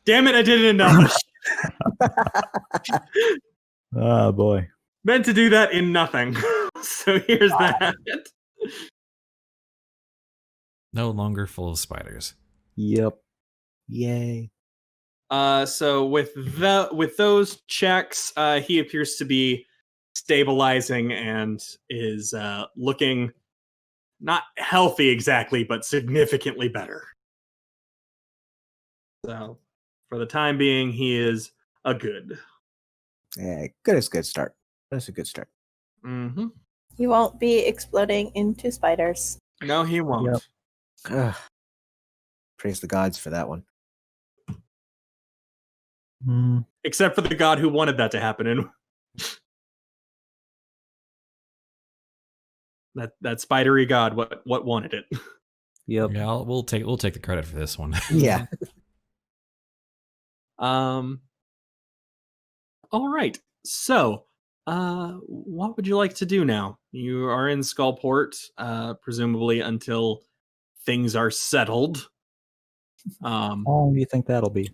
Damn it, I did it in Elvish. Oh boy. Meant to do that in nothing. So here's that. No longer full of spiders. Yep. Yay. So with those checks, he appears to be stabilizing and is looking not healthy exactly, but significantly better. So for the time being, he is a good. Yeah, good is good start. That's a good start. Mm-hmm. He won't be exploding into spiders. No, he won't. Yep. Ugh. Praise the gods for that one. Except for the god who wanted that to happen, and that spidery god, what wanted it. Yep. Yeah, we'll take the credit for this one. Yeah. All right. So, what would you like to do now? You are in Skullport, presumably until things are settled. How long do you think that'll be?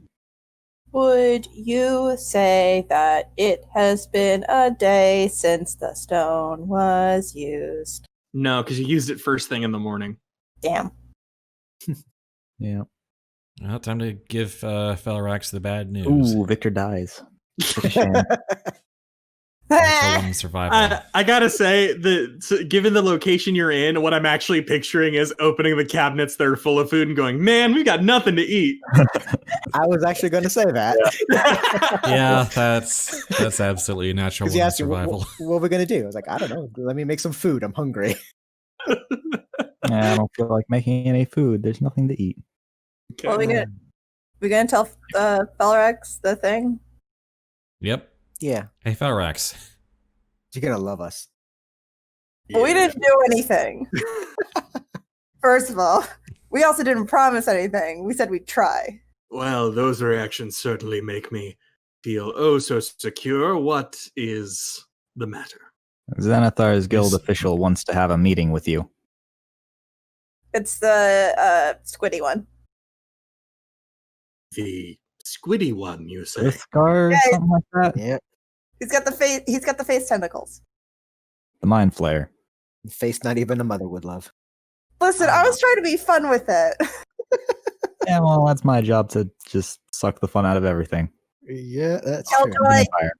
Would you say that it has been a day since the stone was used? No, because you used it first thing in the morning. Damn. Yeah. Well, time to give Felrax the bad news. Ooh, Victor dies. Such a shame. Controlling survival. I gotta say, given the location you're in, what I'm actually picturing is opening the cabinets that are full of food and going, "Man, we've got nothing to eat." I was actually going to say that. Yeah, that's absolutely a natural Because you one in asked me, survival. what are we going to do? I was like, I don't know. Let me make some food. I'm hungry. I don't feel like making any food. There's nothing to eat. Well, we gonna tell Felrex the thing? Yep. Yeah. Hey, Felrax. You're going to love us. We didn't do anything. First of all, we also didn't promise anything. We said we'd try. Well, those reactions certainly make me feel oh so secure. What is the matter? Xanathar's guild official wants to have a meeting with you. It's the squiddy one. The squiddy one, you say? Iskar, Yeah. something like that? Yeah. He's got the face tentacles. The Mind Flayer. Face not even a mother would love. Listen, I was trying to be fun with it. Yeah, well, that's my job to just suck the fun out of everything. Yeah, that's Killjoy. true. Vampire.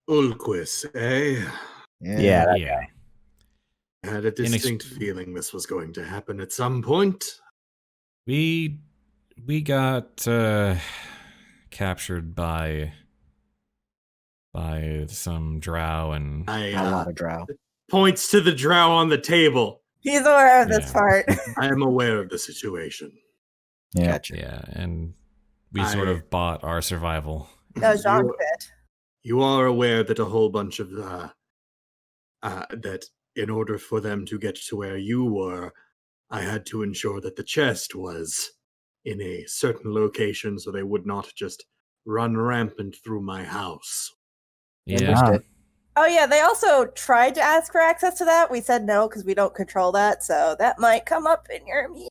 Ulquis, eh? Yeah, that Yeah. I had a distinct feeling this was going to happen at some point. We got captured by some drow, and I A lot of drow. points to the drow on the table. He's aware of this Yeah. part. I am aware of the situation. Yeah. Gotcha. yeah, and we sort of bought our survival. No, Jhank You- did. You are aware that a whole bunch of that in order for them to get to where you were, I had to ensure that the chest was in a certain location so they would not just run rampant through my house. Yeah. Understood. Oh yeah, they also tried to ask for access to that. We said no because we don't control that, so that might come up in your meeting.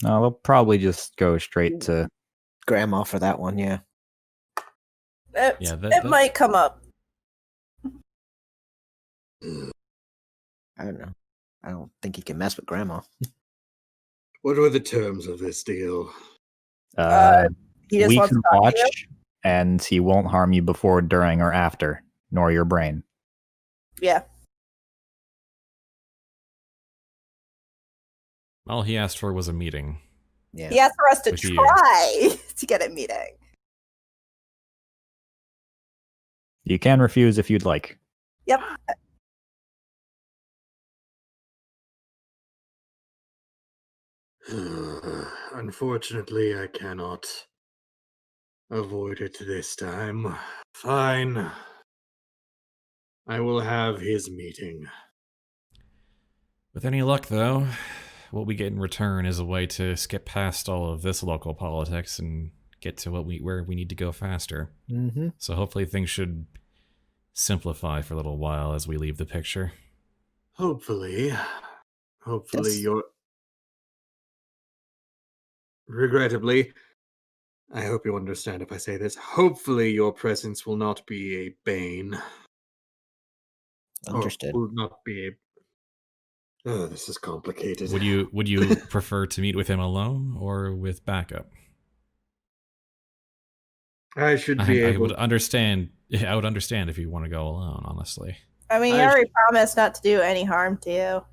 No, they'll probably just go straight to. Grandma for that one, yeah. It, Yeah, it that- might come up. I don't know. I don't think he can mess with grandma. What were the terms of this deal? He just We wants can to talk to watch, you. and he won't harm you before, during, or after, nor your brain. Yeah. All he asked for was a meeting. Yeah. He asked for us to With you. try to get a meeting. You can refuse if you'd like. Yep. Unfortunately, I cannot avoid it this time. Fine. I will have his meeting. With any luck, though, what we get in return is a way to skip past all of this local politics and get to where we need to go faster. Mm-hmm. So hopefully things should simplify for a little while as we leave the picture. Hopefully Yes. you're... Regrettably, I hope you understand if I say this. Hopefully your presence will not be a bane. Understood. Or will not be a... Oh, this is complicated. Would you prefer to meet with him alone or with backup? I should be I able... would understand. I would understand if you want to go alone. Honestly, I mean, he already promised not to do any harm to you.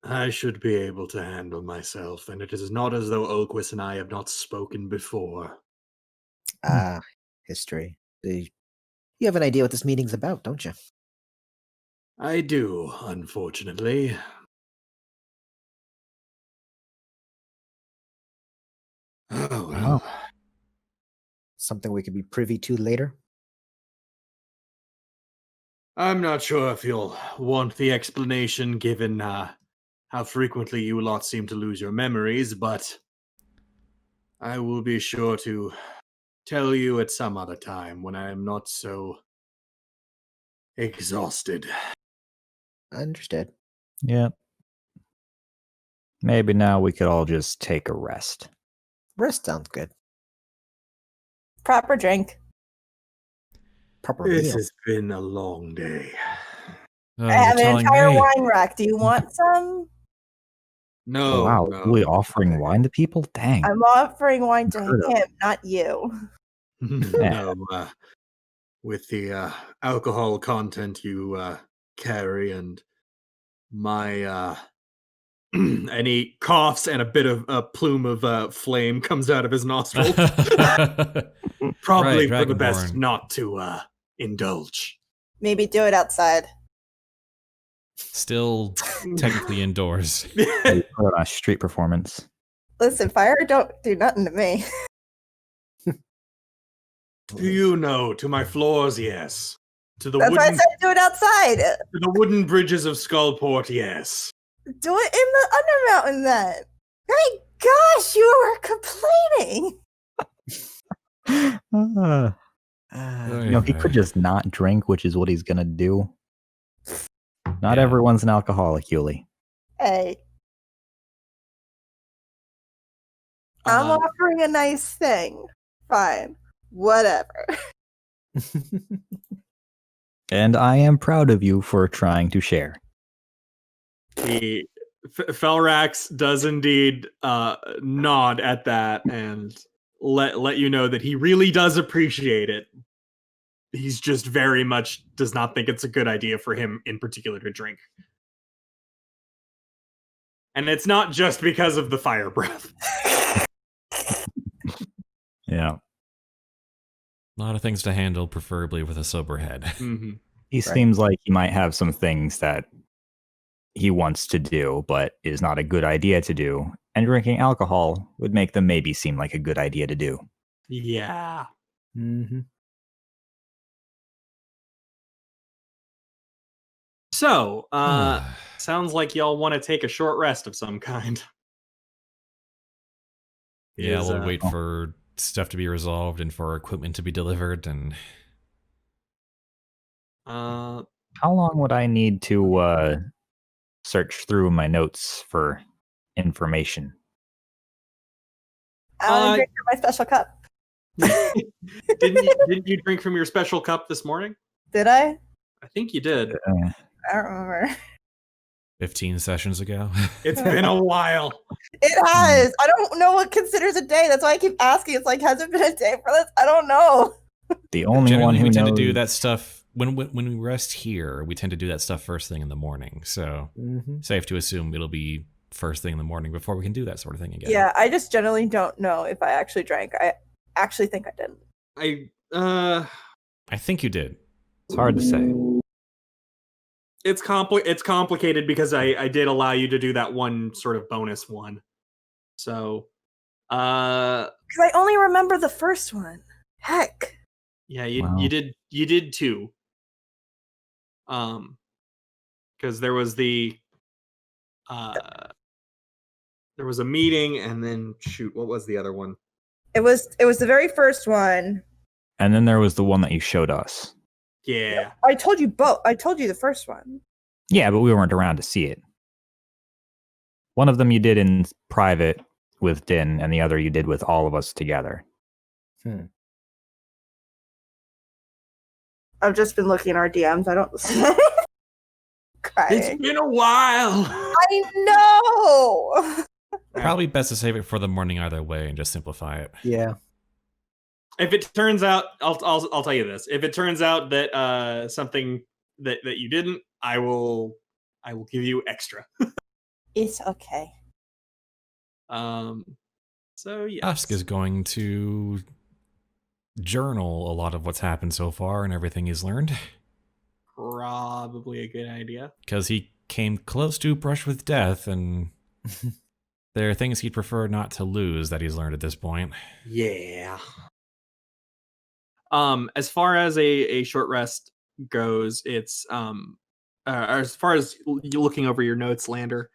I should be able to handle myself, and it is not as though Oakwis and I have not spoken before. History. You have an idea what this meeting's about, don't you? I do, unfortunately. Oh, well. Something we could be privy to later? I'm not sure if you'll want the explanation given how frequently you lot seem to lose your memories, but I will be sure to tell you at some other time when I am not so exhausted. Understood. Yeah. Maybe now we could all just take a rest. Rest sounds good. Proper drink. Proper This meal. has been a long day. Oh, I have you're an telling entire me. wine rack. Do you want some? No, Oh, wow, no. really offering wine to people? Dang. I'm offering wine to Unheard of. him, not you. No, with the alcohol content you carry and my and he coughs and a bit of a plume of flame comes out of his nostril. Probably Right, for the best Dragonborn. not to indulge. Maybe do it outside. Still technically indoors. Hey, put on a street performance. Listen, fire don't do nothing to me. Do you know? To my floors, yes. To the That's why I wooden, said do it outside. to the wooden bridges of Skullport, yes. Do it in the Undermountain then. My gosh, you were complaining. He could just not drink, which is what he's gonna do. Not Yeah. everyone's an alcoholic, Yuliy. Hey, I'm offering a nice thing. Fine. Whatever. And I am proud of you for trying to share. He Felrax does indeed nod at that and let you know that he really does appreciate it. He's just very much does not think it's a good idea for him in particular to drink. And it's not just because of the fire breath. Yeah. A lot of things to handle, preferably with a sober head. Mm-hmm. He seems like he might have some things that he wants to do, but is not a good idea to do. And drinking alcohol would make them maybe seem like a good idea to do. Yeah. Mm-hmm. So, sounds like y'all want to take a short rest of some kind. Yeah, Is, we'll wait for stuff to be resolved and for equipment to be delivered. And How long would I need to search through my notes for information? I want to drink from my special cup. didn't you drink from your special cup this morning? Did I? I think you did. I don't remember. 15 sessions ago. It's been a while. It has. I don't know what considers a day. That's why I keep asking. It's like, has it been a day for this? I don't know. The only Generally, one who we tend knows... to do that stuff when we rest here. We tend to do that stuff first thing in the morning. So Mm-hmm. safe to assume it'll be first thing in the morning before we can do that sort of thing again. Yeah, I just generally don't know if I actually drank. I actually think I didn't. I think you did. It's hard to say. It's complicated because I did allow you to do that one sort of bonus one. So, Because I only remember the first one. Heck. yeah, Wow. you did two. Because there was there was a meeting, and then shoot, what was the other one? It was the very first one. And then there was the one that you showed us. Yeah. I told you both. I told you the first one. Yeah, but we weren't around to see it. One of them you did in private with Din, and the other you did with all of us together. I've just been looking at our DMs. I don't. It's Crying. been a while. I know. Probably best to save it for the morning either way and just simplify it. Yeah. If it turns out, I'll tell you this. If it turns out that something that you didn't, I will give you extra. It's okay. So yeah. Ask is going to journal a lot of what's happened so far and everything he's learned. Probably a good idea. Because he came close to brush with death, and there are things he'd prefer not to lose that he's learned at this point. Yeah. As far as a short rest goes, it's as far as you looking over your notes, Lander,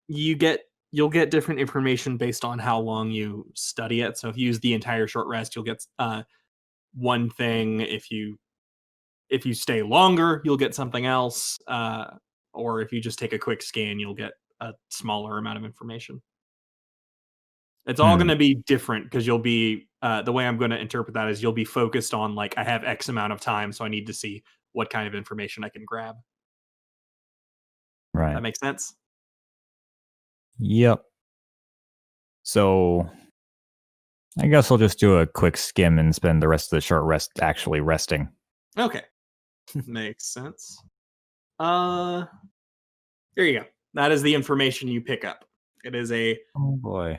you'll get different information based on how long you study it. So if you use the entire short rest, you'll get one thing. If you stay longer, you'll get something else. Or if you just take a quick scan, you'll get a smaller amount of information. It's all going to be different because you'll be the way I'm going to interpret that is you'll be focused on like I have X amount of time, so I need to see what kind of information I can grab. Right. That makes sense. Yep. So I guess I'll just do a quick skim and spend the rest of the short rest actually resting. Okay, makes sense. There you go. That is the information you pick up. It is a Oh boy.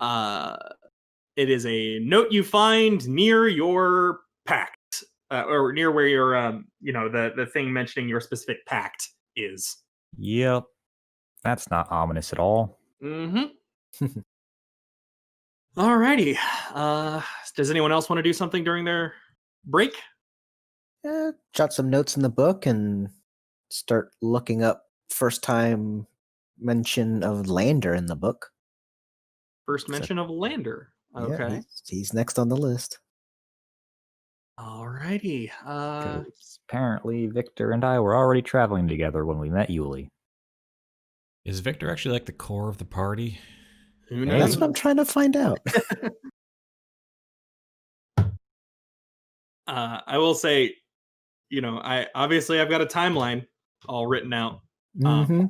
it is a note you find near your pact, or near where your the thing mentioning your specific pact is. Yep. That's not ominous at all. Mm-hmm. Alrighty. Does anyone else want to do something during their break? Jot some notes in the book and start looking up first time mention of Lander in the book. First mention of Lander. Okay. Yeah, he's next on the list. Alrighty. 'Cause apparently Victor and I were already traveling together when we met Yuliy. Is Victor actually like the core of the party? Who That's knows? what I'm trying to find out. I will say, I've got a timeline all written out. Mm-hmm.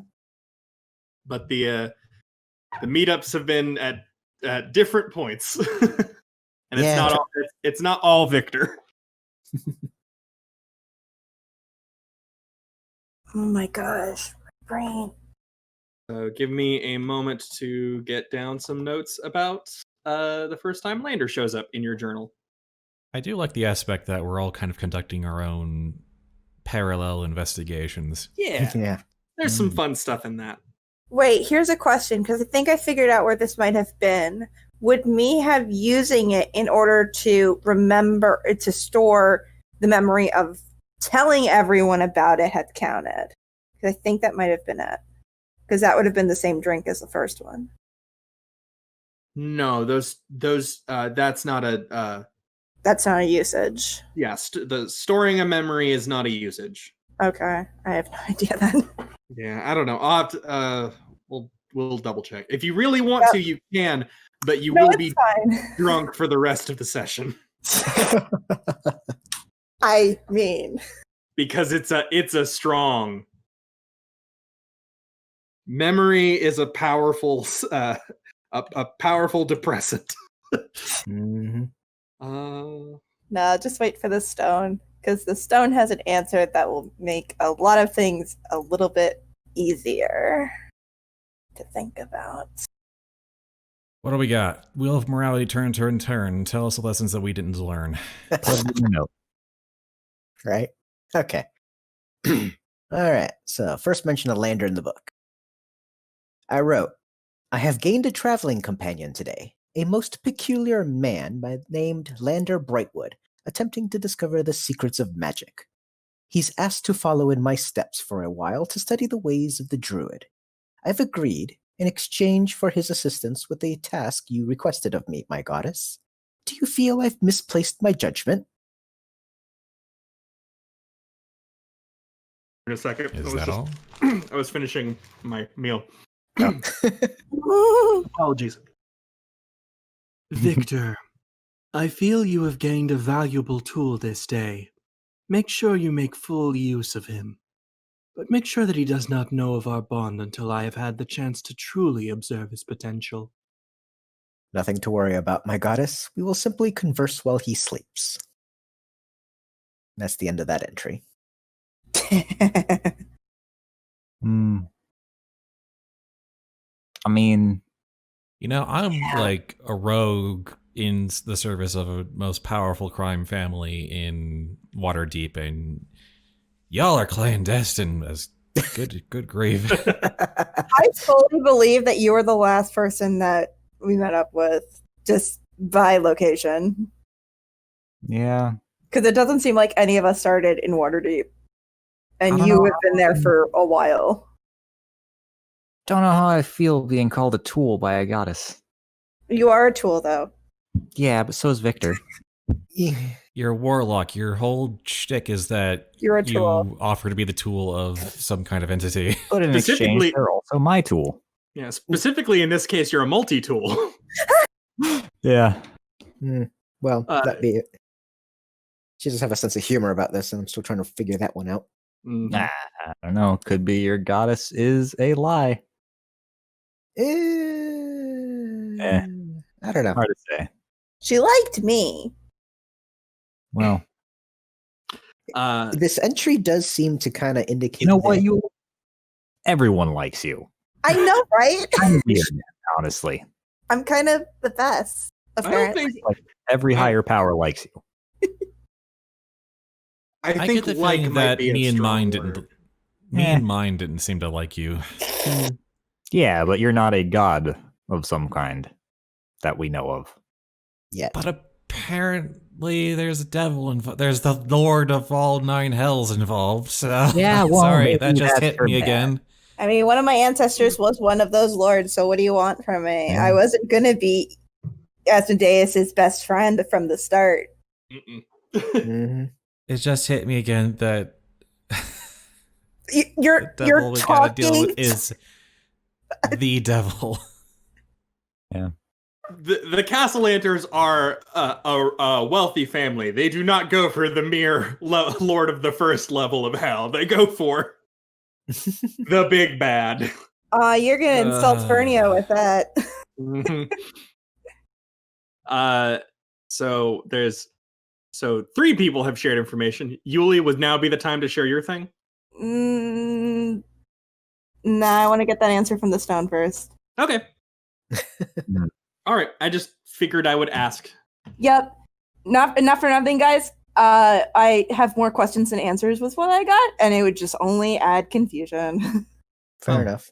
But the meetups have been at different points. And Yeah. it's not all Victor. Oh my gosh, my brain. So give me a moment to get down some notes about the first time Lander shows up in your journal. I do like the aspect that we're all kind of conducting our own parallel investigations. Yeah, Yeah. there's some fun stuff in that. Wait, here's a question because I think I figured out where this might have been. Would me have using it in order to remember to store the memory of telling everyone about it had counted? Because I think that might have been it. Because that would have been the same drink as the first one. No, those that's not a That's not a usage. the storing a memory is not a usage. Okay, I have no idea then. Yeah, I don't know. I'll have to, we'll double check. If you really want to, you can, but you will be fine. drunk for the rest of the session I mean, because it's a strong memory is a powerful a powerful depressant. Mm-hmm. no, just wait for the stone. Because the stone has an answer that will make a lot of things a little bit easier. to think about. What do we got? Wheel of Morality, turn. Tell us the lessons that we didn't learn. Put it in the note. Right? Okay. All right. So, first mention of Lander in the book. I wrote, I have gained a traveling companion today, a most peculiar man named Lander Brightwood, attempting to discover the secrets of magic. He's asked to follow in my steps for a while to study the ways of the Druid. I've agreed in exchange for his assistance with a task you requested of me, my goddess. Do you feel I've misplaced my judgment? In a second. Is that all? I was finishing my meal. Apologies. Victor, I feel you have gained a valuable tool this day. Make sure you make full use of him. But make sure that he does not know of our bond until I have had the chance to truly observe his potential. Nothing to worry about, my goddess. We will simply converse while he sleeps. That's the end of that entry. I mean, You know, I'm like a rogue in the service of a most powerful crime family in Waterdeep, and y'all are clandestine as good grief. I fully believe that you were the last person that we met up with, just by location. yeah. Because it doesn't seem like any of us started in Waterdeep. I And don't you know. have been there for a while. Don't know how I feel being called a tool by a goddess. You are a tool, though. Yeah, but so is Victor. You're a warlock. Your whole shtick is that You're a you tool. offer to be the tool of some kind of entity. But in exchange, Specifically- they're also my tool. Yeah, specifically in this case, you're a multi-tool. Yeah. Well, Uh, that'd be it. She does have a sense of humor about this, and I'm still trying to figure that one out. Mhm. Nah, I don't know. Could be your goddess is a lie. I don't know. Hard to say. She liked me. Well, This entry does seem to kind of indicate. you know what? that- Everyone likes you. I know, right? Kind of weird, honestly. I'm kind of the best, I don't apparently. think. Every higher power likes you. I get think the like feeling might that be a me and strong mine word. didn't. Me and mine didn't seem to like you. Yeah, but you're not a god of some kind that we know of. Yet. But apparently, there's a devil involved. There's the Lord of all 9 hells involved. So Yeah, well, sorry, maybe that just that's hit her me bad. again. I mean, one of my ancestors was one of those lords, so what do you want from me? Yeah. I wasn't going to be Asmodeus' best friend from the start. Mm-mm. Mhm. It just hit me again that You're the devil we gotta deal talking. with is the devil. The Castellanters are a wealthy family. They do not go for the mere Lord of the first level of hell. They go for the big bad. You're going to insult Fernia with that. Mhm. So 3 people have shared information. Yuliy, would now be the time to share your thing? Nah, I want to get that answer from the stone first. Okay. All right. I just figured I would ask. Yep. Not for nothing, guys. I have more questions than answers with what I got, and it would just only add confusion. Fair Oh. enough.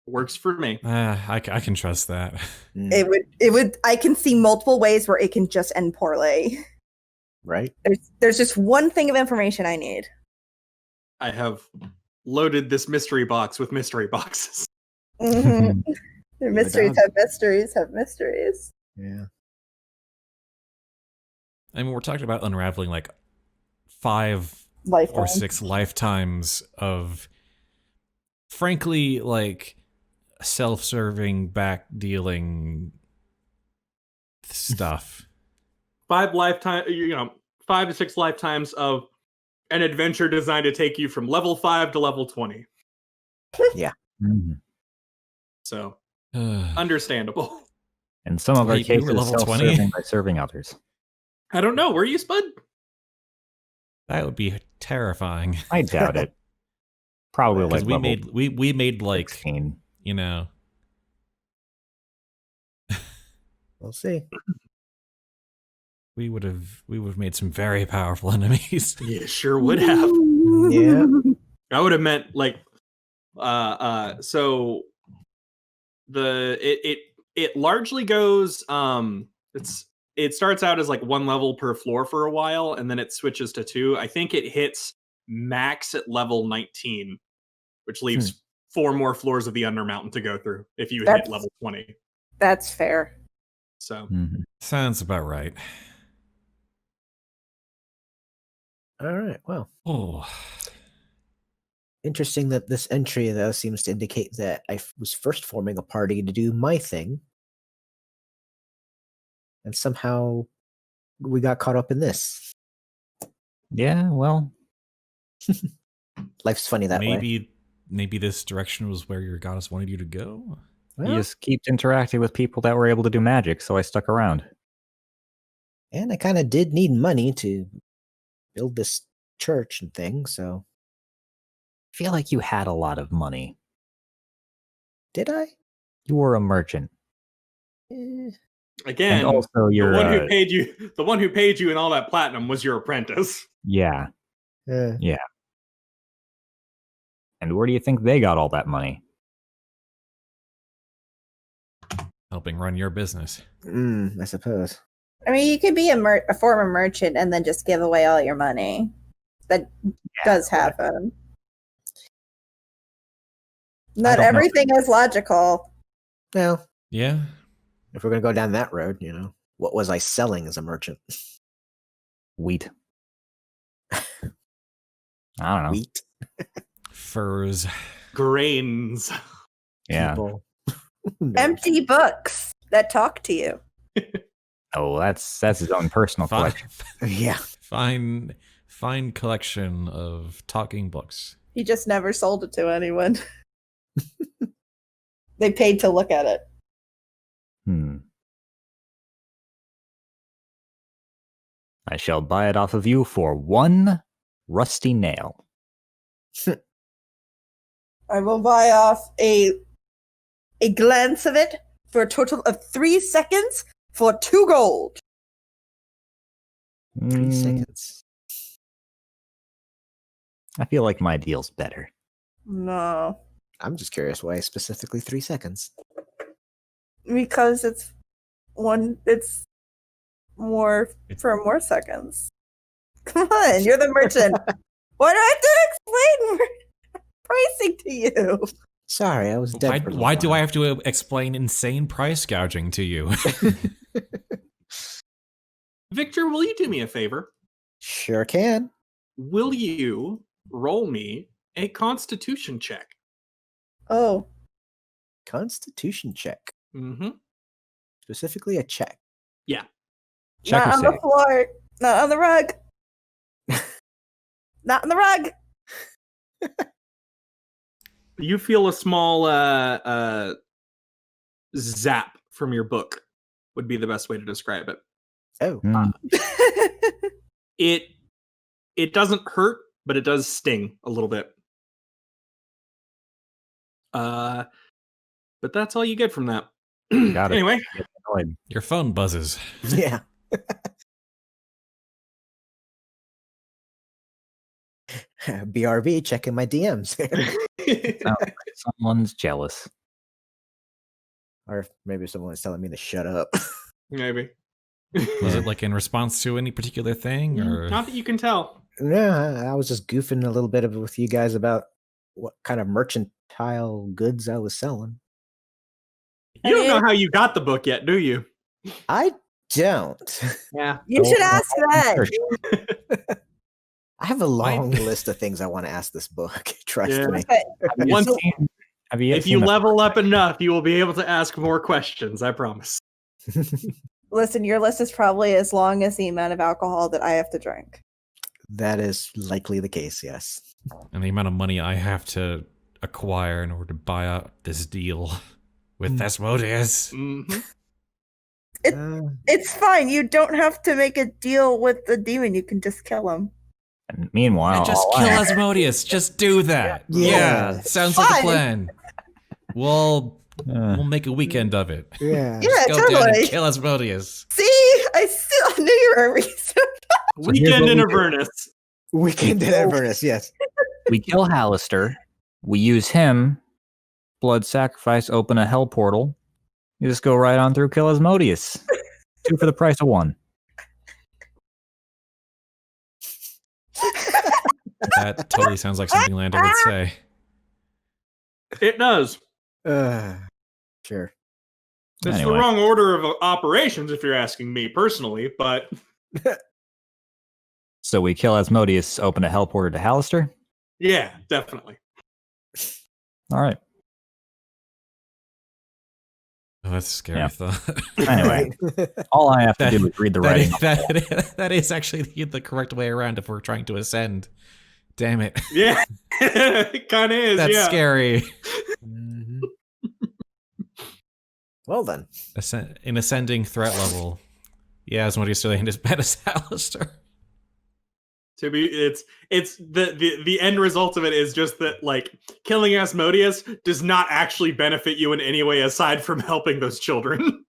Works for me. I can trust that. Mm, It would. I can see multiple ways where it can just end poorly. right? There's just one thing of information I need. I have loaded this mystery box with mystery boxes. Mhm. The mysteries dog. have mysteries have mysteries. Yeah. I mean, we're talking about unraveling like 5 Lifetime. or 6 lifetimes of, frankly, like self-serving, back-dealing stuff. 5 to 6 lifetimes of an adventure designed to take you from level 5 to level 20. Mhm. So understandable. In some of our Wait, you were cases, level 20? self-serving by serving others. I don't know. Were you, Spud? That would be terrifying. I doubt it. Probably like Because we level made we made like 16. you know. We'll see. We would have made some very powerful enemies. Yeah, sure would have. Yeah. I would have meant like so it largely goes it starts out as like 1 level per floor for a while, and then it switches to 2. I think it hits max at level 19, which leaves 4 more floors of the Undermountain to go through if you hit level 20. That's fair. So Sounds about right. All right. Well, Oh, interesting that this entry, though, seems to indicate that I was first forming a party to do my thing. And somehow we got caught up in this. Yeah, well, Life's funny that way. maybe this direction was where your goddess wanted you to go. Well, you just keep interacting with people that were able to do magic, so I stuck around. and I kind of did need money to build this church and thing, so I feel like you had a lot of money. did I? You were a merchant. again, And also you're the one who paid you and all that platinum was your apprentice. yeah. Yeah. And where do you think they got all that money? Helping run your business. I suppose. I mean, you could be a former merchant and then just give away all your money. That does happen. Not don't know. everything is logical. Well, Yeah. if we're going to go down that road, what was I selling as a merchant? Wheat. I don't know. Wheat? Furs. Grains. Yeah. People? No. Empty books that talk to you. Oh, that's his own personal Fine, collection. Yeah. fine collection of talking books. He just never sold it to anyone. They paid to look at it. I shall buy it off of you for 1 rusty nail. I will buy off a glance of it for a total of 3 seconds for 2 gold. 3 seconds. I feel like my deal's better. No, I'm just curious why specifically 3 seconds. because it's more for more seconds. Come on, you're the merchant. Why do I have to explain pricing to you? Sorry, I was dead. for a Why little do I while. have to explain insane price gouging to you? Victor, will you do me a favor? Sure can. Will you roll me a Constitution check? Oh, Constitution check. Mm-hmm. Specifically a check. Check not or on the save? floor, not on the rug, not on the rug. You feel a small zap from your book would be the best way to describe it. Oh. Hmm. It doesn't hurt, but it does sting a little bit. But that's all you get from that. Got it. Anyway, Get annoyed. Your phone buzzes. Yeah. BRB checking my DMs. Sounds like someone's jealous. Or maybe someone is telling me to shut up. maybe. Was it like in response to any particular thing, or Not that you can tell. No, I was just goofing a little bit with you guys about what kind of mercantile goods I was selling. You don't know how you got the book yet, do you? I don't. Yeah. You should ask that. I have a long list of things I want to ask this book. Trust Yeah. me. Once, If you level up enough, you will be able to ask more questions. I promise. Listen, your list is probably as long as the amount of alcohol that I have to drink. That is likely the case, yes. and the amount of money I have to acquire in order to buy out this deal with Asmodeus? Mm-hmm. It's fine. You don't have to make a deal with the demon. You can just kill him. And meanwhile, And just all kill I- Asmodeus. Just do that. Yeah. Yeah, sounds like a Fine. plan. We'll make a weekend of it. Yeah. Yeah, Go down and totally. kill Asmodeus. See, I knew you were a reason. Weekend in what we do. Avernus. Weekend in Avernus, yes. We kill Hallister. We use him. Blood sacrifice. Open a hell portal. You just go right on through. Kill Asmodeus. 2 for the price of 1. That totally sounds like something Lander would say. It does. Sure. It's Anyway. the wrong order of operations, if you're asking me personally, but So we kill Asmodeus. Open a hell portal to Hallister. yeah, definitely. All right. Oh, that's a scary Yeah. thought. Anyway, all I have to That- do is read the writing. that is actually the correct way around if we're trying to ascend. Damn it. Yeah, it kind of is. That's yeah. scary. Mhm. Well then. In ascending threat level. Yeah, Asmodeus still ain't as bad as Alistair. To be, it's the end result of it is just that like killing Asmodeus does not actually benefit you in any way aside from helping those children.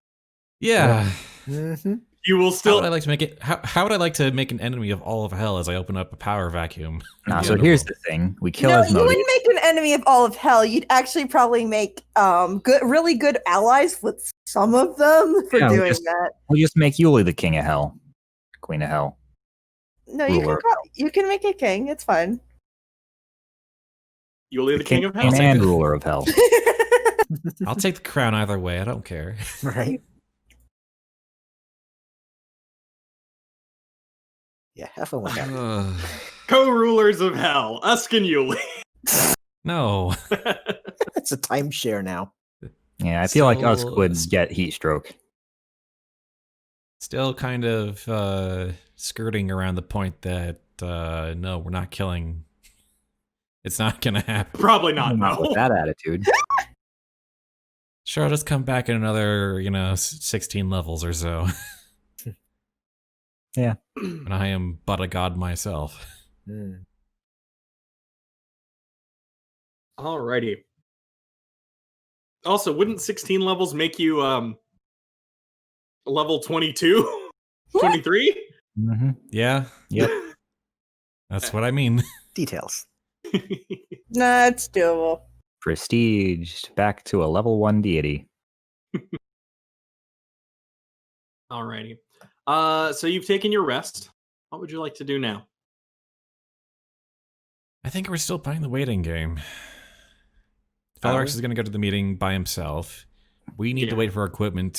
Yeah. Mm-hmm. You will How still would I like to make it? How would I like to make an enemy of all of hell as I open up a power vacuum? Nah, so here's the thing: we kill No, you Asmodeus. wouldn't make an enemy of all of hell. You'd actually probably make really good allies with some of them for Yeah, we doing just- that. We'll just make Yuliy the king of hell, queen of hell. No, ruler. you can make a king. It's fine. Yuliy the king of hell. and ruler of hell. I'll take the crown either way. I don't care. Right? Yeah, have fun with that. Ugh. Co-rulers of hell, Usk and Yuliy. No. It's a timeshare now. Yeah, I feel like So- Usk would get heat stroke. Still kind of skirting around the point that no, we're not killing. It's not gonna happen. Probably not. Not with No. that attitude. Sure, I'll just come back in another, 16 levels or so. Yeah. And I am but a god myself. Mm. Alrighty. Also, wouldn't 16 levels make you level 22? 23? Mm-hmm. Yeah, Yep. that's what I mean. Details. Nah, it's doable. Prestiged back to a level 1 deity. Alrighty. So you've taken your rest. What would you like to do now? I think we're still playing the waiting game. Felrex is going to go to the meeting by himself. We need to wait for equipment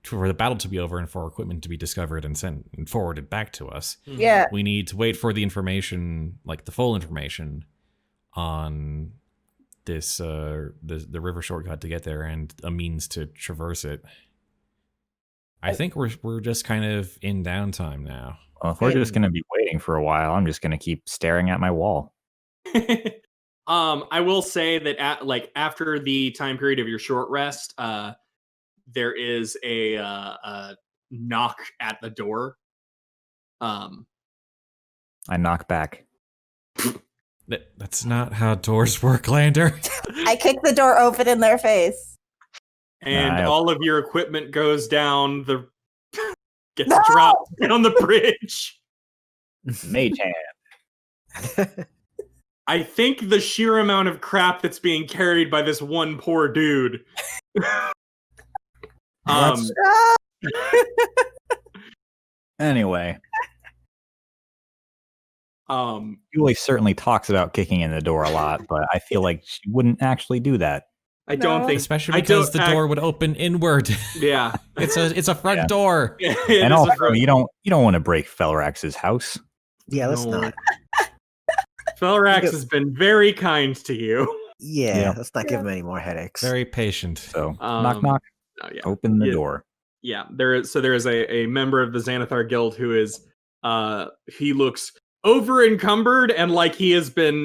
for the battle to be over and for equipment to be discovered and sent and forwarded back to us. Yeah. We need to wait for the information, like the full information, on this the river shortcut to get there and a means to traverse it. I think we're just kind of in downtime now. Well, if we're just going to be waiting for a while, I'm just going to keep staring at my wall. I will say that after the time period of your short rest, there is a knock at the door. I knock back. That's not how doors work, Lander. I kick the door open in their face. And Nah, all of your equipment goes down gets No! dropped down the bridge. Mage hand. I think the sheer amount of crap that's being carried by this one poor dude. Anyway, Yuliy certainly talks about kicking in the door a lot, but I feel like she wouldn't actually do that. I don't No. think, Especially I because don't the door would open inward. yeah. It's a front Yeah. door. It And is also, a fr- you don't want to break Felrax's house. Yeah, let's No. not. Felrax has been very kind to you. Yeah, Yeah. let's not give him any more headaches. Very patient. So knock knock, Oh, yeah. open the Yeah. door. Yeah, there is a member of the Xanathar Guild who is he looks over encumbered and like he has been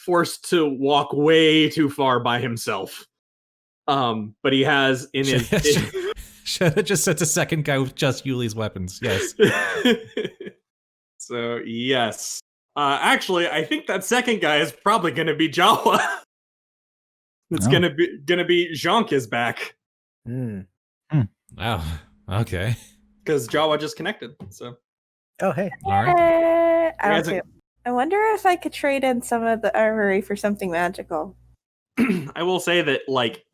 forced to walk way too far by himself. But he has in his Should have just sent a second guy with just Yuli's weapons. Yes. So yes. Actually, I think that second guy is probably going to be Jawa. It's Oh. gonna be Jhank is back Hmm. Oh, okay. because Jawa just connected. So Oh, hey. All right. I don't Hasn't- see it. I wonder if I could trade in some of the armory for something magical. I will say that, like,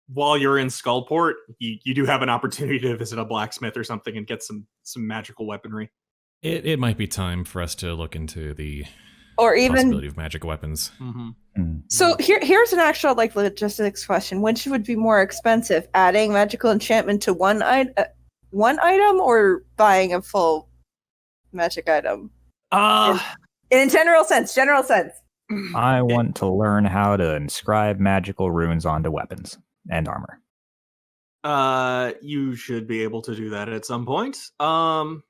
while you're in Skullport, you do have an opportunity to visit a blacksmith or something and get some magical weaponry. It might be time for us to look into the Or even possibility of magic weapons. Mm-hmm. so here's an actual like logistics question. Which would be more expensive, adding magical enchantment to one item or buying a full magic item? In general sense. I want to learn how to inscribe magical runes onto weapons and armor. You should be able to do that at some point. I don't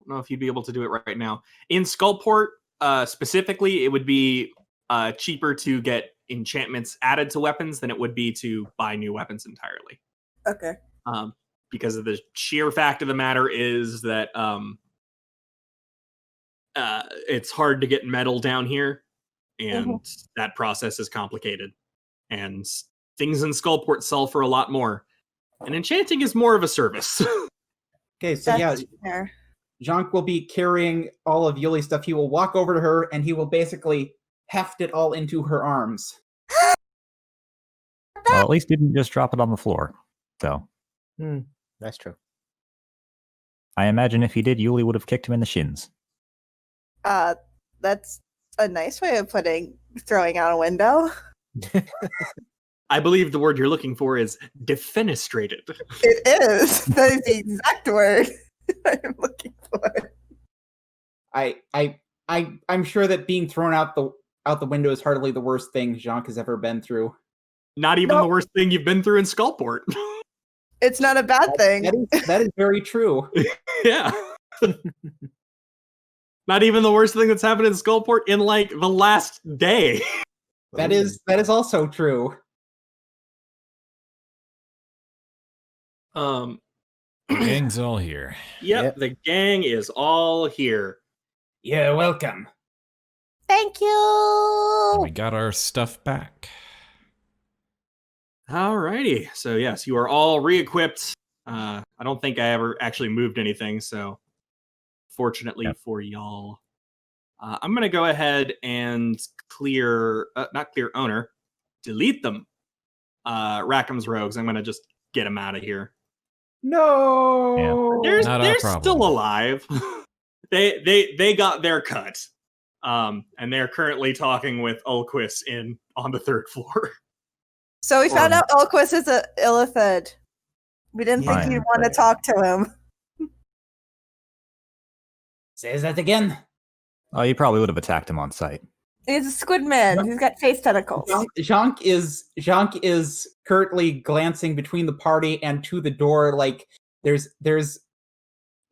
know if you'd be able to do it right now. In Skullport, specifically, it would be cheaper to get enchantments added to weapons than it would be to buy new weapons entirely. Okay. Because of the sheer fact of the matter is that it's hard to get metal down here, and that process is complicated. And things in Skullport sell for a lot more. And enchanting is more of a service. Okay, so That's fair. Jhank will be carrying all of Yuliy's stuff. He will walk over to her and he will basically heft it all into her arms. Well, at least didn't just drop it on the floor. So That's true. I imagine if he did, Yuliy would have kicked him in the shins. That's a nice way of throwing out a window. I believe the word you're looking for is defenestrated. It is. That is the exact word I'm looking for. I'm sure that being thrown out the window is hardly the worst thing Jhank has ever been through. Not even the worst thing you've been through in Skullport. It's not a bad thing. That is very true. Yeah. Not even the worst thing that's happened in Skullport in like the last day. That is also true. The gang's all here. Yep, the gang is all here. Yeah, welcome. Thank you. We got our stuff back. Alrighty. So yes, you are all re-equipped. I don't think I ever actually moved anything, so fortunately for y'all. I'm gonna go ahead and not clear owner, delete them. Rackham's rogues. I'm gonna just get them out of here. No. Not our They're problem. still alive. they got their cut. And they're currently talking with Ulquist on the 3rd floor. So we found out Ulquist is a Illithid. We didn't think Fine, you'd want to but- talk to him. Says that again. Oh, you probably would have attacked him on sight. He's a squid man. He's got face tentacles. Jhank is currently glancing between the party and to the door. Like there's.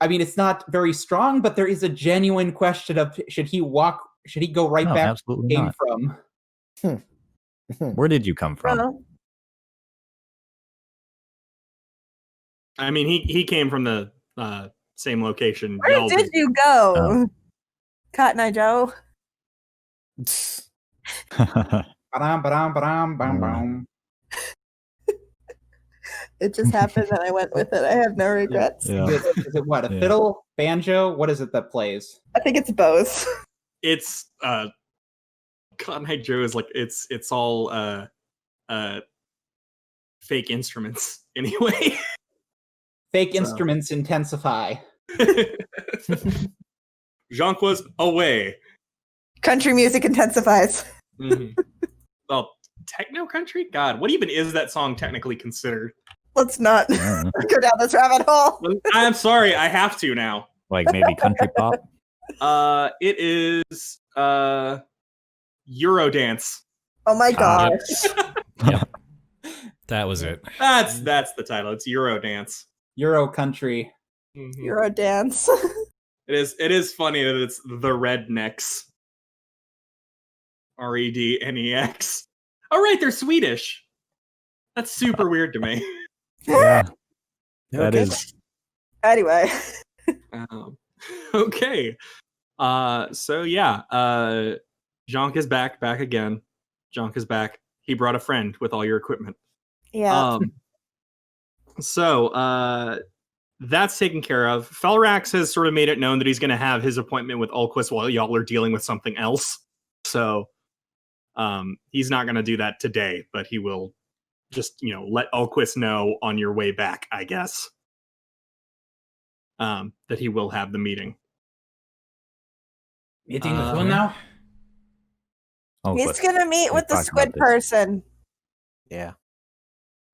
I mean, it's not very strong, but there is a genuine question of should he go right No, back absolutely where he not. came from? Where did you come from? Well, I mean, he came from the same location. where y'all did you go? Oh. Cotton Eye Joe? Ba-dum, ba-dum, ba-dum, bum, bum. It just happened and I went with it. I have no regrets. Yeah. Is it what? A Yeah. fiddle? Banjo? What is it that plays? I think it's both. It's Cotton Eye Joe is like it's all fake instruments anyway. Fake instruments intensify. Jhank was away. Country music intensifies. Mm-hmm. Well, techno country? God, what even is that song technically considered? Let's not Yeah. go down this rabbit hole. I'm sorry, I have to now. Like maybe country pop? It is Eurodance. Oh my gosh. Yep. That was it. That's the title. It's Eurodance. Euro country. Mhm. Euro dance. It is funny that it's the Rednecks. Rednex. Oh right, they're Swedish. That's super weird to me. Yeah. That Okay. is. Anyway. Okay. So yeah, Jhank is back again. Jhank is back. he brought a friend with all your equipment. Yeah. So that's taken care of. Felrax has sort of made it known that he's going to have his appointment with Ulquist while y'all are dealing with something else. So he's not going to do that today, but he will just, let Ulquist know on your way back, I guess, that he will have the meeting. Meeting with who now? He's going to meet with the talked about squid this. person. Yeah.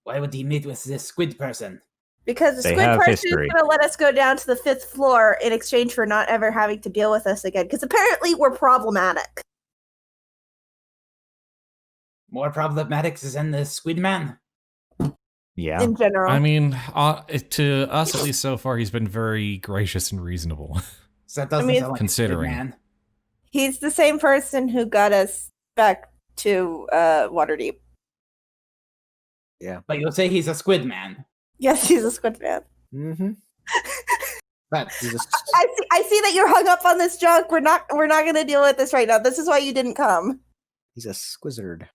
Why would he meet with this squid person? Because the They squid have person history. is going to let us go down to the 5th floor in exchange for not ever having to deal with us again. Because apparently we're problematic. More problematic than the squid man? Yeah. In general. I mean, to us at least so far, he's been very gracious and reasonable. So that doesn't I mean, sound like considering. a squid man. He's the same person who got us back to Waterdeep. But you'll say he's a squid man. Yes, he's a squid man. Mm-hmm. But I see that you're hung up on this junk. We're not going to deal with this right now. This is why you didn't come. He's a squizzard.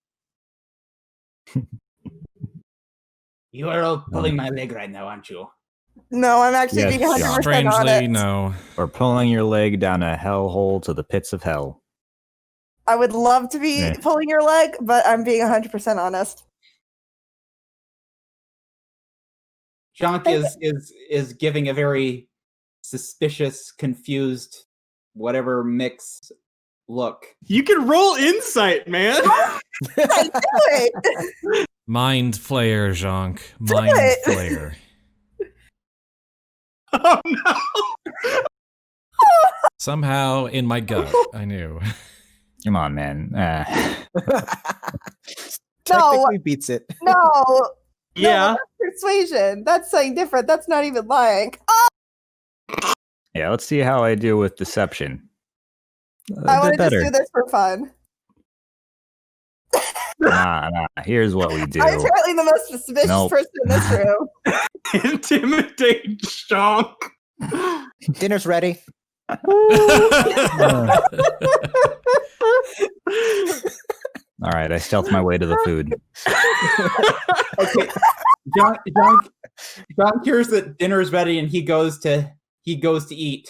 you are all pulling my leg right now, aren't you? No, I'm actually Yes, being 100% John. Strangely, honest. no. Or pulling your leg down a hellhole to the pits of hell. I would love to be Yeah. pulling your leg, but I'm being 100% honest. Jhank is giving a very suspicious, confused, whatever mix look. You can roll insight, man. I do it. Mind Flayer, Jhank. Mind it. Flayer. Oh no. Somehow, in my gut, I knew. Come on, man. Technically beats it. No. Yeah. No, that's persuasion. That's something different. That's not even lying. Yeah, let's see how I do with deception. I A want bit to just better. do this for fun. Nah. Here's what we do. I'm apparently the most suspicious Nope. person in this room. Intimidate Jhank. Dinner's ready. All right, I stealth my way to the food. Okay, Jhank hears that dinner's ready, and he goes to eat.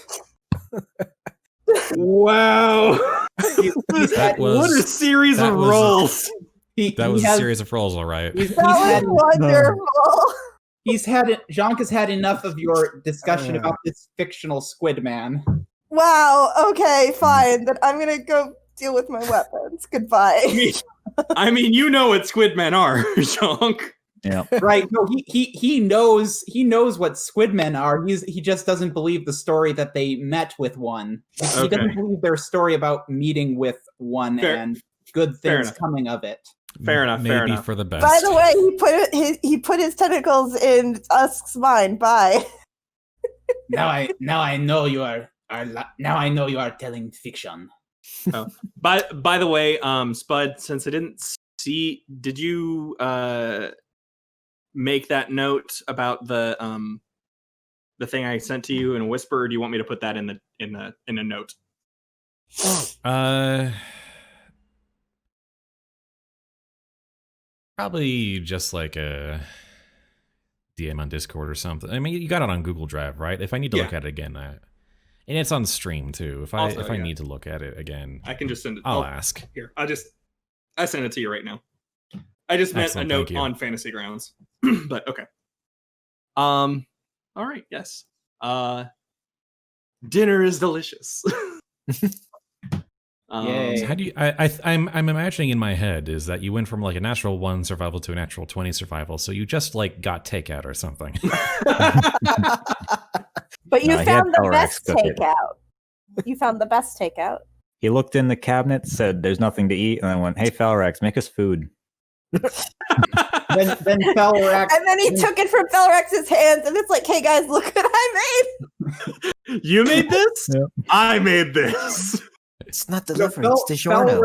Wow. That was- what a series that of was- rolls. That was a series of rolls, all right. That was wonderful. Jhank has had enough of your discussion about this fictional squid man. Wow. Okay, fine. Then I'm gonna go deal with my weapons. Goodbye. I mean, you know what squid men are, Jhank. Yeah. Right? No, he knows what squid men are. He just doesn't believe the story that they met with one. He Okay. doesn't believe their story about meeting with one Fair- and good fair things enough. coming of it. Fair enough, Maybe fair enough. for the best. By the way, he put his tentacles in Usk's mind. Bye. Now I know you are now I know you are telling fiction. By the way, Spud, since I didn't see, did you make that note about the thing I sent to you in a whisper, or do you want me to put that in a note? Probably just like a DM on Discord or something. I mean, you got it on Google Drive, right? If I need to look Yeah. at it again, and it's on stream too. If I Also, yeah. need to look at it again, I can just send it. I'll ask. Here, I sent it to you right now. I just meant Excellent, a note thank you. on Fantasy Grounds, but okay. All right, yes. Dinner is delicious. Yay. So how do you? I'm imagining in my head is that you went from like a natural 1 survival to a natural 20 survival. So you just like got takeout or something. But you No, he found had the Felrax best cook it. takeout. You found the best takeout. He looked in the cabinet, said there's nothing to eat, and then went, "Hey, Felrax, make us food." Then Felrax And then he took it from Felrax's hands, and it's like, "Hey guys, look what I made." You made this? Yep. I made this. It's not So delivery, it's DiGiorno.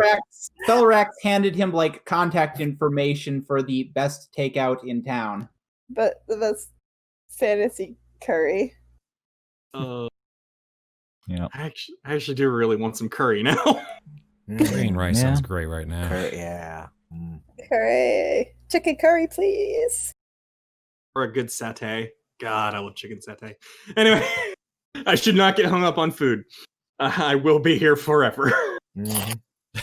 Felrax handed him like contact information for the best takeout in town. But the best fantasy curry. Yeah. I actually do really want some curry now. Green rice Yeah. sounds great right now. Yeah. Curry. Chicken curry, please. Or a good satay. God, I love chicken satay. Anyway, I should not get hung up on food. I will be here forever.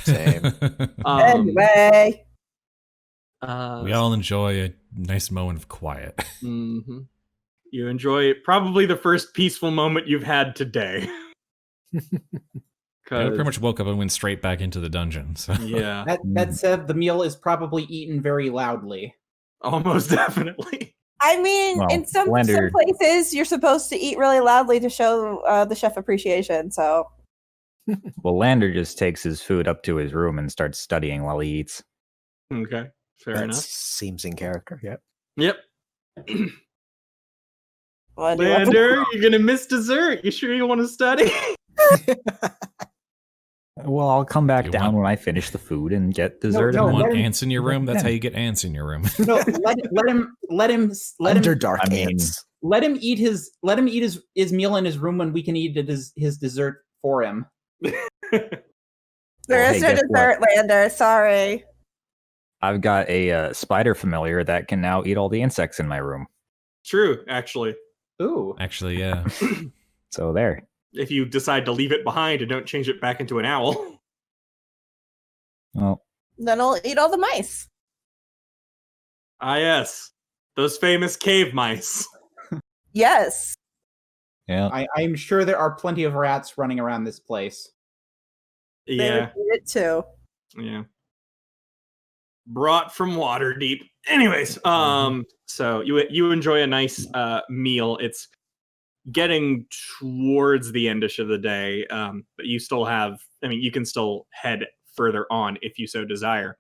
Same. Anyway. We all enjoy a nice moment of quiet. Mm-hmm. You enjoy probably the first peaceful moment you've had today. I pretty much woke up and went straight back into the dungeon. So. Yeah. That said, the meal is probably eaten very loudly. Almost definitely. I mean, Well, in some Lander- places, you're supposed to eat really loudly to show the chef appreciation. So, Well, Lander just takes his food up to his room and starts studying while he eats. Okay. Fair That enough. seems in character. Yep. Yep. Lander, Lander, you're gonna miss dessert. You sure you want to study? Well, I'll come back You down want- when I finish the food and get dessert. no, You and want let him- ants in your room? That's how you get ants in your room. No, let him Under dark I mean- ants. let him eat his meal in his room when we can eat his dessert for him. there Well, is hey, no guess dessert, Lander. Sorry. I've got a spider familiar that can now eat all the insects in my room. True, actually. Ooh. Actually, yeah. So there. If you decide to leave it behind and don't change it back into an owl. Well, Then I'll eat all the mice. Ah, yes. Those famous cave mice. Yes. yeah. I'm sure there are plenty of rats running around this place. They Yeah, would eat it too. yeah. Brought from Waterdeep. Anyways, so you enjoy a nice meal. It's getting towards the endish of the day, but you still have, I mean, you can still head further on if you so desire.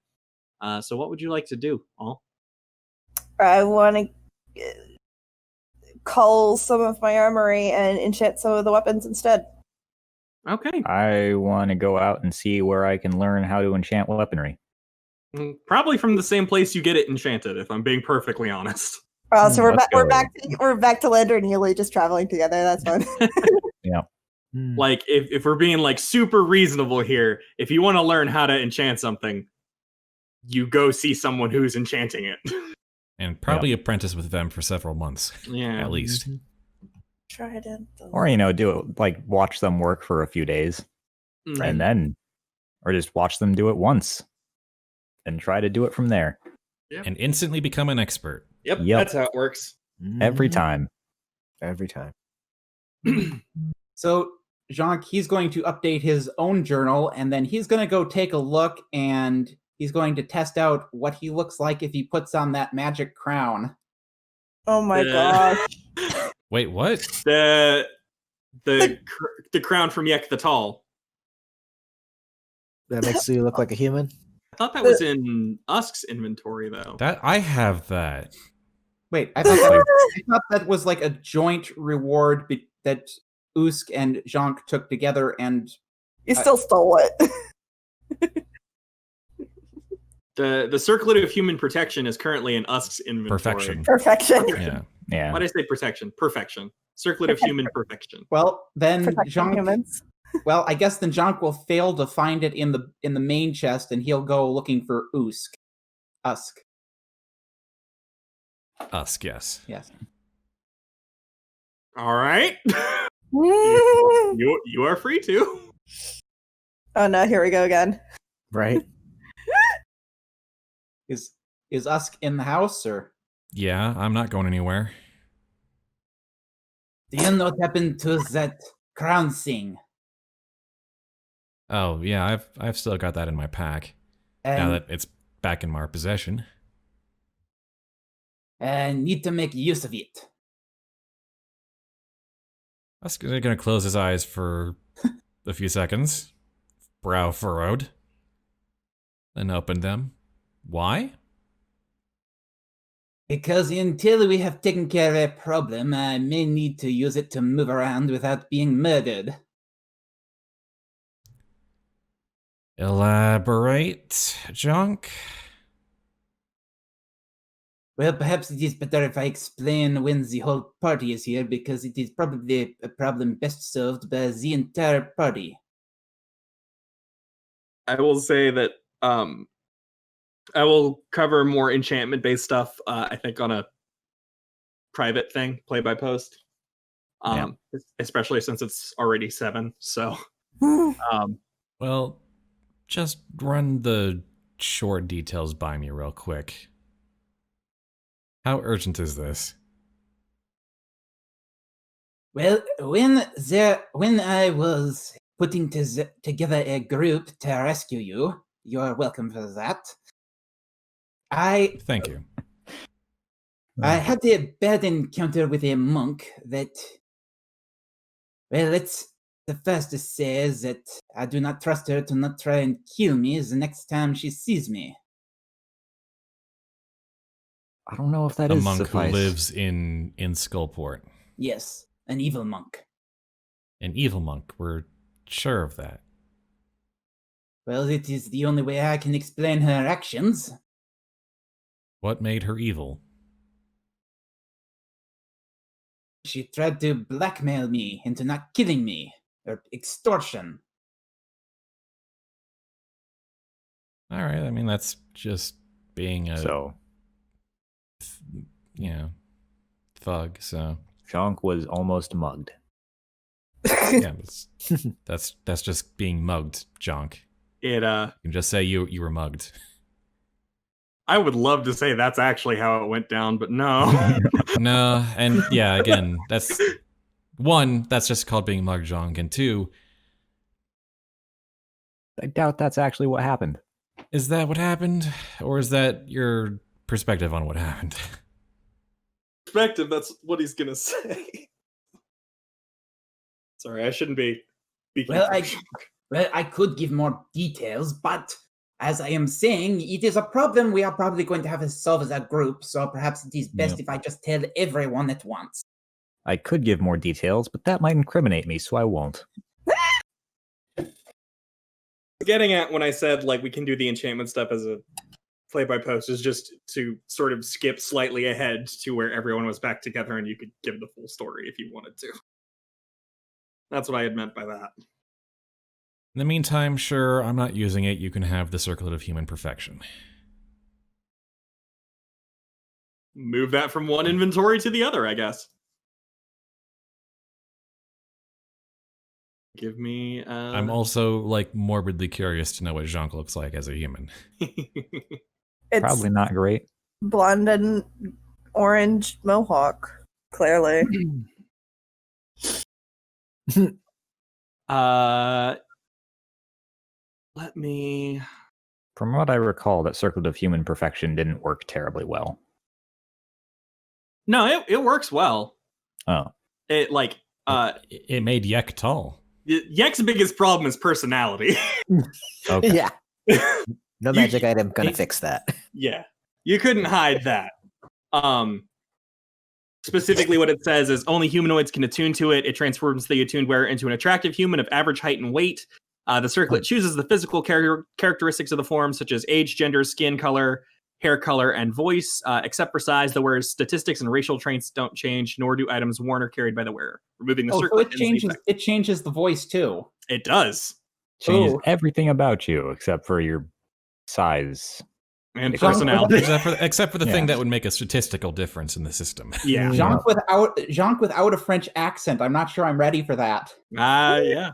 So what would you like to do, All? I want to cull some of my armory and enchant some of the weapons instead. Okay. I want to go out and see where I can learn how to enchant weaponry. Probably from the same place you get it enchanted, if I'm being perfectly honest. So we're Let's back. go. We're back to Lander and Yuliy just traveling together. That's fun. Like, if we're being like super reasonable here, if you want to learn how to enchant something, you go see someone who's enchanting it. And probably apprentice with them for several months, Yeah. at least. Trident. Or, do it, like, watch them work for a few days Mhm. and then, or just watch them do it once and try to do it from there. And instantly become an expert. Yep, Yep. that's how it works. Every Mhm. time. Every time. So Jhank, he's going to update his own journal, and then he's going to go take a look, and he's going to test out what he looks like if he puts on that magic crown. Oh my gosh. Wait, what? The crown from Yek the Tall. That makes you look like a human. I thought that was in Usk's inventory, though. That I have that. Wait, I thought that was like a joint reward that Usk and Jhank took together, and You still stole it. The circlet of human protection is currently in Usk's inventory. Perfection. Perfection. Yeah. Yeah. Why did I say protection? Perfection. Circlet of human perfection. well, then Protecting Jhank. humans. Well, I guess then Jhank will fail to find it in the main chest, and he'll go looking for Usk. Usk. Usk, yes. Yes. All right. Oh You are free to. no, here we go again. Right? Is Usk in the house, or Yeah, I'm not going anywhere. do you know what happened to that crown thing? Oh, yeah, I've still got that in my pack. Now And that it's back in my possession. I need to make use of it. Usk is gonna close his eyes for a few seconds. Brow furrowed. Then open them. Why? Because until we have taken care of a problem, I may need to use it to move around without being murdered. Elaborate, Jhank? Well, perhaps it is better if I explain when the whole party is here, because it is probably a problem best solved by the entire party. I will say that I will cover more enchantment-based stuff, I think, on a private thing, play by post. Especially since it's already 7. So, Well, just run the short details by me real quick. How urgent is this? Well, when I was putting together a group to rescue you, you're welcome for that. Thank you. I had a bad encounter with a monk that, well, it's the first to say is that I do not trust her to not try and kill me the next time she sees me. I don't know if that A is monk suffice. who lives in Skullport. Yes, an evil monk. An evil monk. We're sure of that. Well, it is the only way I can explain her actions. What made her evil? She tried to blackmail me into not killing me, or extortion. All right. I mean, that's just being a thug. So Jhank was almost mugged. yeah, that's just being mugged, Jhank. You can just say you were mugged. I would love to say that's actually how it went down, but no. No, and yeah, again, that's just called being mugged, Jhank, and 2, I doubt that's actually what happened. is that what happened, or is that your perspective on what happened? Perspective, that's what he's gonna say. Sorry, I shouldn't be speaking. Well, I could give more details, but as I am saying, it is a problem we are probably going to have to solve as a group, so perhaps it is best if I just tell everyone at once. I could give more details, but that might incriminate me, so I won't. Getting at when I said, like, we can do the enchantment stuff as a play-by-post is just to sort of skip slightly ahead to where everyone was back together and you could give the full story if you wanted to. That's what I had meant by that. In the meantime, sure, I'm not using it. You can have the Circlet of Human Perfection. Move that from one inventory to the other, I guess. Give me... I'm also, like, morbidly curious to know what Jhank looks like as a human. It's Probably not great. blonde and orange mohawk, clearly. Let me... From what I recall, that Circlet of Human Perfection didn't work terribly well. No, it works well. Oh. It, like... it made Yek tall. Yek's biggest problem is personality. Okay. Yeah. No magic item gonna fix that. Yeah. You couldn't hide that. Specifically what it says is only humanoids can attune to it. It transforms the attuned wearer into an attractive human of average height and weight. The circlet chooses the physical characteristics of the form, such as age, gender, skin color, hair color, and voice. Except for size, the wearer's statistics and racial traits don't change, nor do items worn or carried by the wearer. Removing the circlet. So it changes the voice too. It does. Changes everything about you except for your size. And personality. Except for the thing that would make a statistical difference in the system. Yeah. Jhank without a French accent. I'm not sure I'm ready for that. Yeah.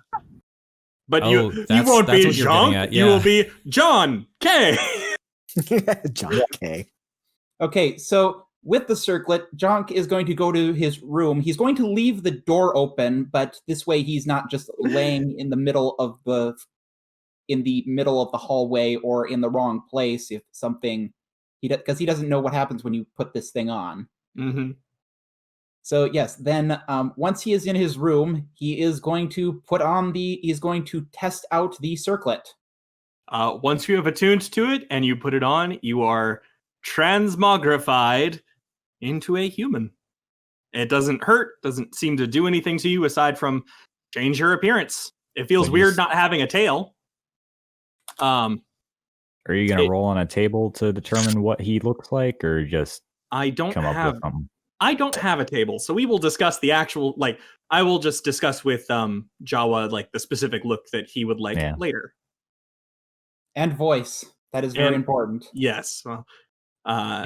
But you won't be Jhank. You will be John K. John K. Okay, so with the circlet, Jhank is going to go to his room. He's going to leave the door open, but this way he's not just laying in the middle of the hallway or in the wrong place if something because he doesn't know what happens when you put this thing on. Mm-hmm. So yes, then once he is in his room, he is going to test out the circlet. Once you have attuned to it and you put it on, you are transmogrified into a human. It doesn't hurt, doesn't seem to do anything to you aside from change your appearance. It feels weird not having a tail. Are you going to roll on a table to determine what he looks like, or just I don't come up with something? I don't have a table, so we will discuss the actual, I will just discuss with Jawa, the specific look that he would like later. And voice. That is very And- important. Yes. Well,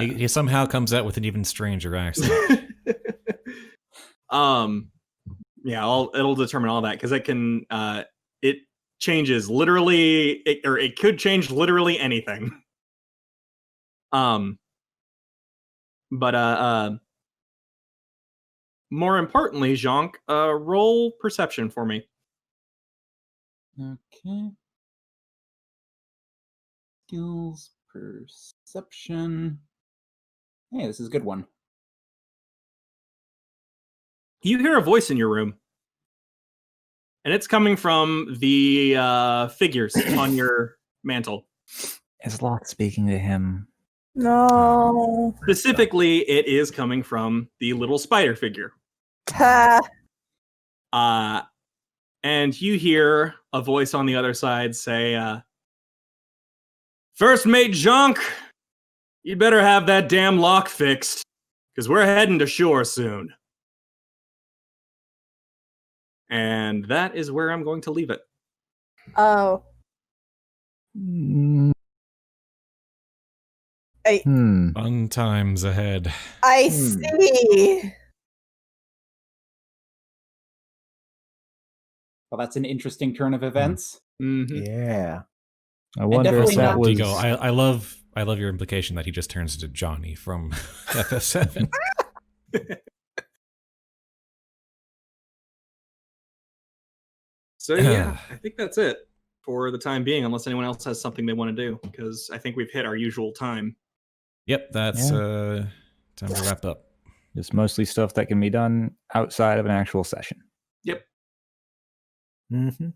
He somehow comes out with an even stranger accent. yeah, it'll determine all that because it can it changes literally or it could change literally anything. But more importantly, Jhank, roll perception for me. Okay. Skills, perception. Hey, this is a good one. You hear a voice in your room. And it's coming from the figures on your mantle. Is Locke speaking to him? No. Specifically, it is coming from the little spider figure. Ha. And you hear a voice on the other side say, First Mate Jhank, you'd better have that damn lock fixed, because we're heading to shore soon. And that is where I'm going to leave it. Oh. Fun times ahead. I see. Well, that's an interesting turn of events. Mm-hmm. Yeah. I wonder if definitely that not was. Digo, I love your implication that he just turns into Johnny from FS7. So yeah, I think that's it for the time being, unless anyone else has something they want to do, because I think we've hit our usual time. Yep, that's time to wrap up. It's mostly stuff that can be done outside of an actual session. Yep. Mm-hmm.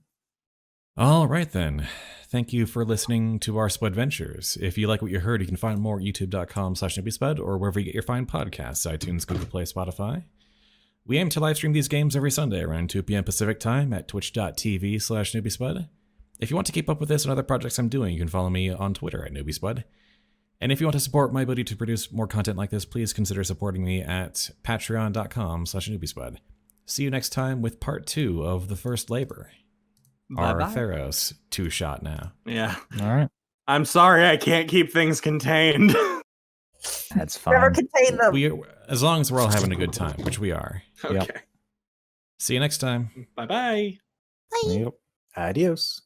All right, then. Thank you for listening to our Spudventures. If you like what you heard, you can find more at youtube.com/Newbiespud or wherever you get your fine podcasts, iTunes, Google Play, Spotify. We aim to live stream these games every Sunday around 2 p.m. Pacific time at twitch.tv/Newbiespud. If you want to keep up with this and other projects I'm doing, you can follow me on Twitter at Newbiespud. And if you want to support my ability to produce more content like this, please consider supporting me at patreon.com/Newbiespud. See you next time with part 2 of The First Labor. Our Bye-bye. Theros 2-shot now. Yeah. All right. I'm sorry I can't keep things contained. That's fine. Never contain them. As long as we're all having a good time, which we are. Okay. Yep. See you next time. Bye-bye. Bye. Yep. Adios.